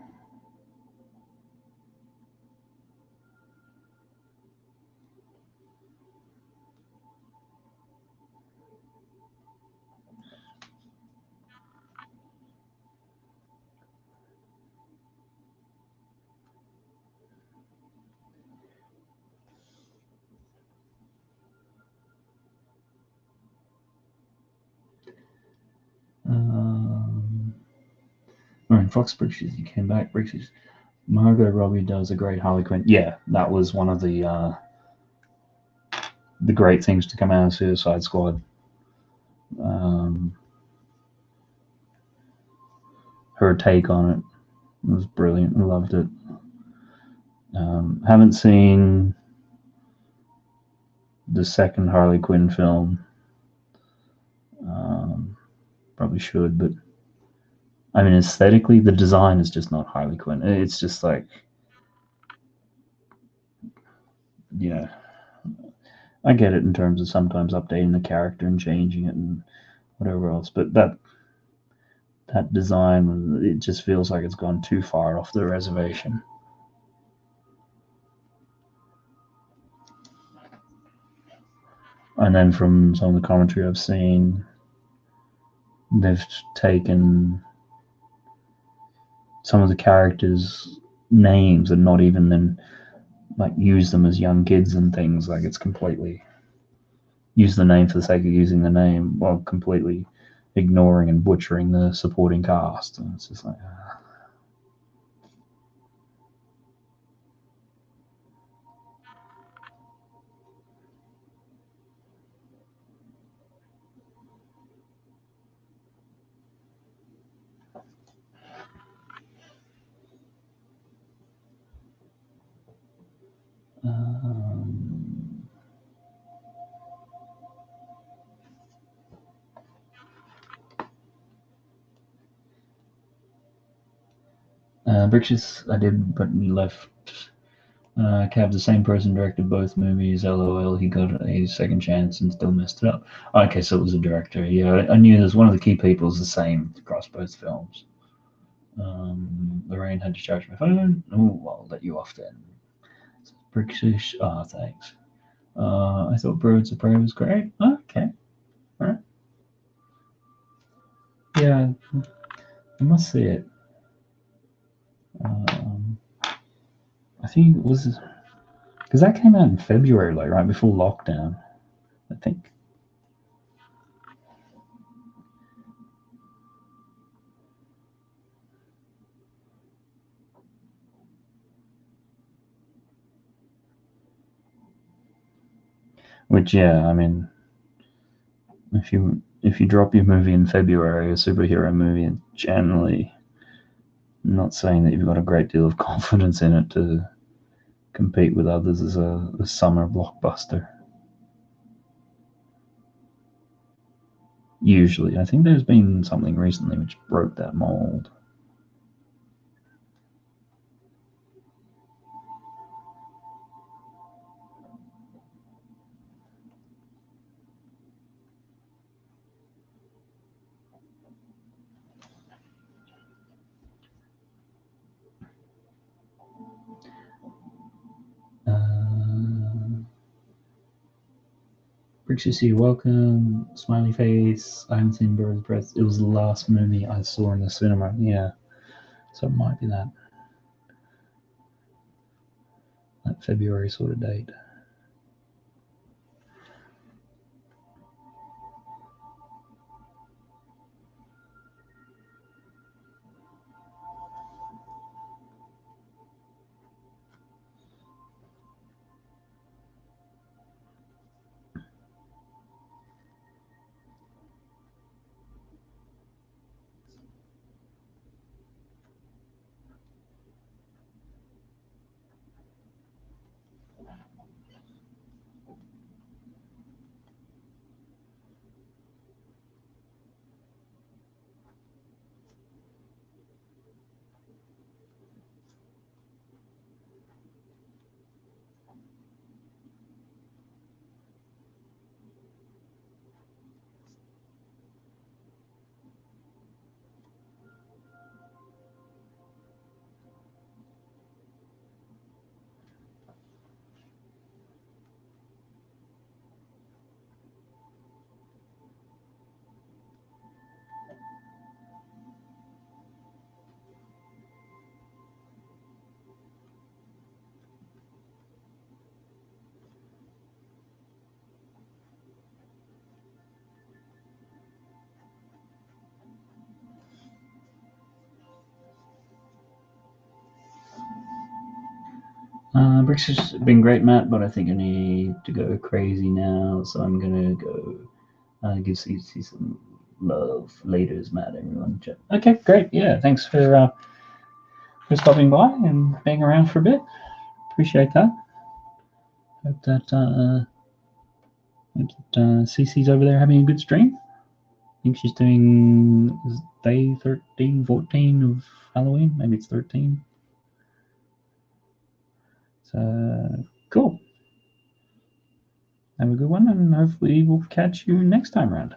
When Fox Bridges, he came back. Bridges, Margot Robbie does a great Harley Quinn. Yeah, that was one of the great things to come out of Suicide Squad. Her take on it was brilliant. I loved it. Haven't seen the second Harley Quinn film. Probably should, but I mean, aesthetically, the design is just not Harley Quinn. It's just like, you know, I get it in terms of sometimes updating the character and changing it and whatever else, but that design, it just feels like it's gone too far off the reservation. And then from some of the commentary I've seen, they've taken some of the characters' names and not even then like use them as young kids and things. Like, it's completely use the name for the sake of using the name while completely ignoring and butchering the supporting cast. And it's just like, Bridges, I did, but we left. Cav, the same person directed both movies. LOL, he got a second chance and still messed it up. Okay, so it was a director. Yeah, I knew there's one of the key people is the same across both films. Lorraine had to charge my phone. Oh, I'll let you off then. British. Ah, thanks. I thought Birds of Prey was great. Okay, all right. Yeah, I must see it. I think it was because that came out in February, like right before lockdown, I think. Which, yeah, I mean, if you drop your movie in February, a superhero movie, generally, not saying that you've got a great deal of confidence in it to compete with others as a summer blockbuster. Usually, I think there's been something recently which broke that mold. Bricks, you see, welcome. Smiley face. I haven't seen Bird's Breath. It was the last movie I saw in the cinema. Yeah, so it might be that February sort of date. Bricks has been great, Matt, but I think I need to go crazy now, so I'm gonna go give CC some love. Laters, Matt, everyone. Okay, great. Yeah, thanks for stopping by and being around for a bit. Appreciate that. Hope that CC's over there having a good stream. I think she's doing day 13, 14 of Halloween. Maybe it's 13. So, cool. Have a good one, and hopefully we'll catch you next time around.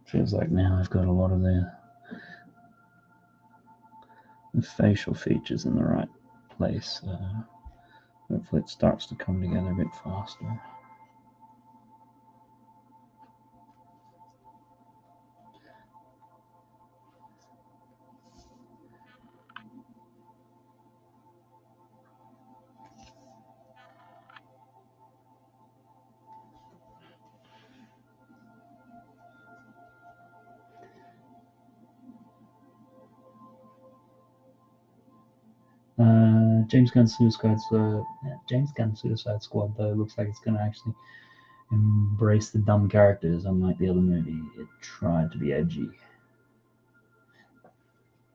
Feels like now I've got a lot of the facial features in the right place. Hopefully it starts to come together a bit faster. James Gunn Suicide Squad though looks like it's going to actually embrace the dumb characters, unlike the other movie. It tried to be edgy.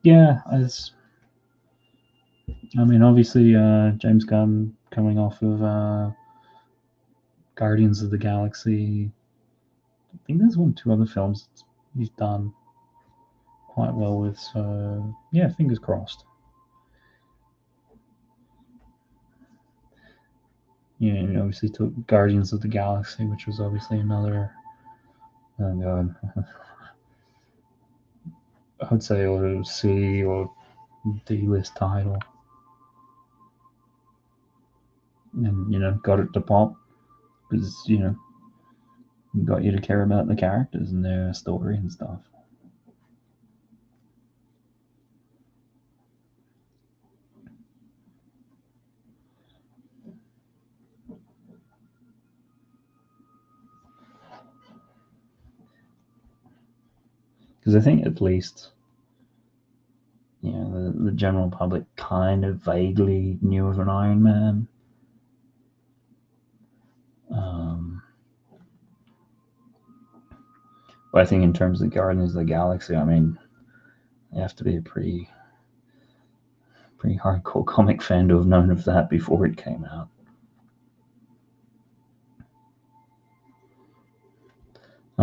Yeah, I mean, obviously, James Gunn coming off of Guardians of the Galaxy. I think there's 2 other films he's done quite well with. So yeah, fingers crossed. Yeah, he obviously took Guardians of the Galaxy, which was obviously another. Oh god. I would say or C or D-list title, and got it to pop because got you to care about the characters and their story and stuff. Because I think at least the general public kind of vaguely knew of an Iron Man. But I think in terms of Guardians of the Galaxy, I mean, you have to be a pretty hardcore comic fan to have known of that before it came out.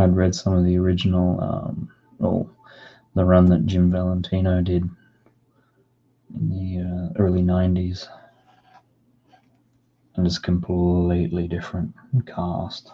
I'd read some of the original, the run that Jim Valentino did in the early 90s. And it's completely different cast.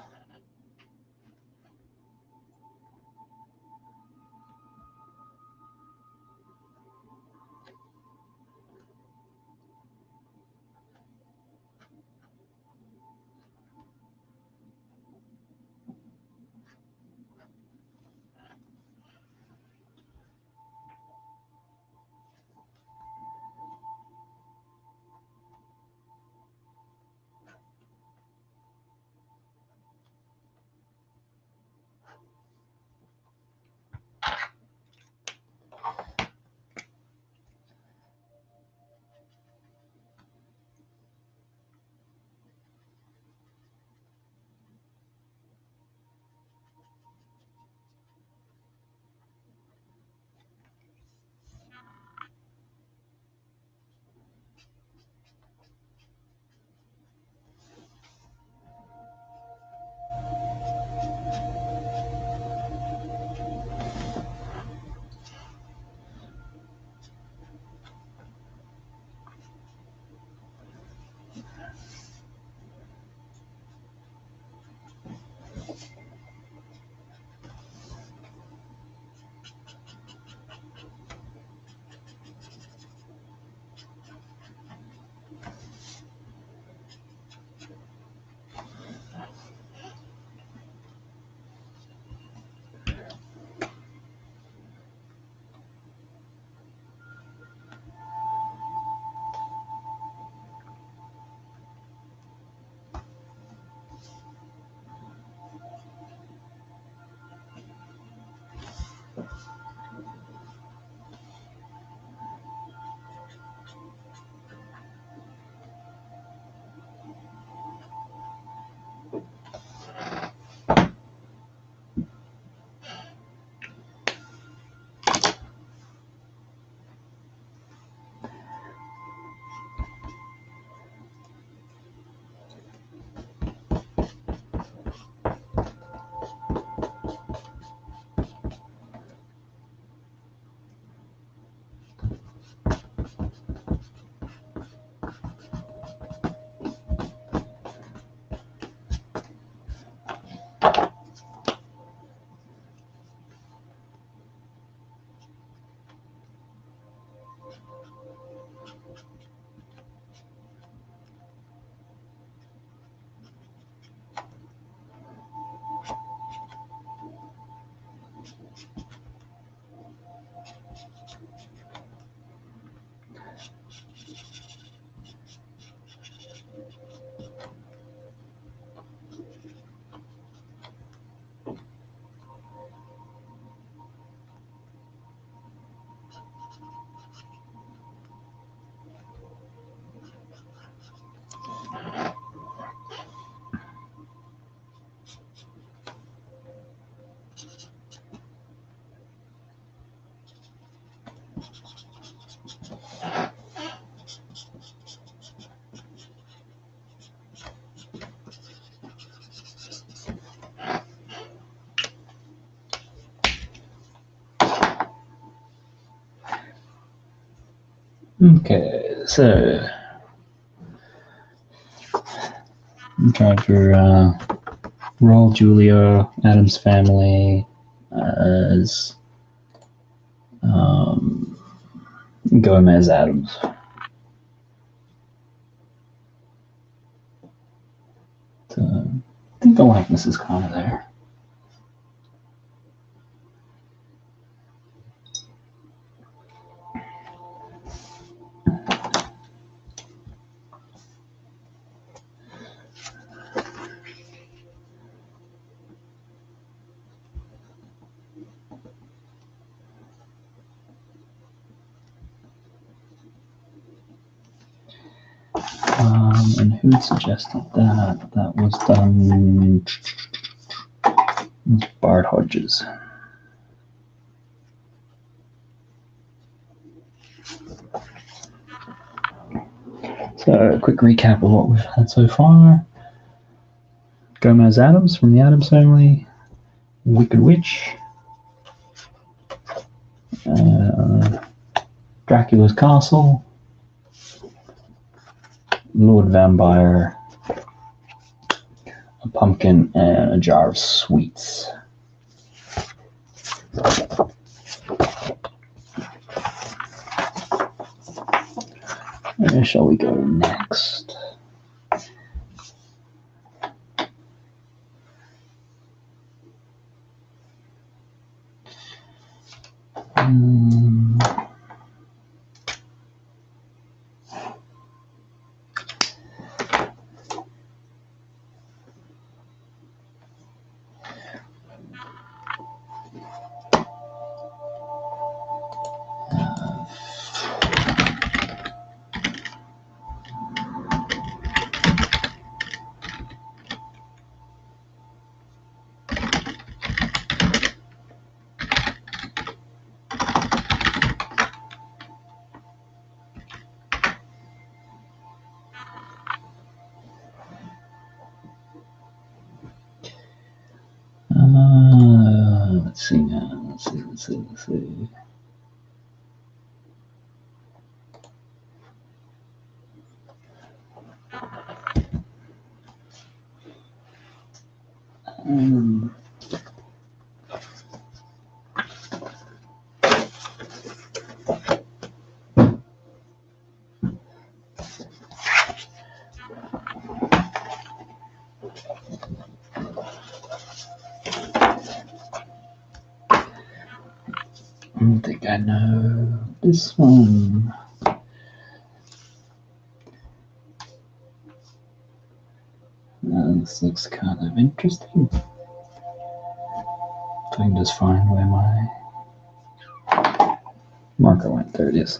Okay, so I'm trying for Raul Julia, Adam's Family as Gomez Adams. So I think the likeness is kind of there. And who suggested that? That was done. Bart Hodges. So a quick recap of what we've had so far. Gomez Adams from the Addams Family Wicked Witch, Dracula's Castle, Lord Vampire, a pumpkin, and a jar of sweets. Where shall we go next? Let's see now. Let's see. I think I know this one. This looks kind of interesting. If I can just find where my marker went. There it is.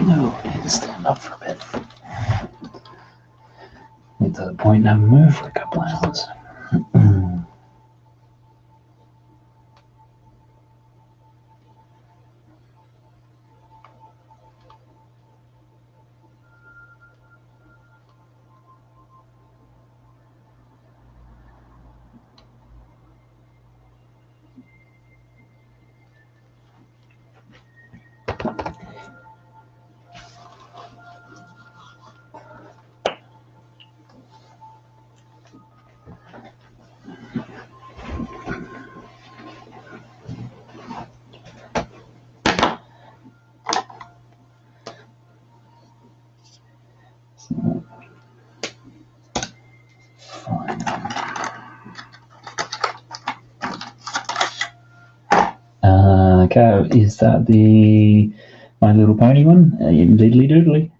No, I need to stand up for a bit. Get to the point and move for a couple hours. Okay, is that the My Little Pony one? Diddly doodly.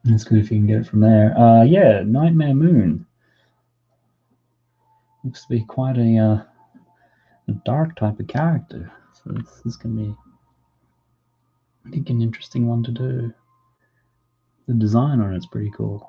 That's good if you can get it from there. Yeah, Nightmare Moon. Looks to be quite a dark type of character. So this is going to be I think an interesting one to do. The design on it's pretty cool.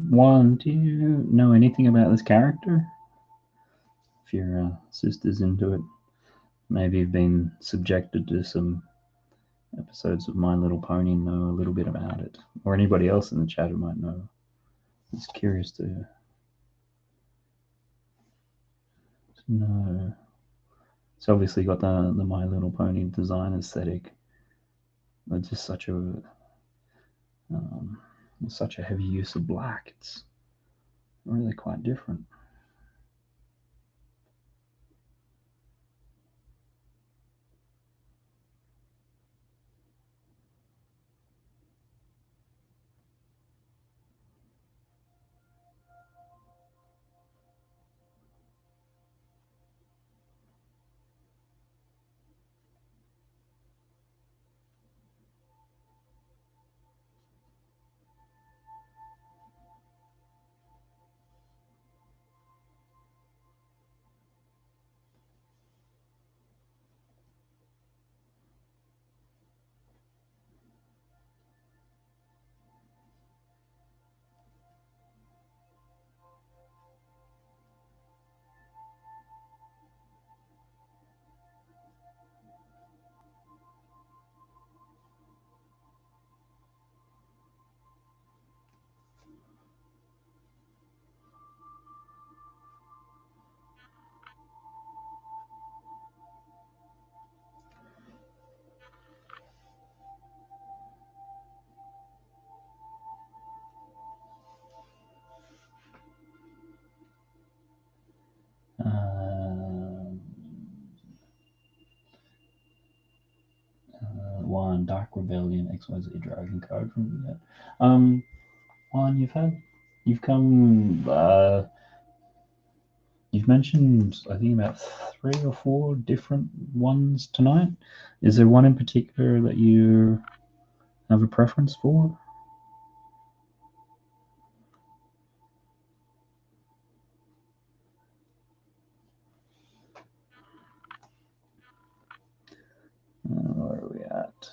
One, do you know anything about this character? If your sister's into it, maybe you've been subjected to some episodes of My Little Pony and know a little bit about it, or anybody else in the chat who might know. Just curious to know. It's obviously got the My Little Pony design aesthetic, but just such a heavy use of black. It's really quite different. One Dark Rebellion XYZ Dragon card from that. One you've come You've mentioned, I think, about 3 or 4 different ones tonight. Is there one in particular that you have a preference for? Where are we at?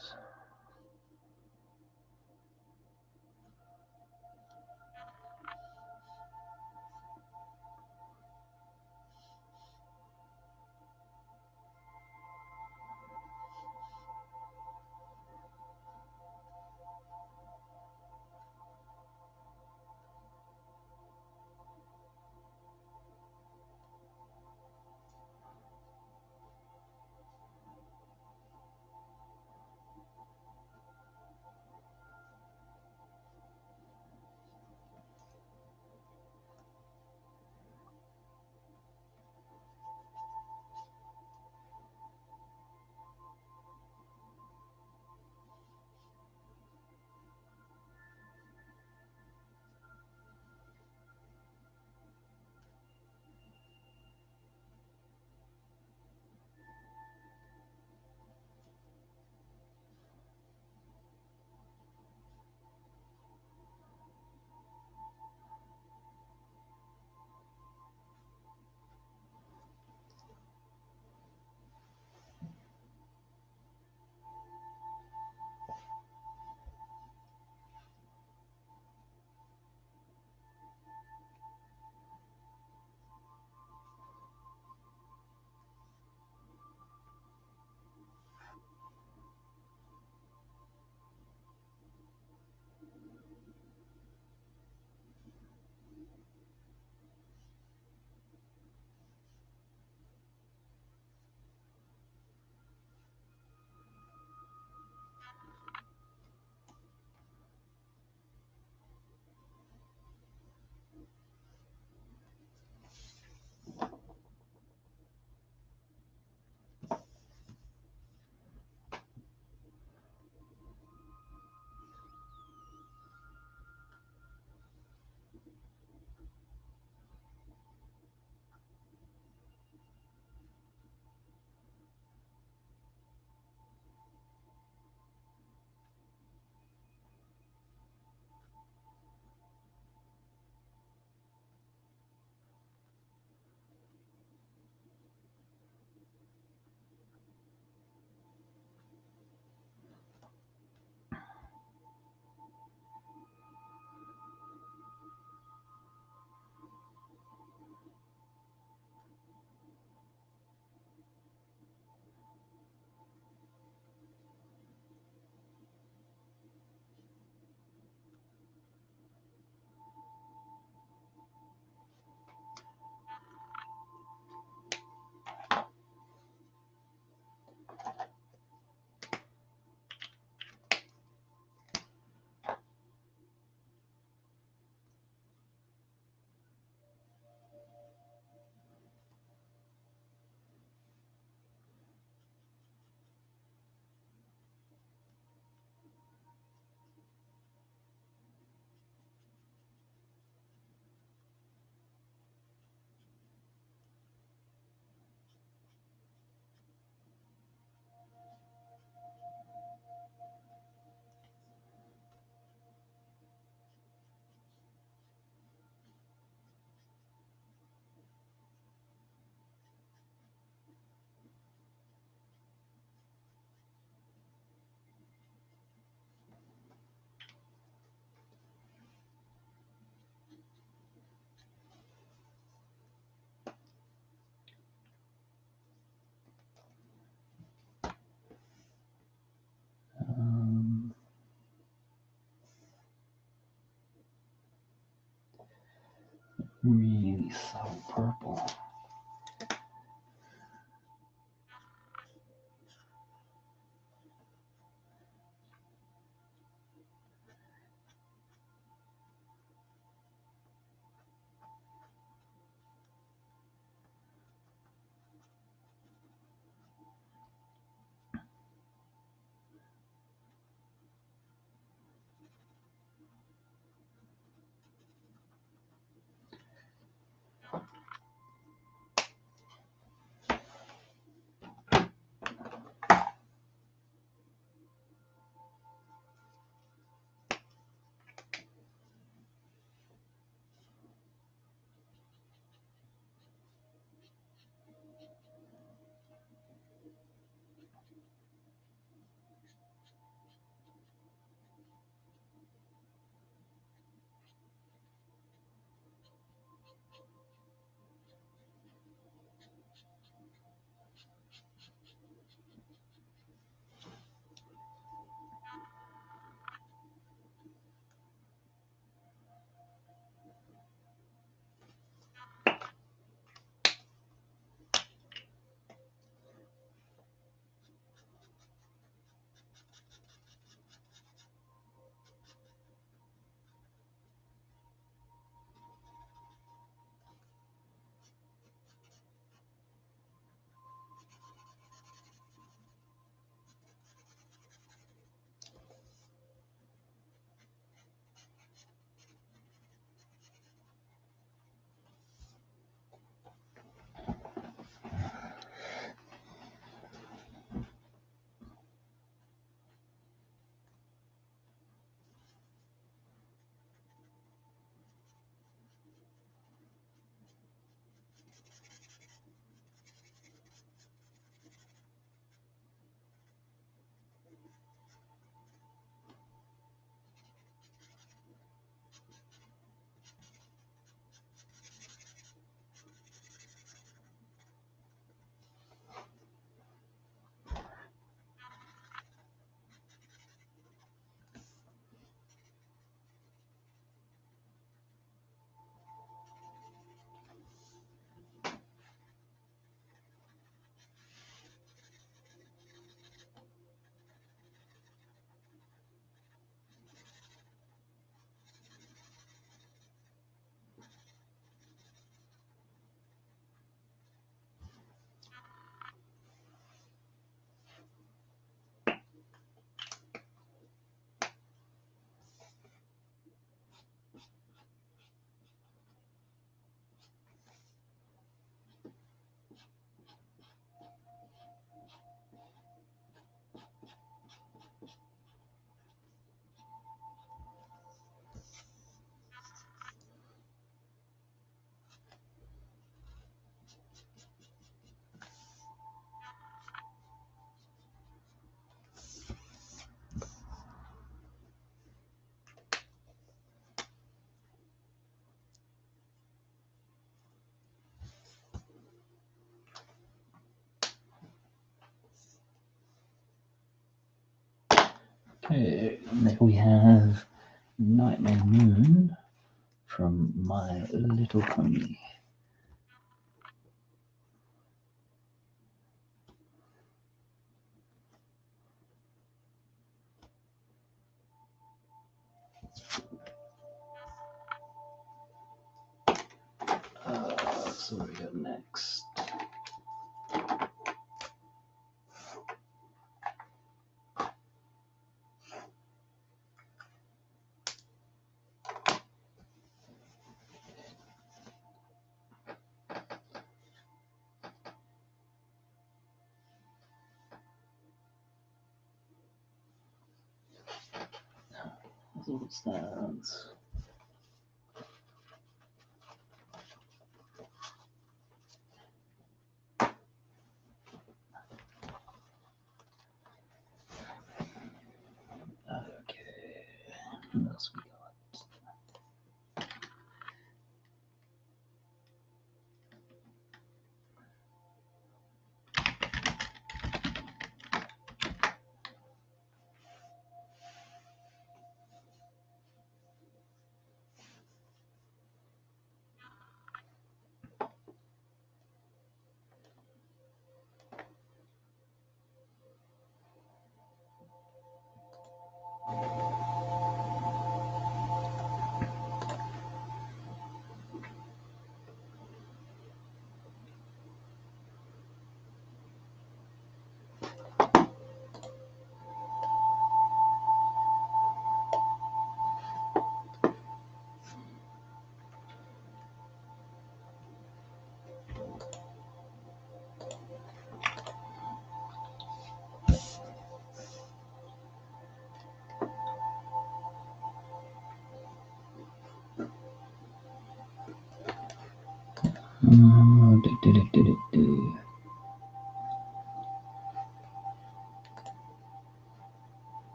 Really subtle purple. Okay, there we have Nightmare Moon from My Little Pony. So what do we got next? What's that? Okay, what else we got?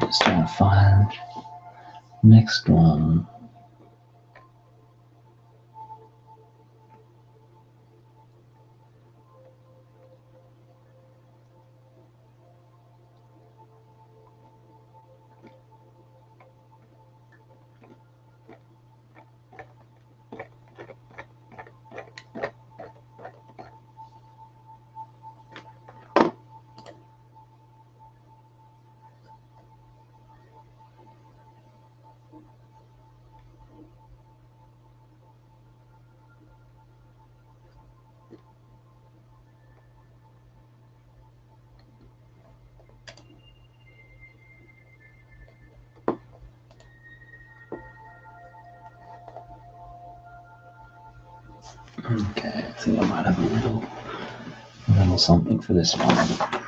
Just trying to find next one. Okay, I think I might have a little something for this one.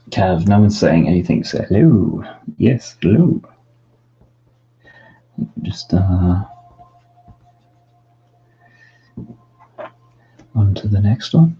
Cav, no one's saying anything, so hello. Yes, hello. Just on to the next one.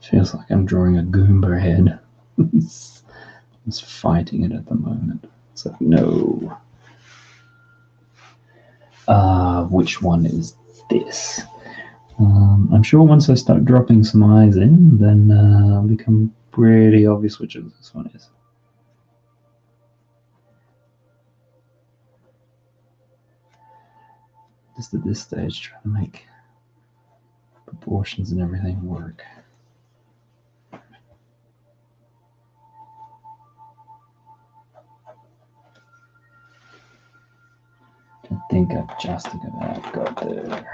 Feels like I'm drawing a Goomba head. It's fighting it at the moment. It's like, no. Which one is this? I'm sure once I start dropping some eyes in, then it'll become pretty obvious which of this one is. Just at this stage, trying to make proportions and everything work. I think I've just about got there.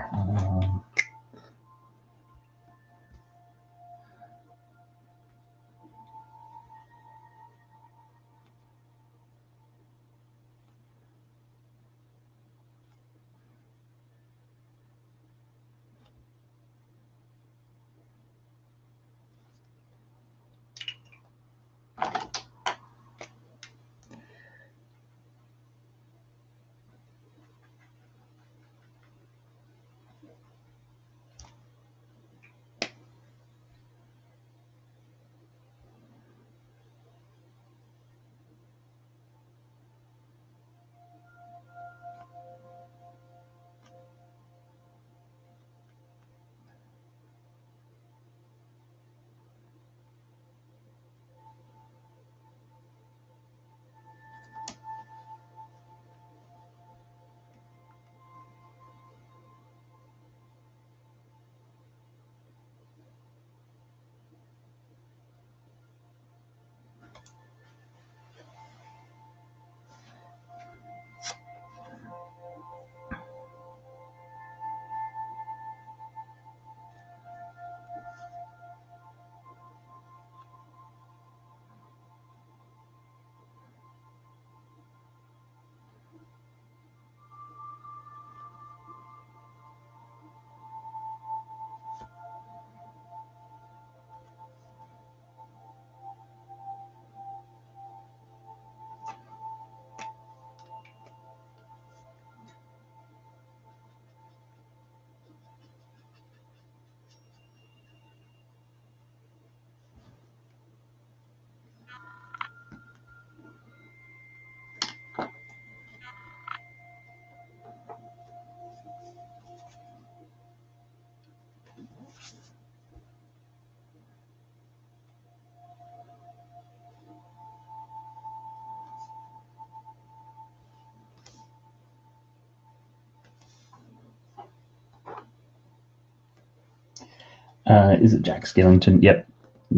Is it Jack Skellington? Yep,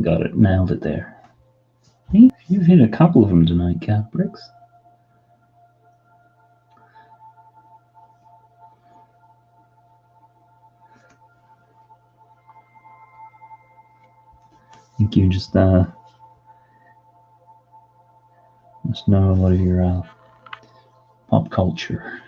got it, nailed it there. Hey, you've hit a couple of them tonight, Cat Bricks. I think you just must know a lot of your pop culture.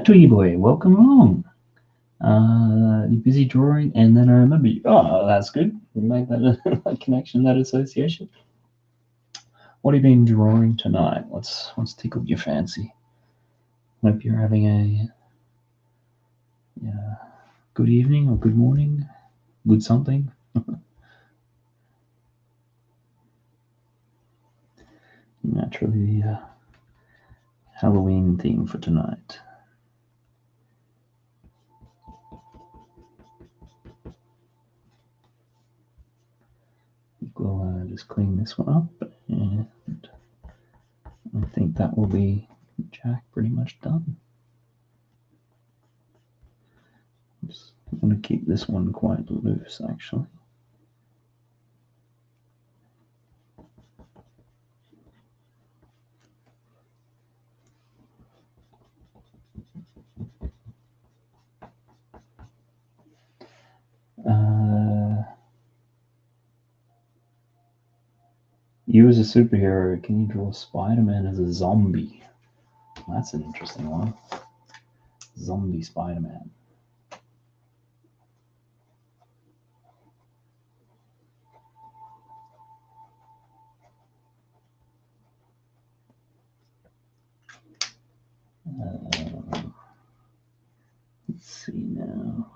Twiggy Boy, welcome along. You busy drawing? And then I remember you. Oh, that's good. We make that connection, that association. What have you been drawing tonight? What's tickled your fancy? Hope you're having a good evening or good morning, good something. Naturally, the Halloween theme for tonight. We'll just clean this one up, and I think that will be Jack pretty much done. I'm going to keep this one quite loose, actually. You as a superhero, can you draw Spider-Man as a zombie? That's an interesting one. Zombie Spider-Man. Let's see now.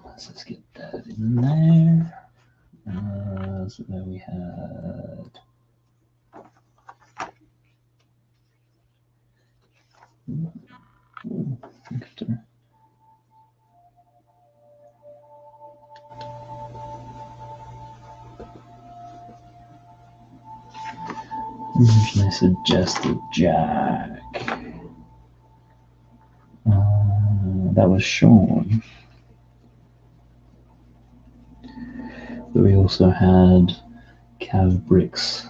Let's just get that in there. So there we had. Originally suggested Jack. That was Sean. But we also had Family Bricks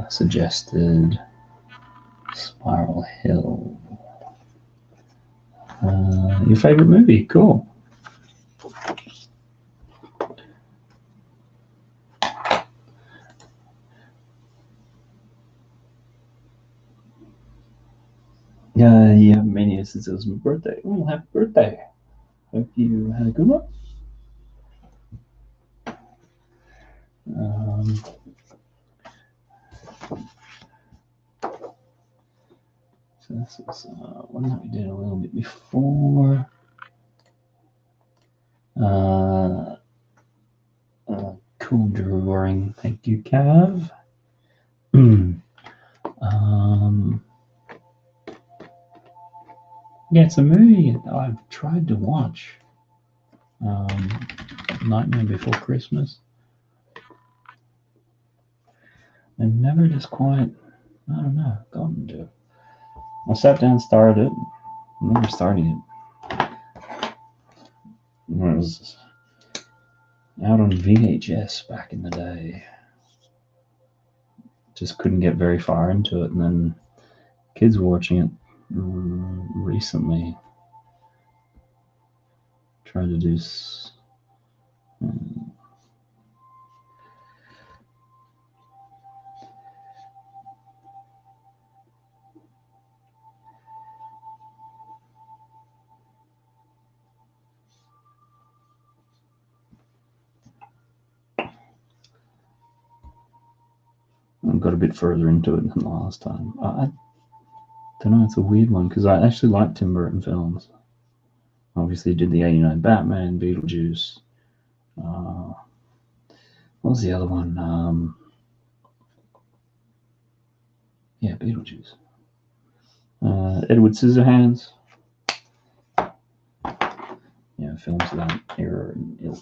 suggested Spiral Hill. Your favorite movie? Cool. You haven't been here since it was my birthday. Oh, happy birthday. Hope you had a good one. So this is one that we did a little bit before. Cool drawing. Thank you, Cav. Yeah, it's a movie I've tried to watch. Nightmare Before Christmas. And never just quite, I don't know, gotten to. I sat down, started it, never started it. When it was out on VHS back in the day. Just couldn't get very far into it, and then kids were watching it recently. Tried to do. I got a bit further into it than the last time. I don't know, it's a weird one because I actually like Tim Burton films. Obviously, did the '89 Batman, Beetlejuice. What was the other one? Yeah, Beetlejuice. Edward Scissorhands. Yeah, films of that era and ilk.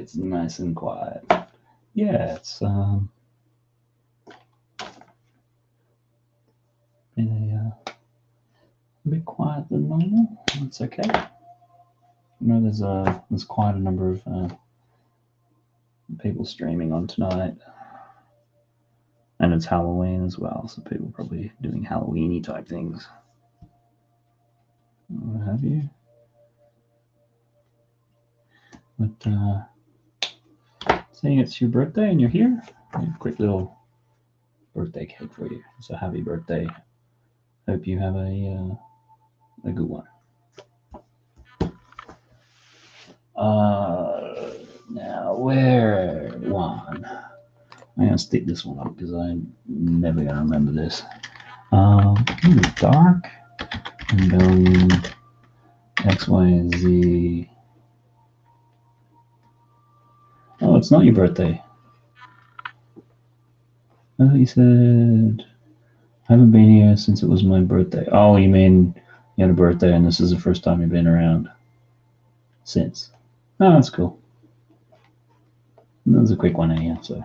it's nice and quiet. Yeah, it's been a bit quiet than normal. It's okay. I know there's quite a number of people streaming on tonight, and it's Halloween as well, so people are probably doing Halloweeny type things. What have you? But saying it's your birthday and you're here, I have a quick little birthday cake for you. So happy birthday! Hope you have a good one. Now where one? I'm gonna stick this one up because I'm never gonna remember this. Dark and X, Y, and Z. Oh, it's not your birthday. I thought you said I haven't been here since it was my birthday. Oh, you mean you had a birthday and this is the first time you've been around since? Oh, that's cool. That was a quick one, anyhow. So.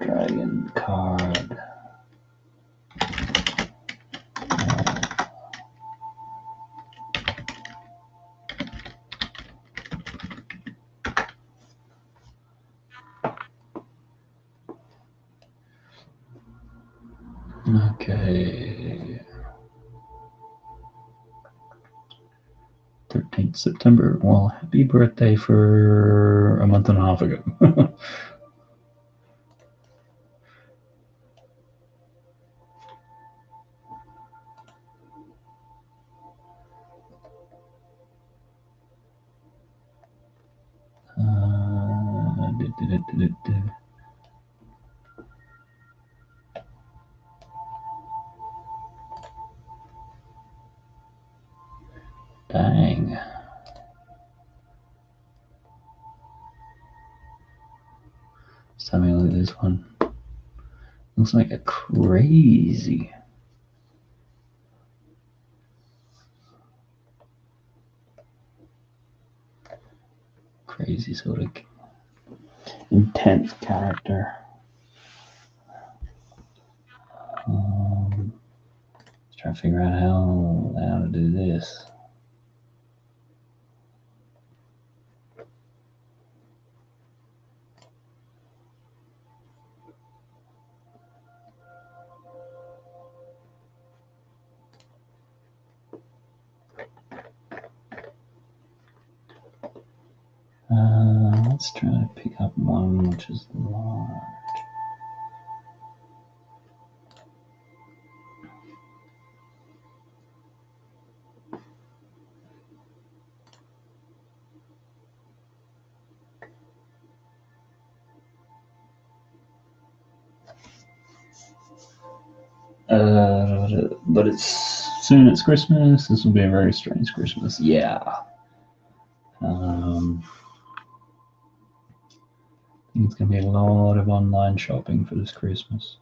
Dragon card. Okay. 13th September. Well, happy birthday for a month and a half ago. Dang. Let's have a look at this one. Looks like a crazy. Crazy sort of intense character. Let's try to figure out how to do this. Let's try to pick up one which is large. But it's Christmas. This will be a very strange Christmas. Yeah. I think it's going to be a lot of online shopping for this Christmas.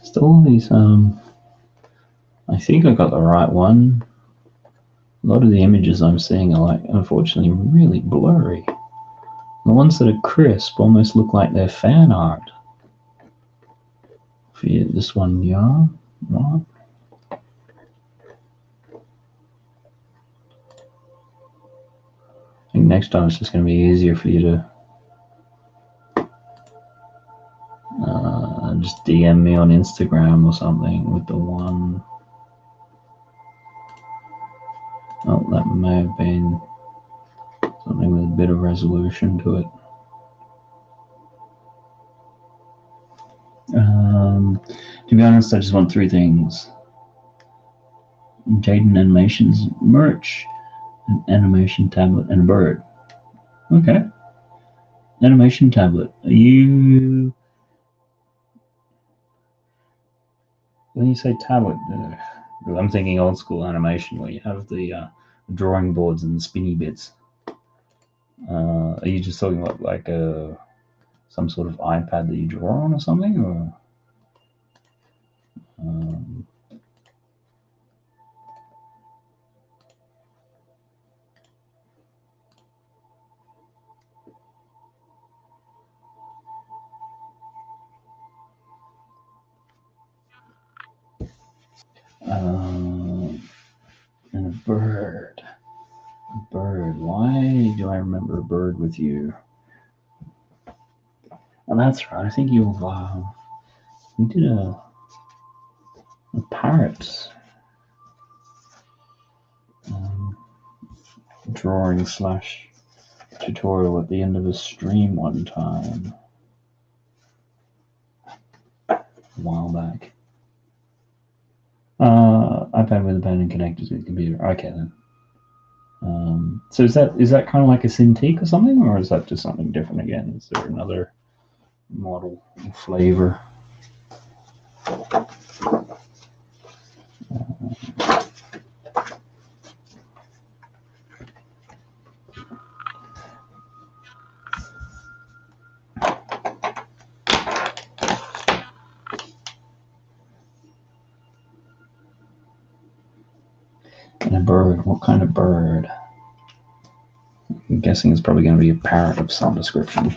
Still these, I think I got the right one. A lot of the images I'm seeing are, like, unfortunately, really blurry. The ones that are crisp almost look like they're fan art. For this one, yeah, what? I think next time it's just going to be easier for you to just DM me on Instagram or something with the one. Oh, that may have been something with a bit of resolution to it. To be honest, I just want 3 things: Jaden Animations merch, an animation tablet, and a bird. Okay. Animation tablet. When you say tablet, I'm thinking old school animation where you have the drawing boards and the spinny bits. Are you just talking about like some sort of iPad that you draw on or something, or? And a bird. A bird. Why do I remember a bird with you? And that's right. I think you did a parrot drawing / tutorial at the end of a stream one time a while back. iPad with a pen and connected to the computer. Okay then. So is that kind of like a Cintiq or something, or is that just something different again? Is there another model flavor? And a bird. What kind of bird? I'm guessing it's probably going to be a parrot of some description.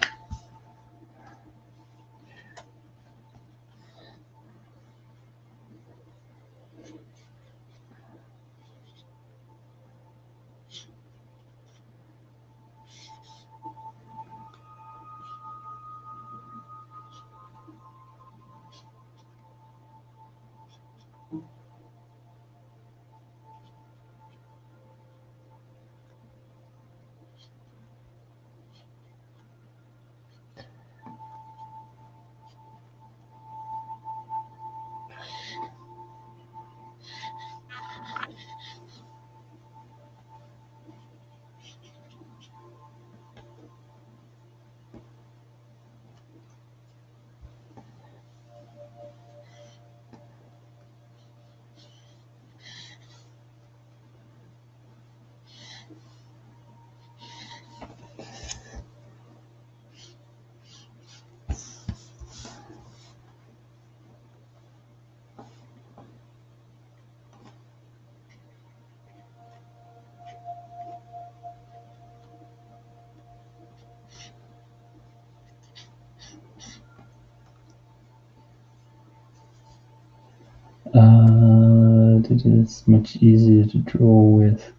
It's much easier to draw with.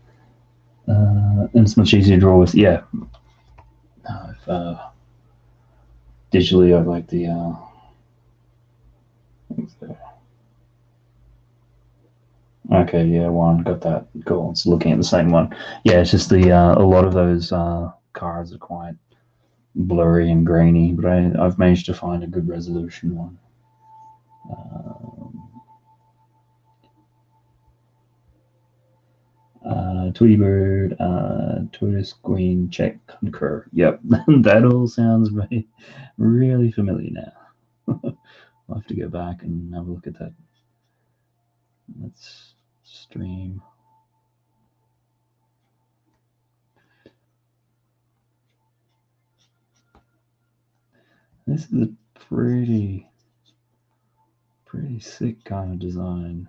And it's much easier to draw with. Yeah. Digitally, I like the. Okay, yeah, one got that. Cool. It's looking at the same one. Yeah, it's just the a lot of those cards are quite blurry and grainy, but I've managed to find a good resolution one. Tweety Bird, Tortoise Queen, check, concur. Yep, that all sounds really familiar now. I'll have to go back and have a look at that. Let's stream. This is a pretty sick kind of design.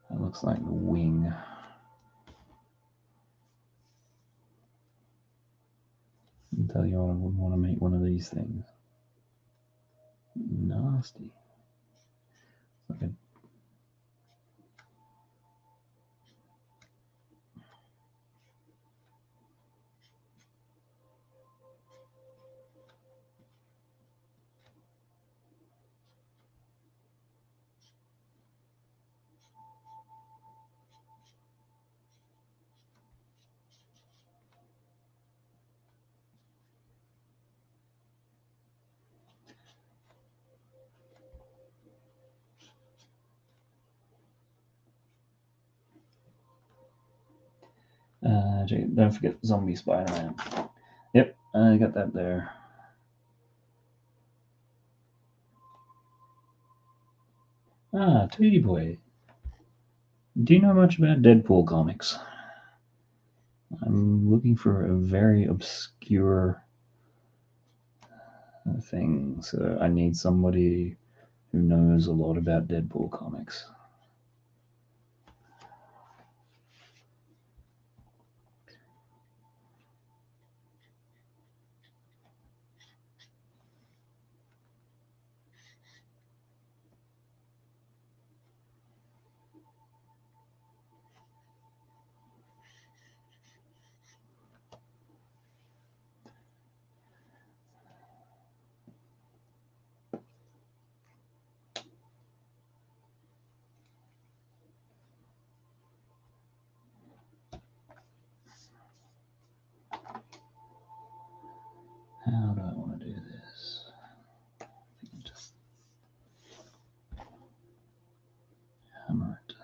That looks like a wing. I'll tell you what, I wouldn't want to make one of these things. Nasty. It's like a Don't forget Zombie Spider-Man. Yep, I got that there. Ah, Tweety Boy. Do you know much about Deadpool comics? I'm looking for a very obscure thing, so I need somebody who knows a lot about Deadpool comics. How do I want to do this? Just hammer it.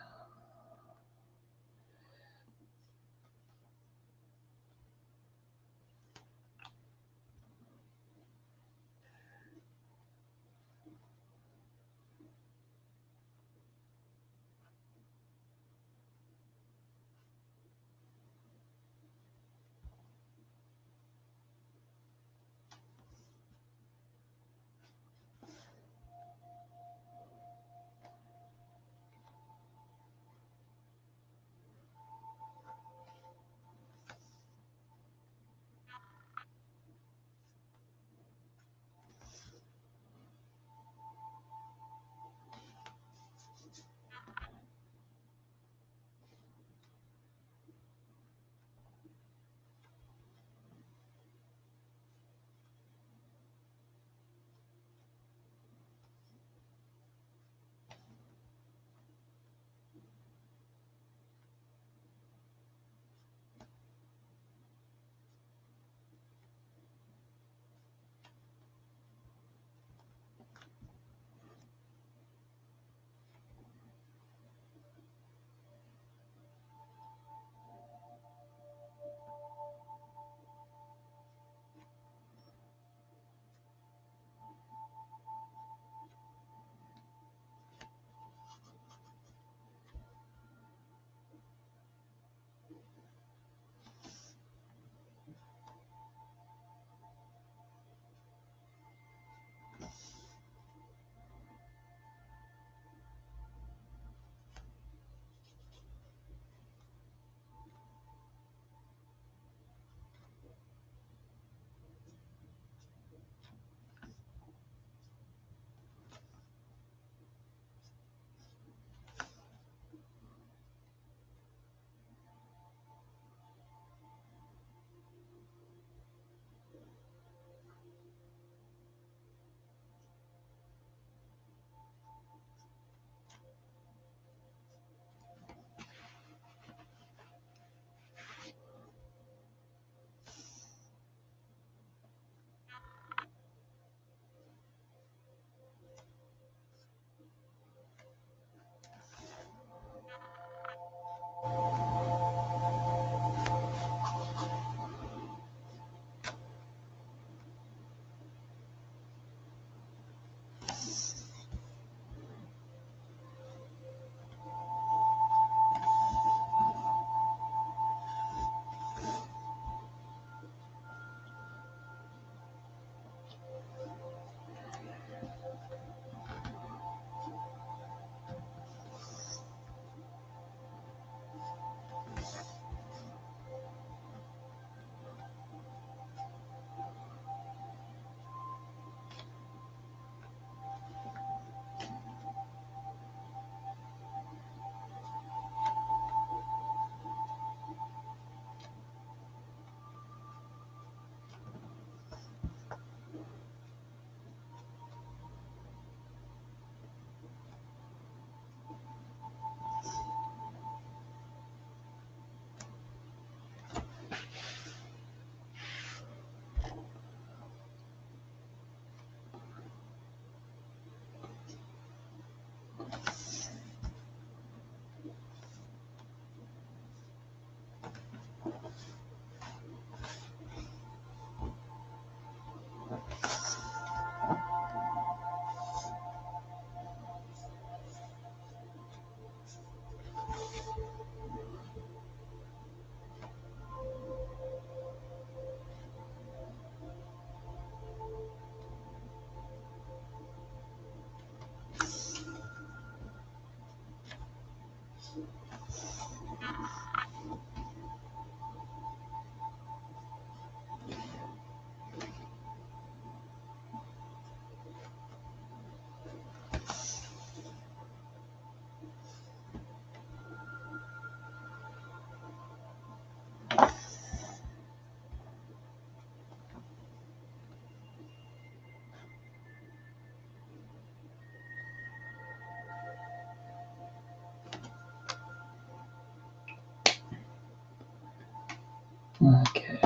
Okay.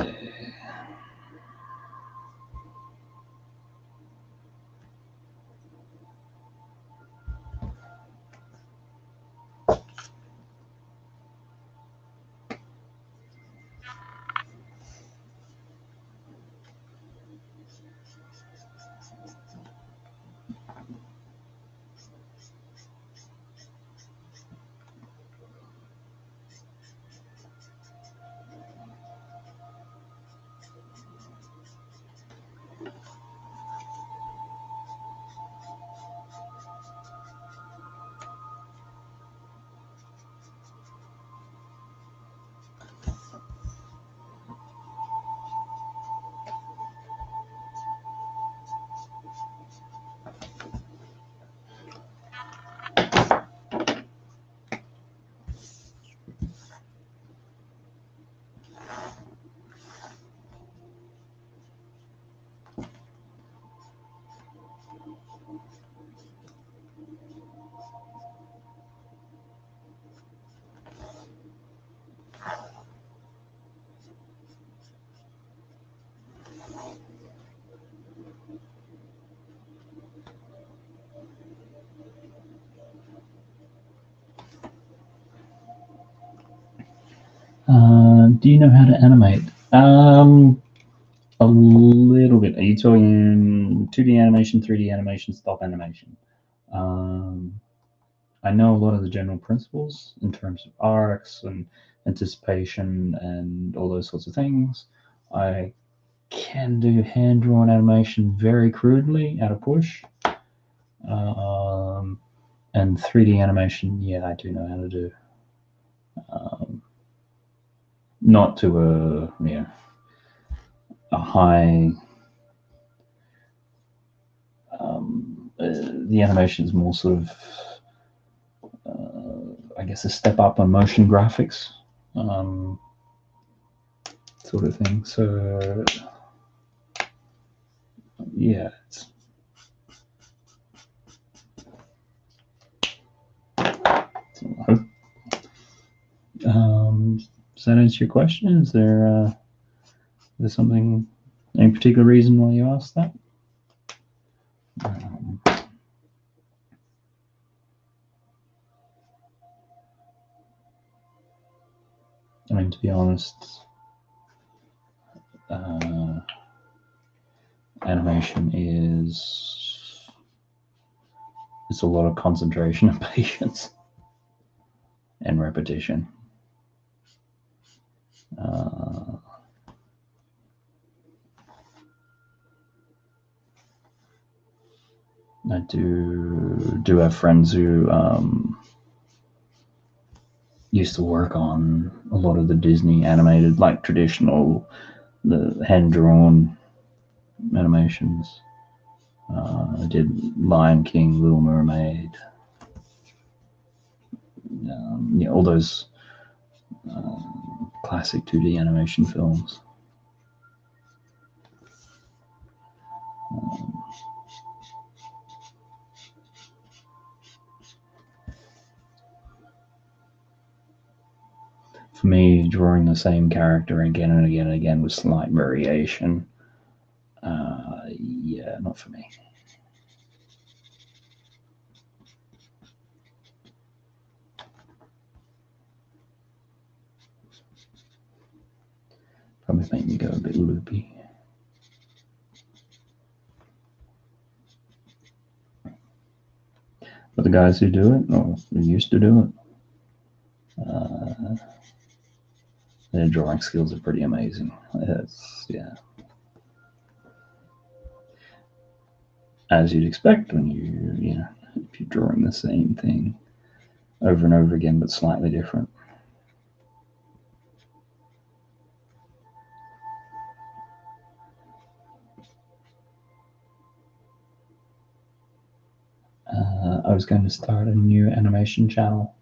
Do you know how to animate? A little bit. Are you talking 2D animation, 3D animation, stop animation? I know a lot of the general principles in terms of arcs and anticipation and all those sorts of things. I can do hand-drawn animation very crudely at a push. And 3D animation, yeah, I do know how to do. Not to a high. The animation is more sort of, I guess, a step up on motion graphics, sort of thing. So, yeah. Does that answer your question? Is there something, any particular reason why you asked that? I mean, to be honest, animation it's a lot of concentration and patience and repetition. I do have friends who used to work on a lot of the Disney animated, like traditional, the hand-drawn animations. I did Lion King, Little Mermaid, all those classic 2D animation films. For me, drawing the same character again and again and again with slight variation, yeah, not for me. Probably make me go a bit loopy. But the guys who do it, or who used to do it, their drawing skills are pretty amazing. Yeah. As you'd expect when if you're drawing the same thing over and over again, but slightly different. I was going to start a new animation channel.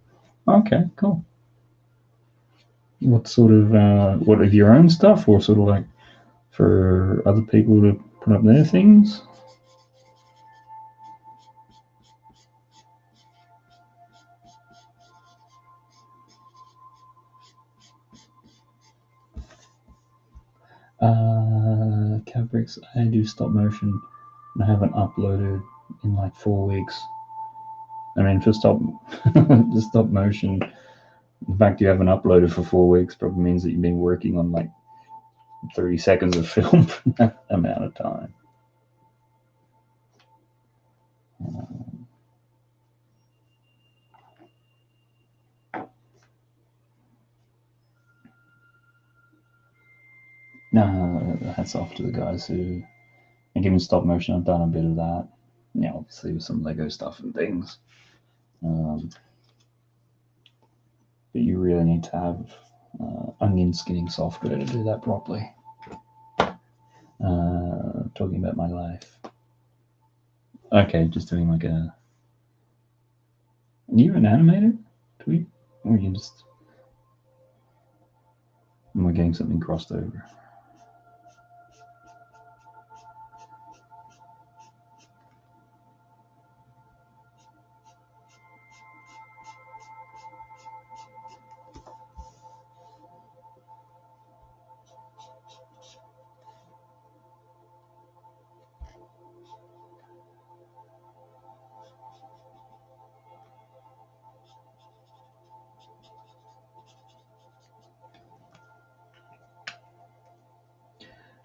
Okay, cool. What sort of, what of your own stuff, or sort of like for other people to put up their things? Bricks, I do stop motion, and I haven't uploaded in like 4 weeks. I mean, for the stop motion, the fact you haven't uploaded for 4 weeks probably means that you've been working on like 30 seconds of film for that amount of time. No, hats off to the guys who, and given stop motion, I've done a bit of that. Yeah, obviously with some Lego stuff and things. But you really need to have onion skinning software to do that properly. Talking about my life. Okay, just doing like a. Are you an animator? Tweet? Or you just. Am I getting something crossed over?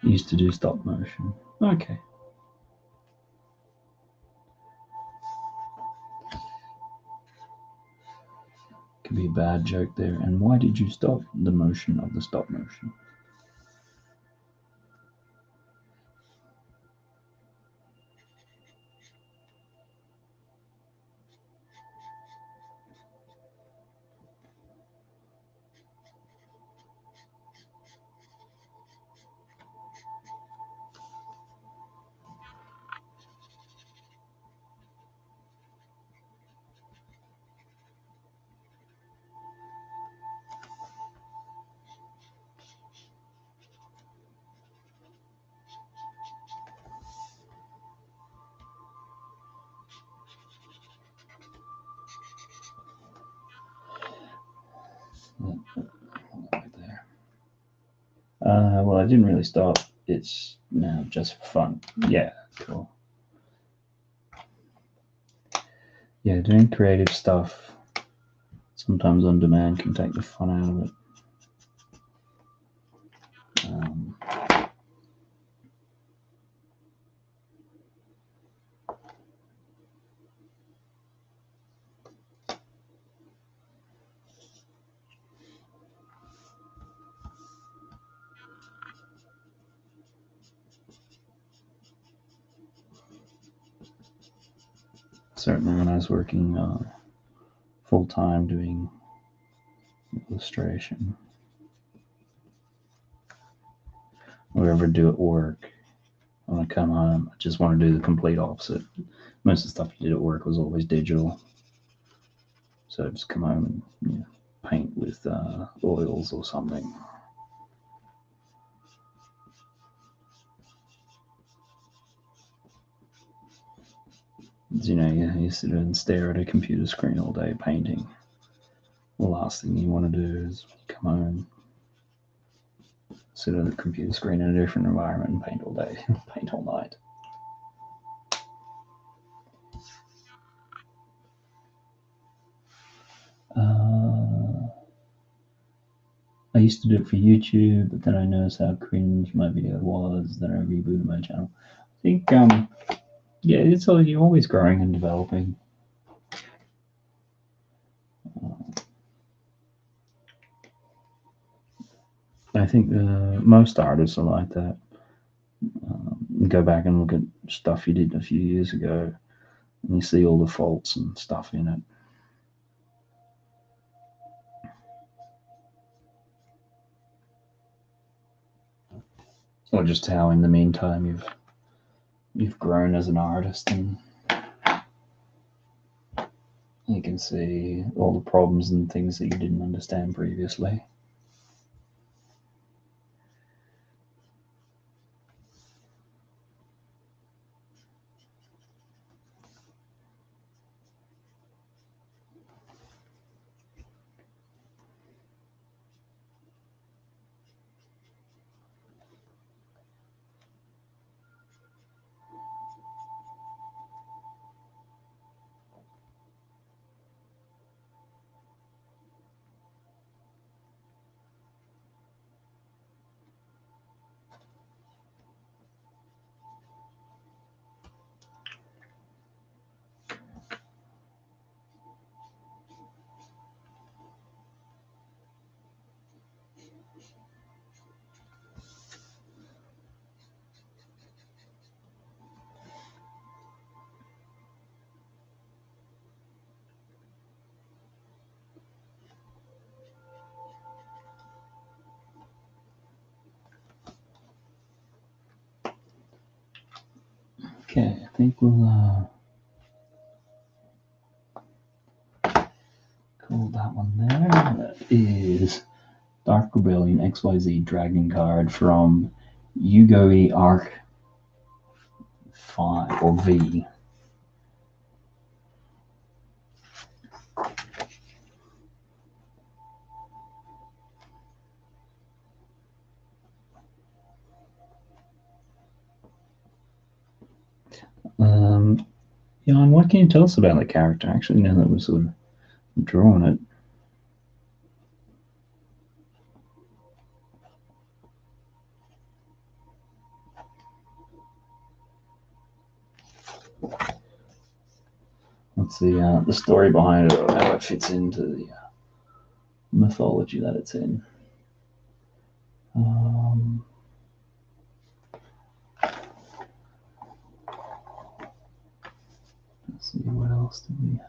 Used to do stop motion. Okay. Could be a bad joke there. And why did you stop the motion of the stop motion? Right there. Well, I didn't really stop. It's now just for fun. Yeah, cool. Yeah, doing creative stuff, sometimes on demand, can take the fun out of it. Certainly when I was working full time doing illustration or ever do at work, when I come home, I just want to do the complete opposite. Most of the stuff I did at work was always digital. So I just come home and paint with oils or something. You sit and stare at a computer screen all day painting. The last thing you want to do is come home, sit at a computer screen in a different environment and paint all day, paint all night. I used to do it for YouTube, but then I noticed how cringe my video was. Then I rebooted my channel. I think, yeah, it's all, you're always growing and developing. I think most artists are like that. Go back and look at stuff you did a few years ago, and you see all the faults and stuff in it. Or just how, in the meantime, you've grown as an artist, and you can see all the problems and things that you didn't understand previously. Okay, I think we'll call that one there. That is Dark Rebellion XYZ Dragon card from Yugoi Arc 5 or V. Jan, what can you tell us about the character? Actually, now that we're sort of drawing it. What's the story behind it, or how it fits into the mythology that it's in? Let's see, what else do we have?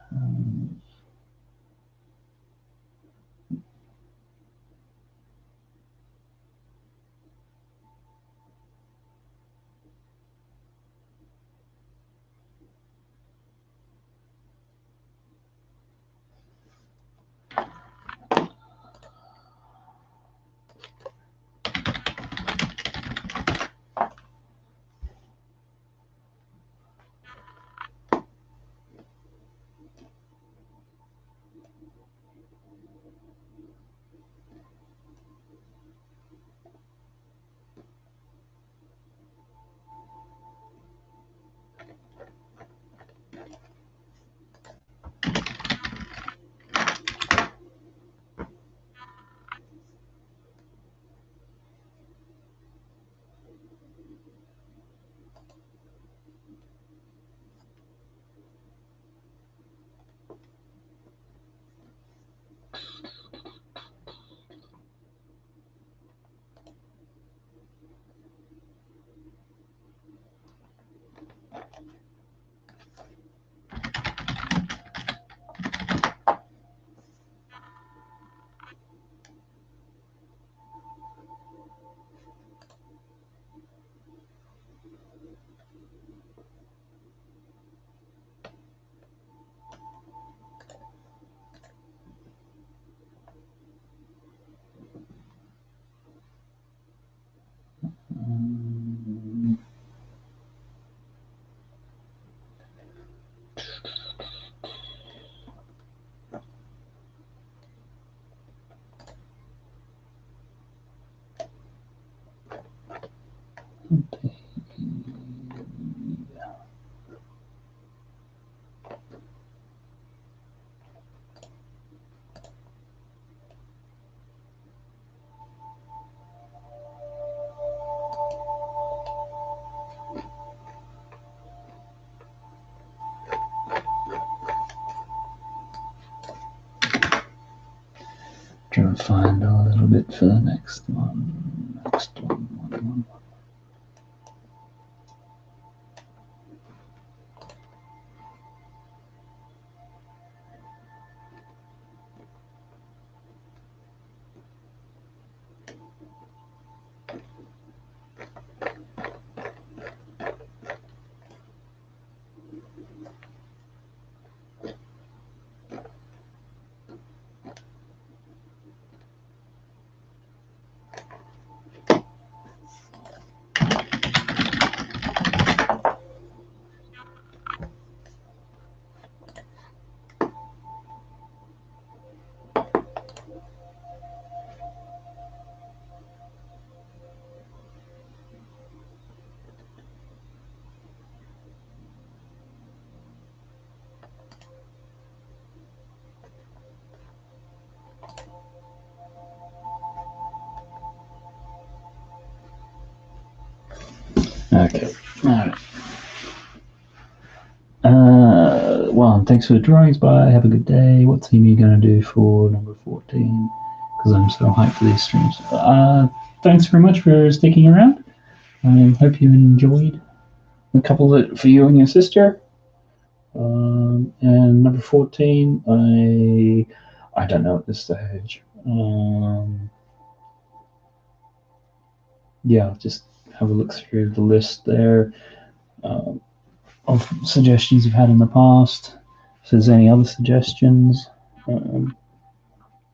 Trying to find a little bit for the next one. Next one. Okay. All right. Well, thanks for the drawings. Bye. Have a good day. What team are you going to do for number 14? Because I'm so hyped for these streams. Thanks very much for sticking around. I hope you enjoyed a couple that for you and your sister. And number 14, I don't know at this stage. Yeah, just have a look through the list there. of suggestions you've had in the past. If there's any other suggestions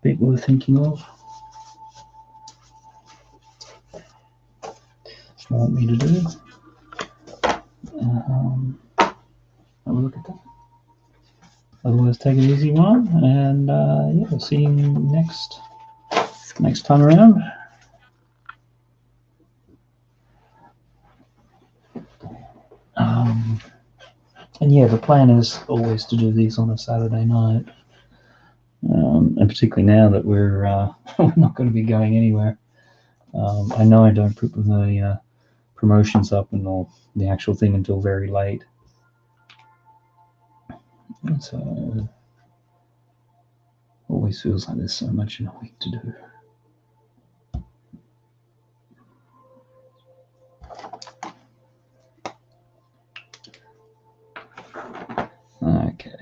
people are thinking of, want me to do, have a look at that. Otherwise, take it easy one, and yeah, we'll see you next time around. And yeah, the plan is always to do these on a Saturday night, and particularly now that we're we're not going to be going anywhere. I know I don't put the promotions up and all the actual thing until very late, so always feels like there's so much in a week to do. Okay.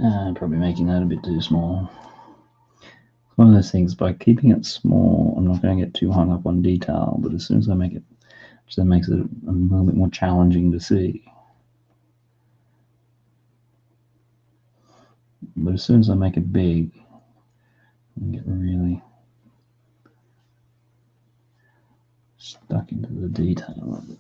Probably making that a bit too small. One of those things, by keeping it small, I'm not going to get too hung up on detail, but as soon as I make it, which then makes it a little bit more challenging to see. But as soon as I make it big, I get really stuck into the detail of it.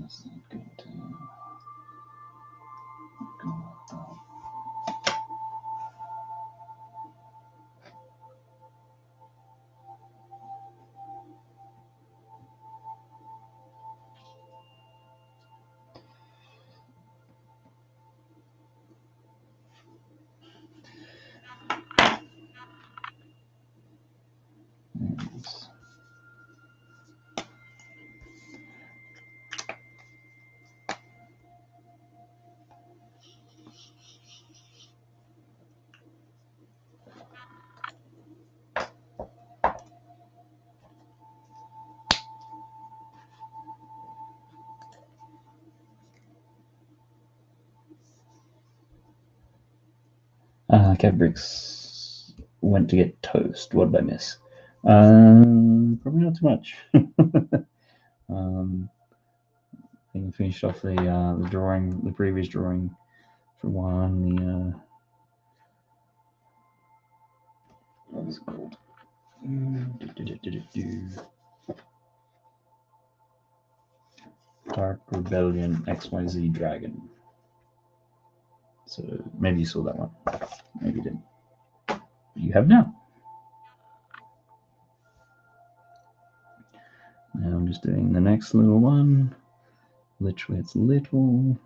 That's not going to go like that. Cat Bricks went to get toast. What did I miss? Probably not too much. I think I finished off the drawing, the previous drawing for one. What was it called? Dark Rebellion XYZ Dragon. So maybe you saw that one. Maybe you didn't. You have now. Now I'm just doing the next little one. Literally, it's little.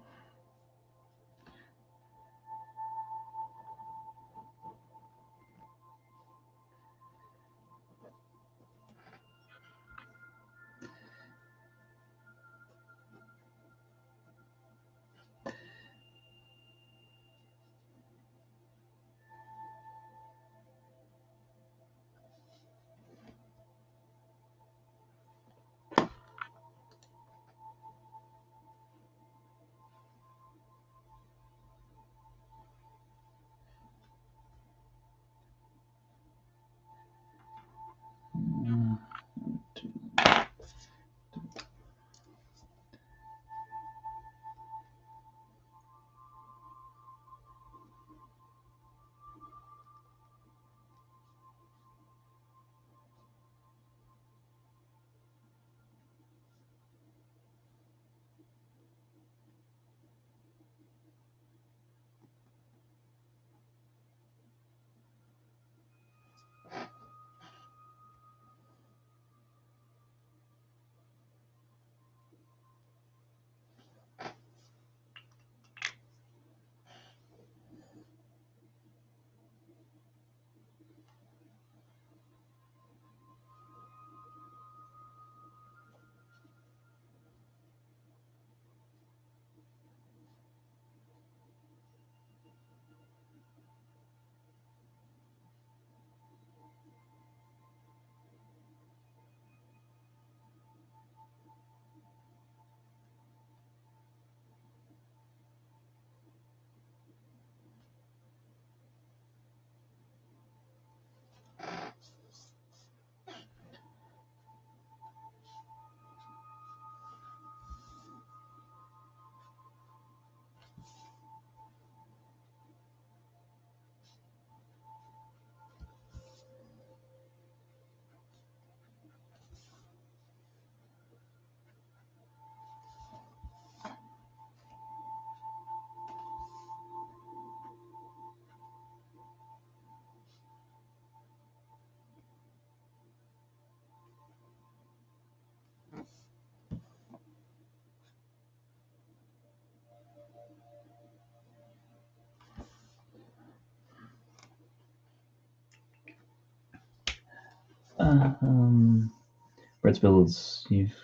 Bread spills, you've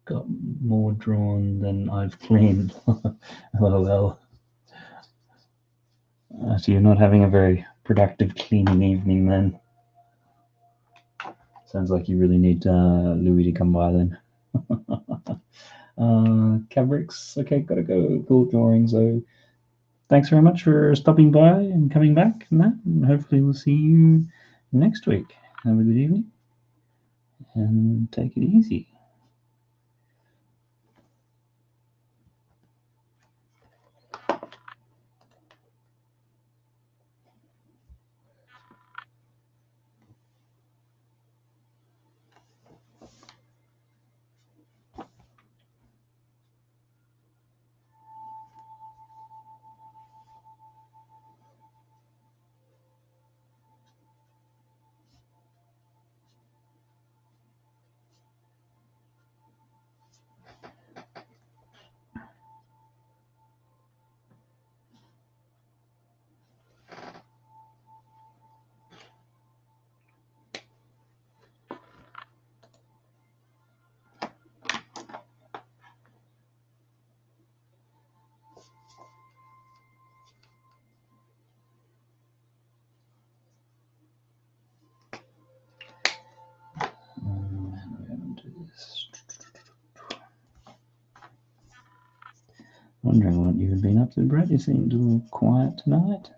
got more drawn than I've cleaned. LOL. So you're not having a very productive cleaning evening then. Sounds like you really need Louis to come by then. Cabricks, okay, gotta go. Cool drawing. So thanks very much for stopping by and coming back, Matt. And hopefully we'll see you next week. Have a good evening and take it easy. Wondering what you've been up to, Brett. You seem a little quiet tonight.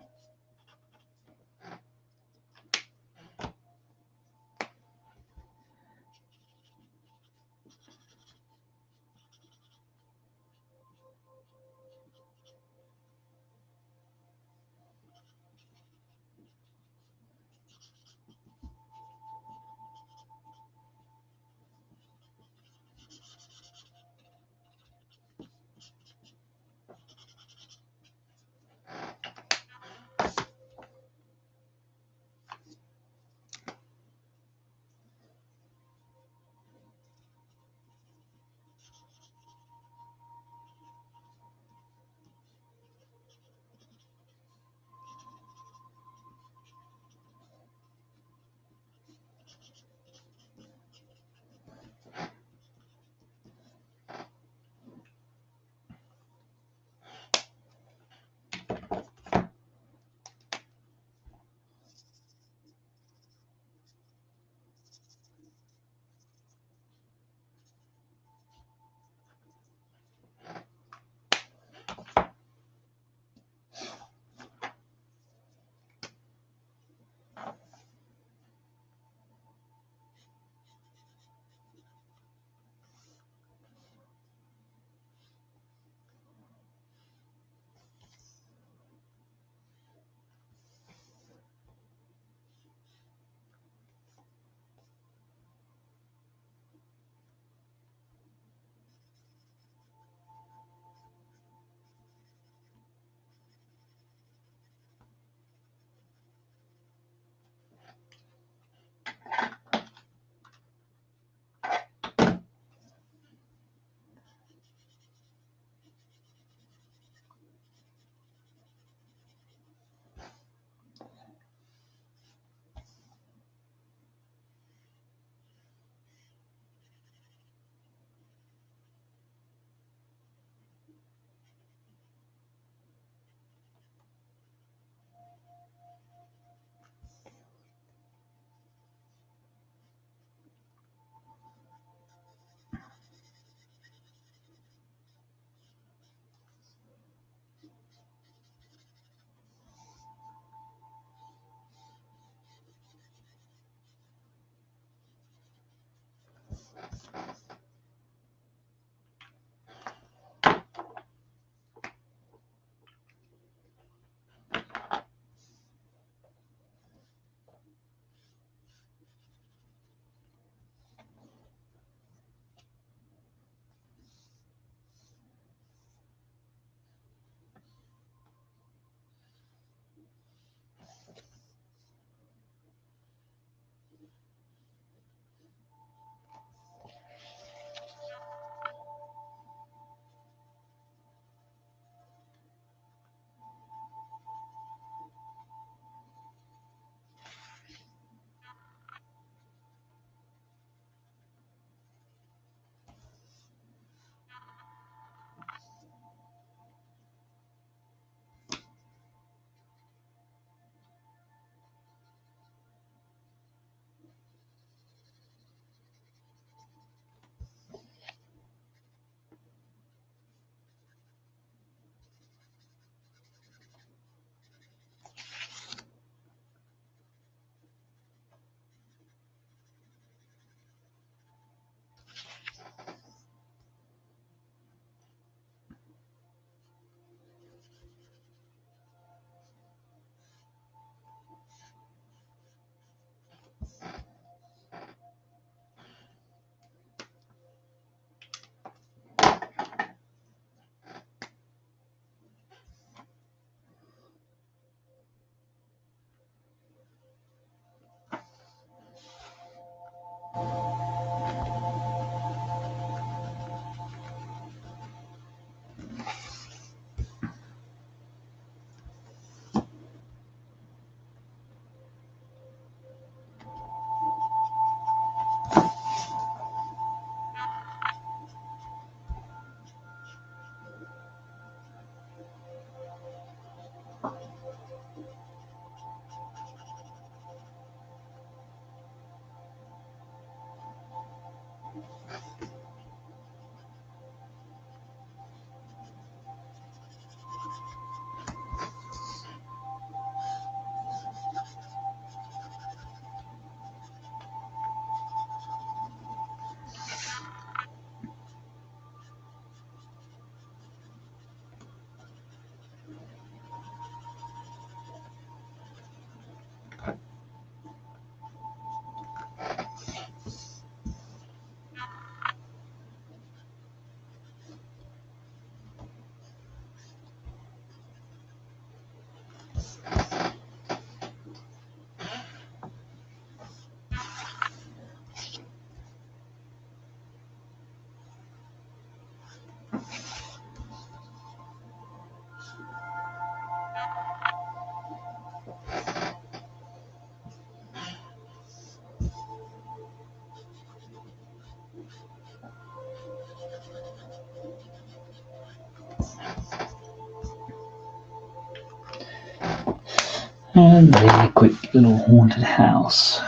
And a quick little haunted house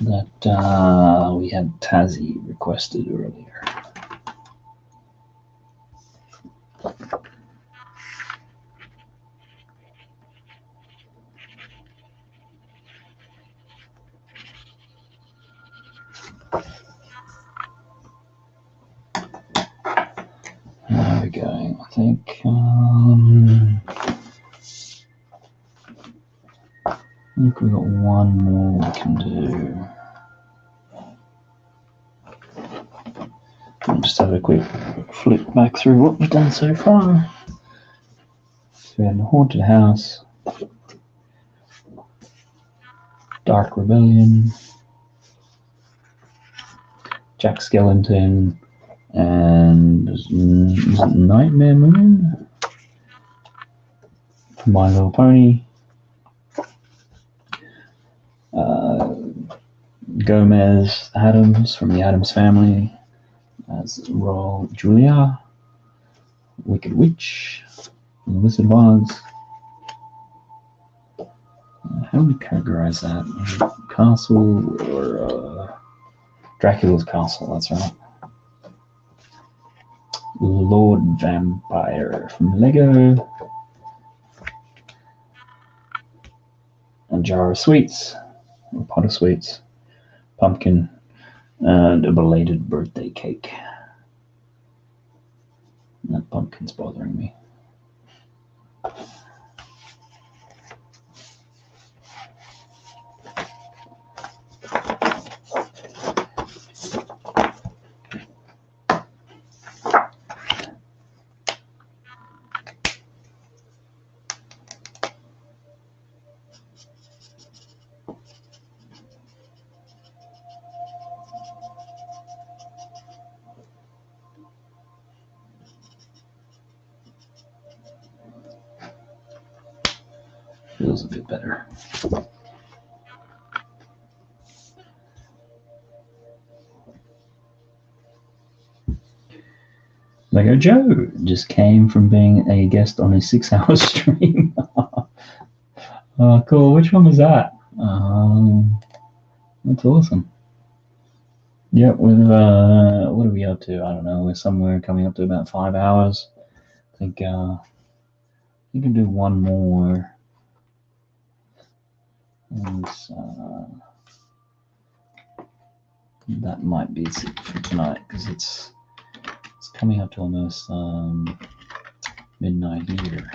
that we had Tazzy requested earlier. There we go. I think we've got one more we can do. I'll just have a quick flip back through what we've done so far. So we had the haunted house, Dark Rebellion, Jack Skellington, and is it Nightmare Moon? My Little Pony. Gomez Adams from the Addams Family as Raul Julia, Wicked Witch, The Wizard of Oz. How do we categorize that? Castle or Dracula's Castle, that's right. Lord Vampire from Lego. A jar of sweets, or pot of sweets, pumpkin, and a belated birthday cake. That pumpkin's bothering me. Feels a bit better. Lego Joe just came from being a guest on a 6-hour stream. Cool. Which one was that? That's awesome. Yep, with what are we up to? I don't know. We're somewhere coming up to about 5 hours. I think you can do one more. And that might be it for tonight because it's coming up to almost midnight here.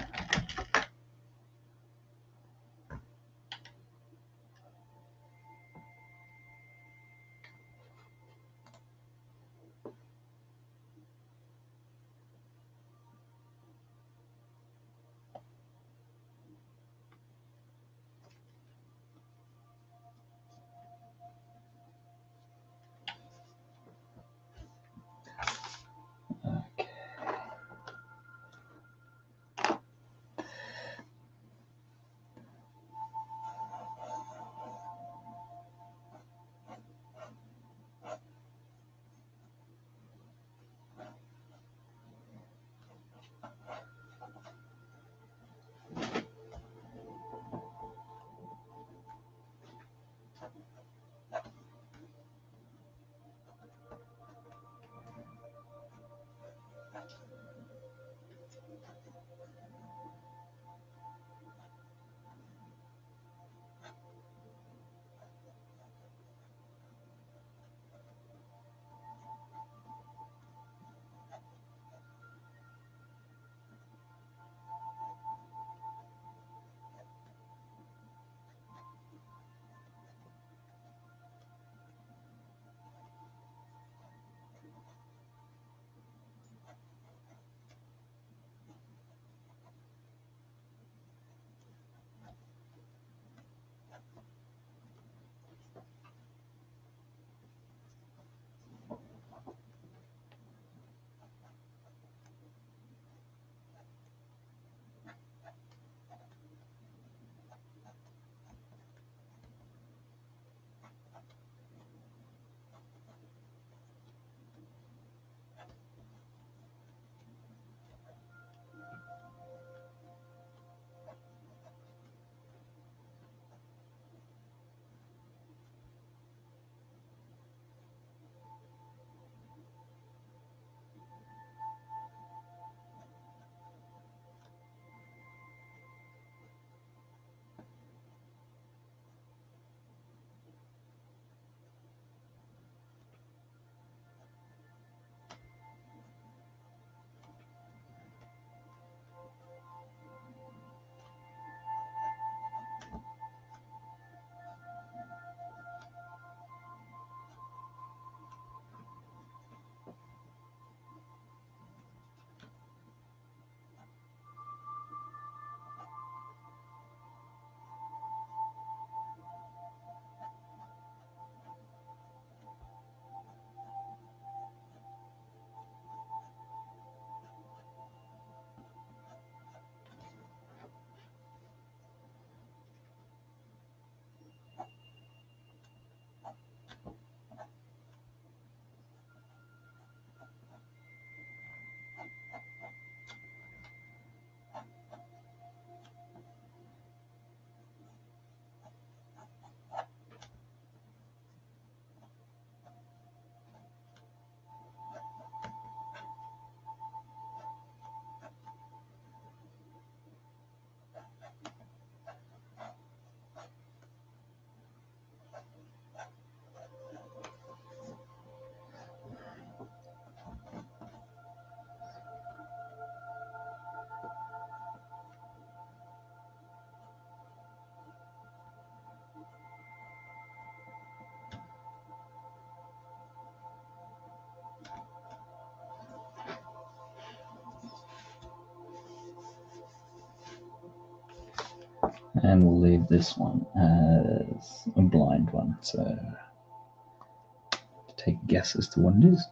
And we'll leave this one as a blind one. So take a guess as to what it is.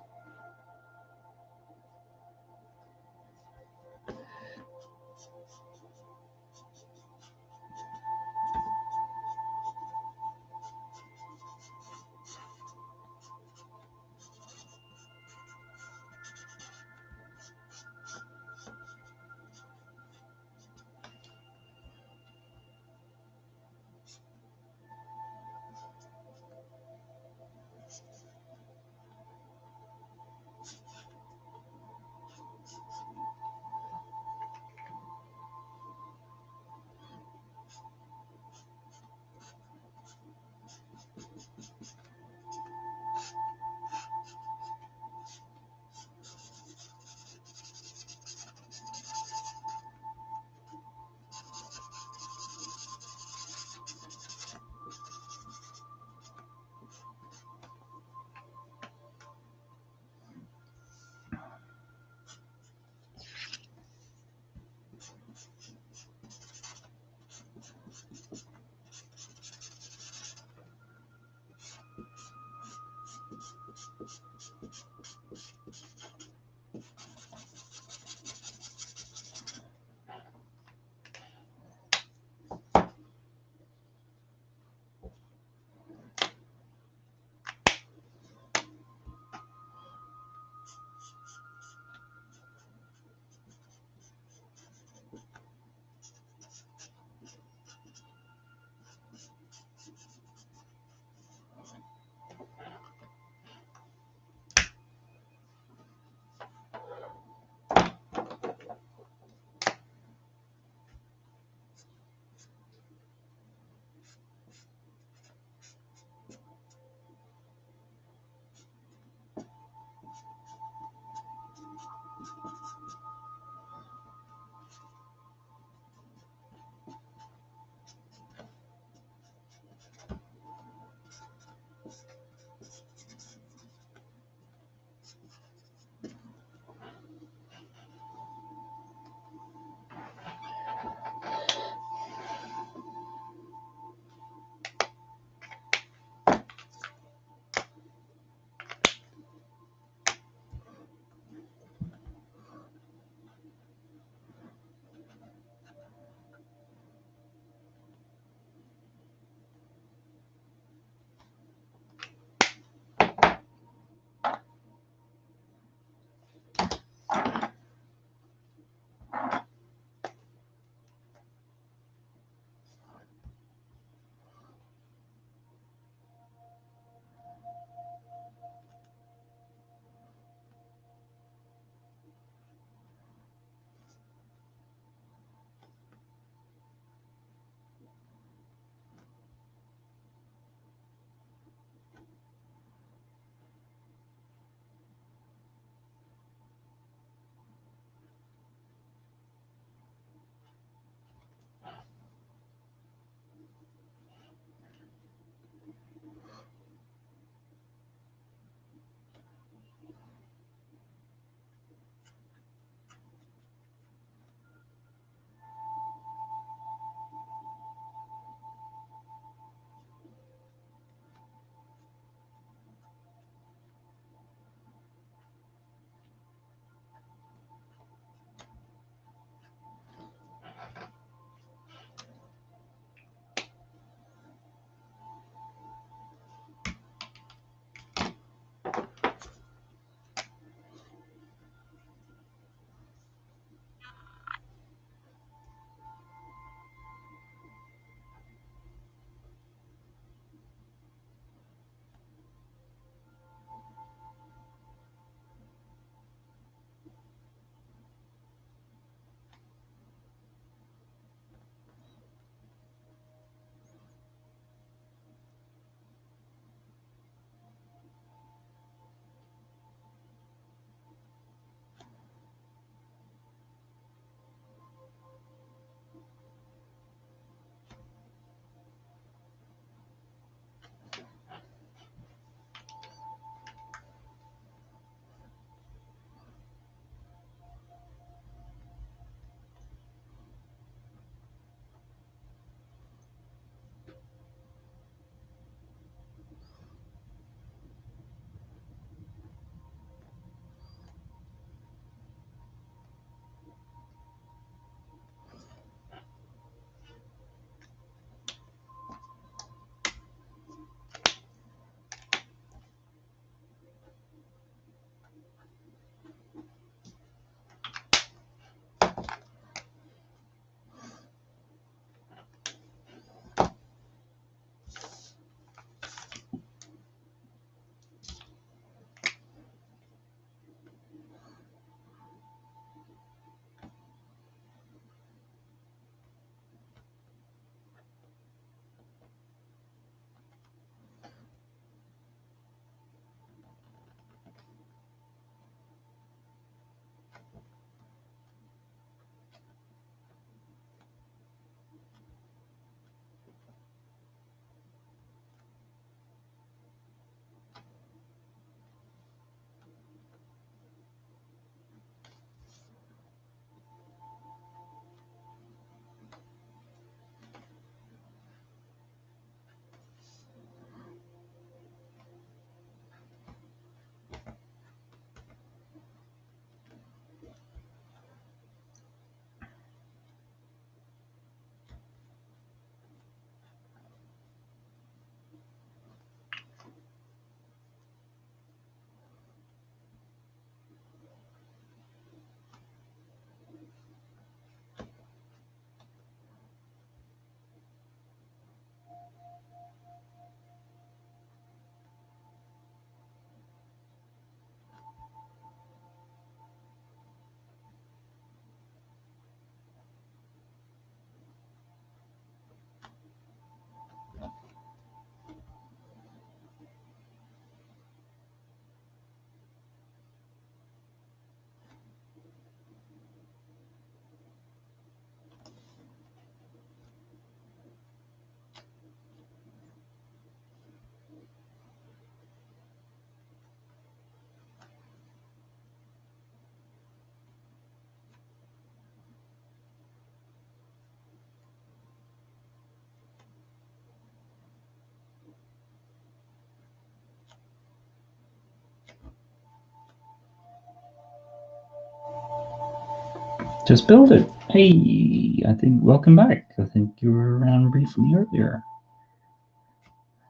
Just build it. Hey, I think welcome back. I think you were around briefly earlier.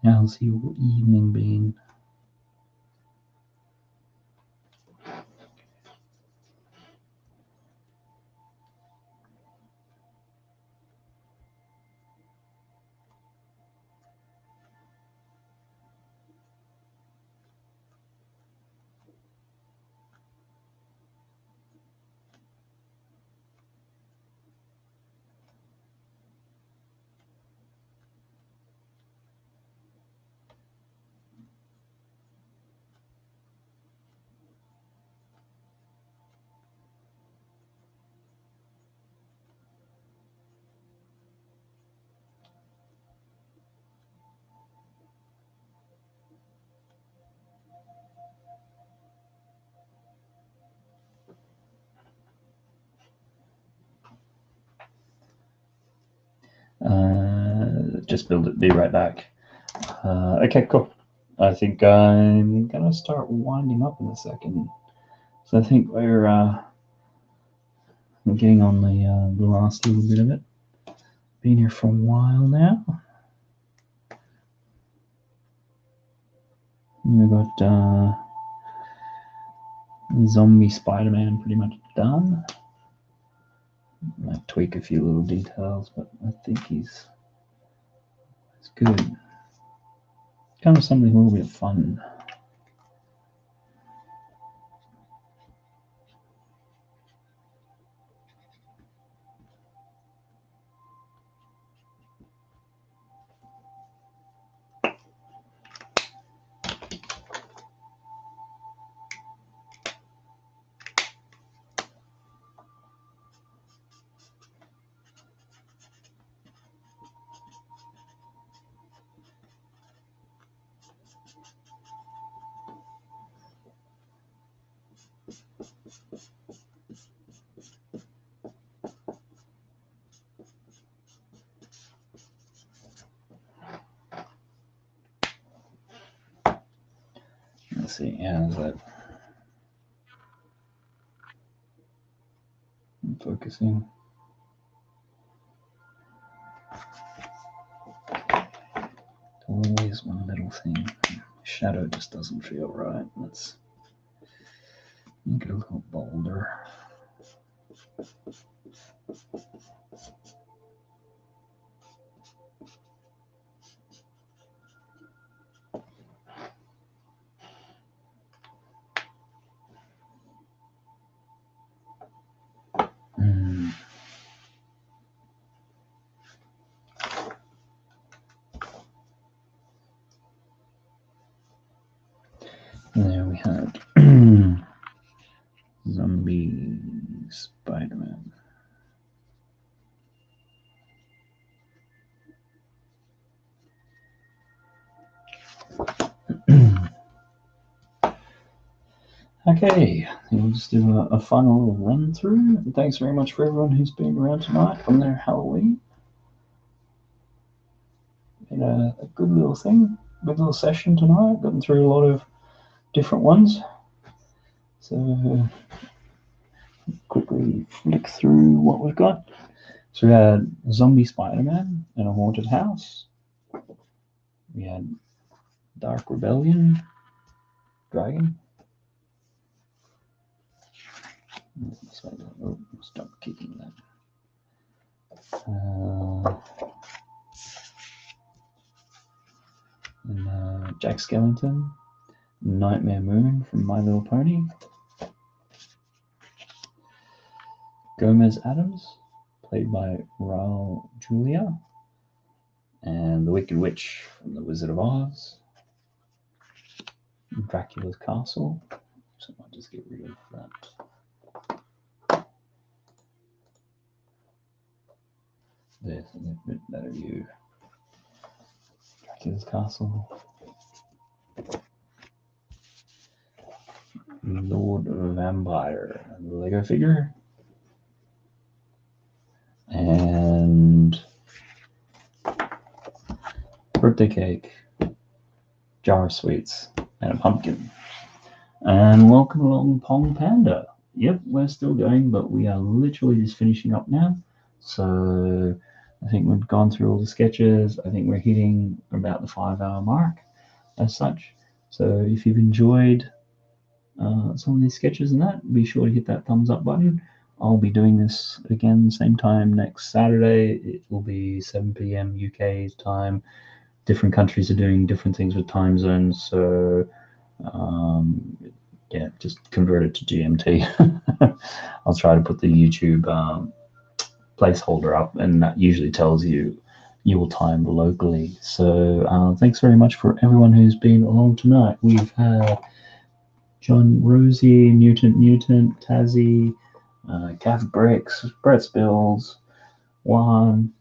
How's your evening been? Just build it. Be right back. Okay, cool. I think I'm gonna start winding up in a second. So I think we're getting on the last little bit of it. Been here for a while now. We've got zombie Spider-Man pretty much done. Might tweak a few little details, but I think it's good. Kind of something a little bit fun. Let's see, how's that focusing? Always one little thing. Shadow just doesn't feel right. Let's make it a little bolder. There we had zombie Spider-Man. Okay, we'll just do a final run through. Thanks very much for everyone who's been around tonight on their Halloween. Been a good little thing, good little session tonight. Gotten through a lot of different ones. So quickly flick through what we've got. So we had zombie Spider-Man in a haunted house. We had Dark Rebellion, Dragon. Oh, stop kicking that. Jack Skellington, Nightmare Moon from My Little Pony. Gomez Adams, played by Raul Julia. And the Wicked Witch from The Wizard of Oz. Dracula's Castle. So I might just get rid of that. There's a bit better view. Dracula's Castle. Lord Vampire, the Lego figure. And birthday cake, jar of sweets, and a pumpkin. And welcome along, Pong Panda. Yep, we're still going, but we are literally just finishing up now. So I think we've gone through all the sketches. I think we're hitting about the 5 hour mark as such. So if you've enjoyed some of these sketches and that, be sure to hit that thumbs up button. I'll be doing this again same time next Saturday. It will be 7 p.m. UK time. Different countries are doing different things with time zones, so yeah, just convert it to GMT. I'll try to put the YouTube placeholder up, and that usually tells you your time locally. So thanks very much for everyone who's been along tonight. We've had John, Rosie, Mutant, Tazzy, Cav Bricks, Brett Spills, Juan,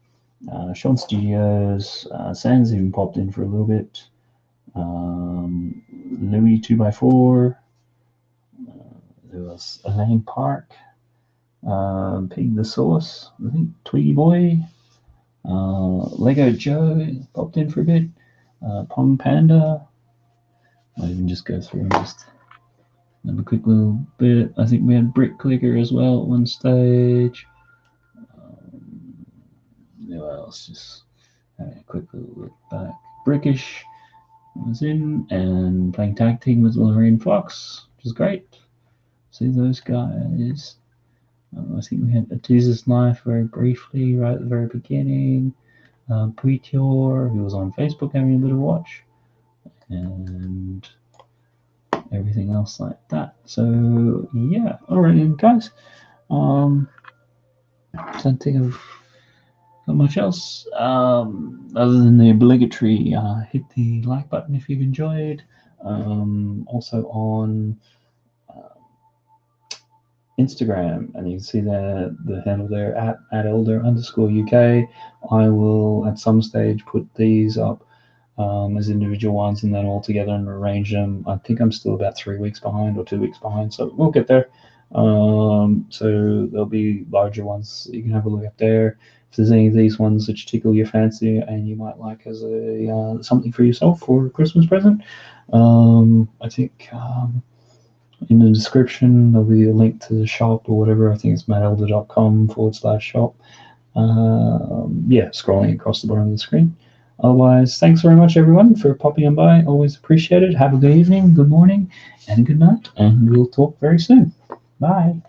Sean Studios, Sans even popped in for a little bit, Louis 2x4, there was Elaine Park, Pig the Sauce, I think Tweety Boy, Lego Joe popped in for a bit, Pong Panda. I'll even just go through and just have a quick little bit. I think we had Brick Clicker as well at one stage. Who else? Just having a quick little look back. Brickish was in, and playing tag team with Lorraine Fox, which is great. See those guys. I think we had a Jesus Knife very briefly right at the very beginning. Preetior, who was on Facebook having a bit of a watch, and everything else like that. So yeah, alright then guys. Don't think I've got much else other than the obligatory hit the like button if you've enjoyed. Also on Instagram, and you can see the handle there at elder_UK. I will at some stage put these up as individual ones and then all together and arrange them. I think I'm still about 3 weeks behind or 2 weeks behind, so we'll get there. So there'll be larger ones you can have a look at there. If there's any of these ones which tickle your fancy and you might like as a something for yourself for a Christmas present, I think in the description there'll be a link to the shop or whatever. I think it's mattelder.com/shop. Yeah, scrolling across the bottom of the screen. Otherwise, thanks very much everyone for popping on by. Always appreciate it. Have a good evening, good morning, and good night, and we'll talk very soon. Bye.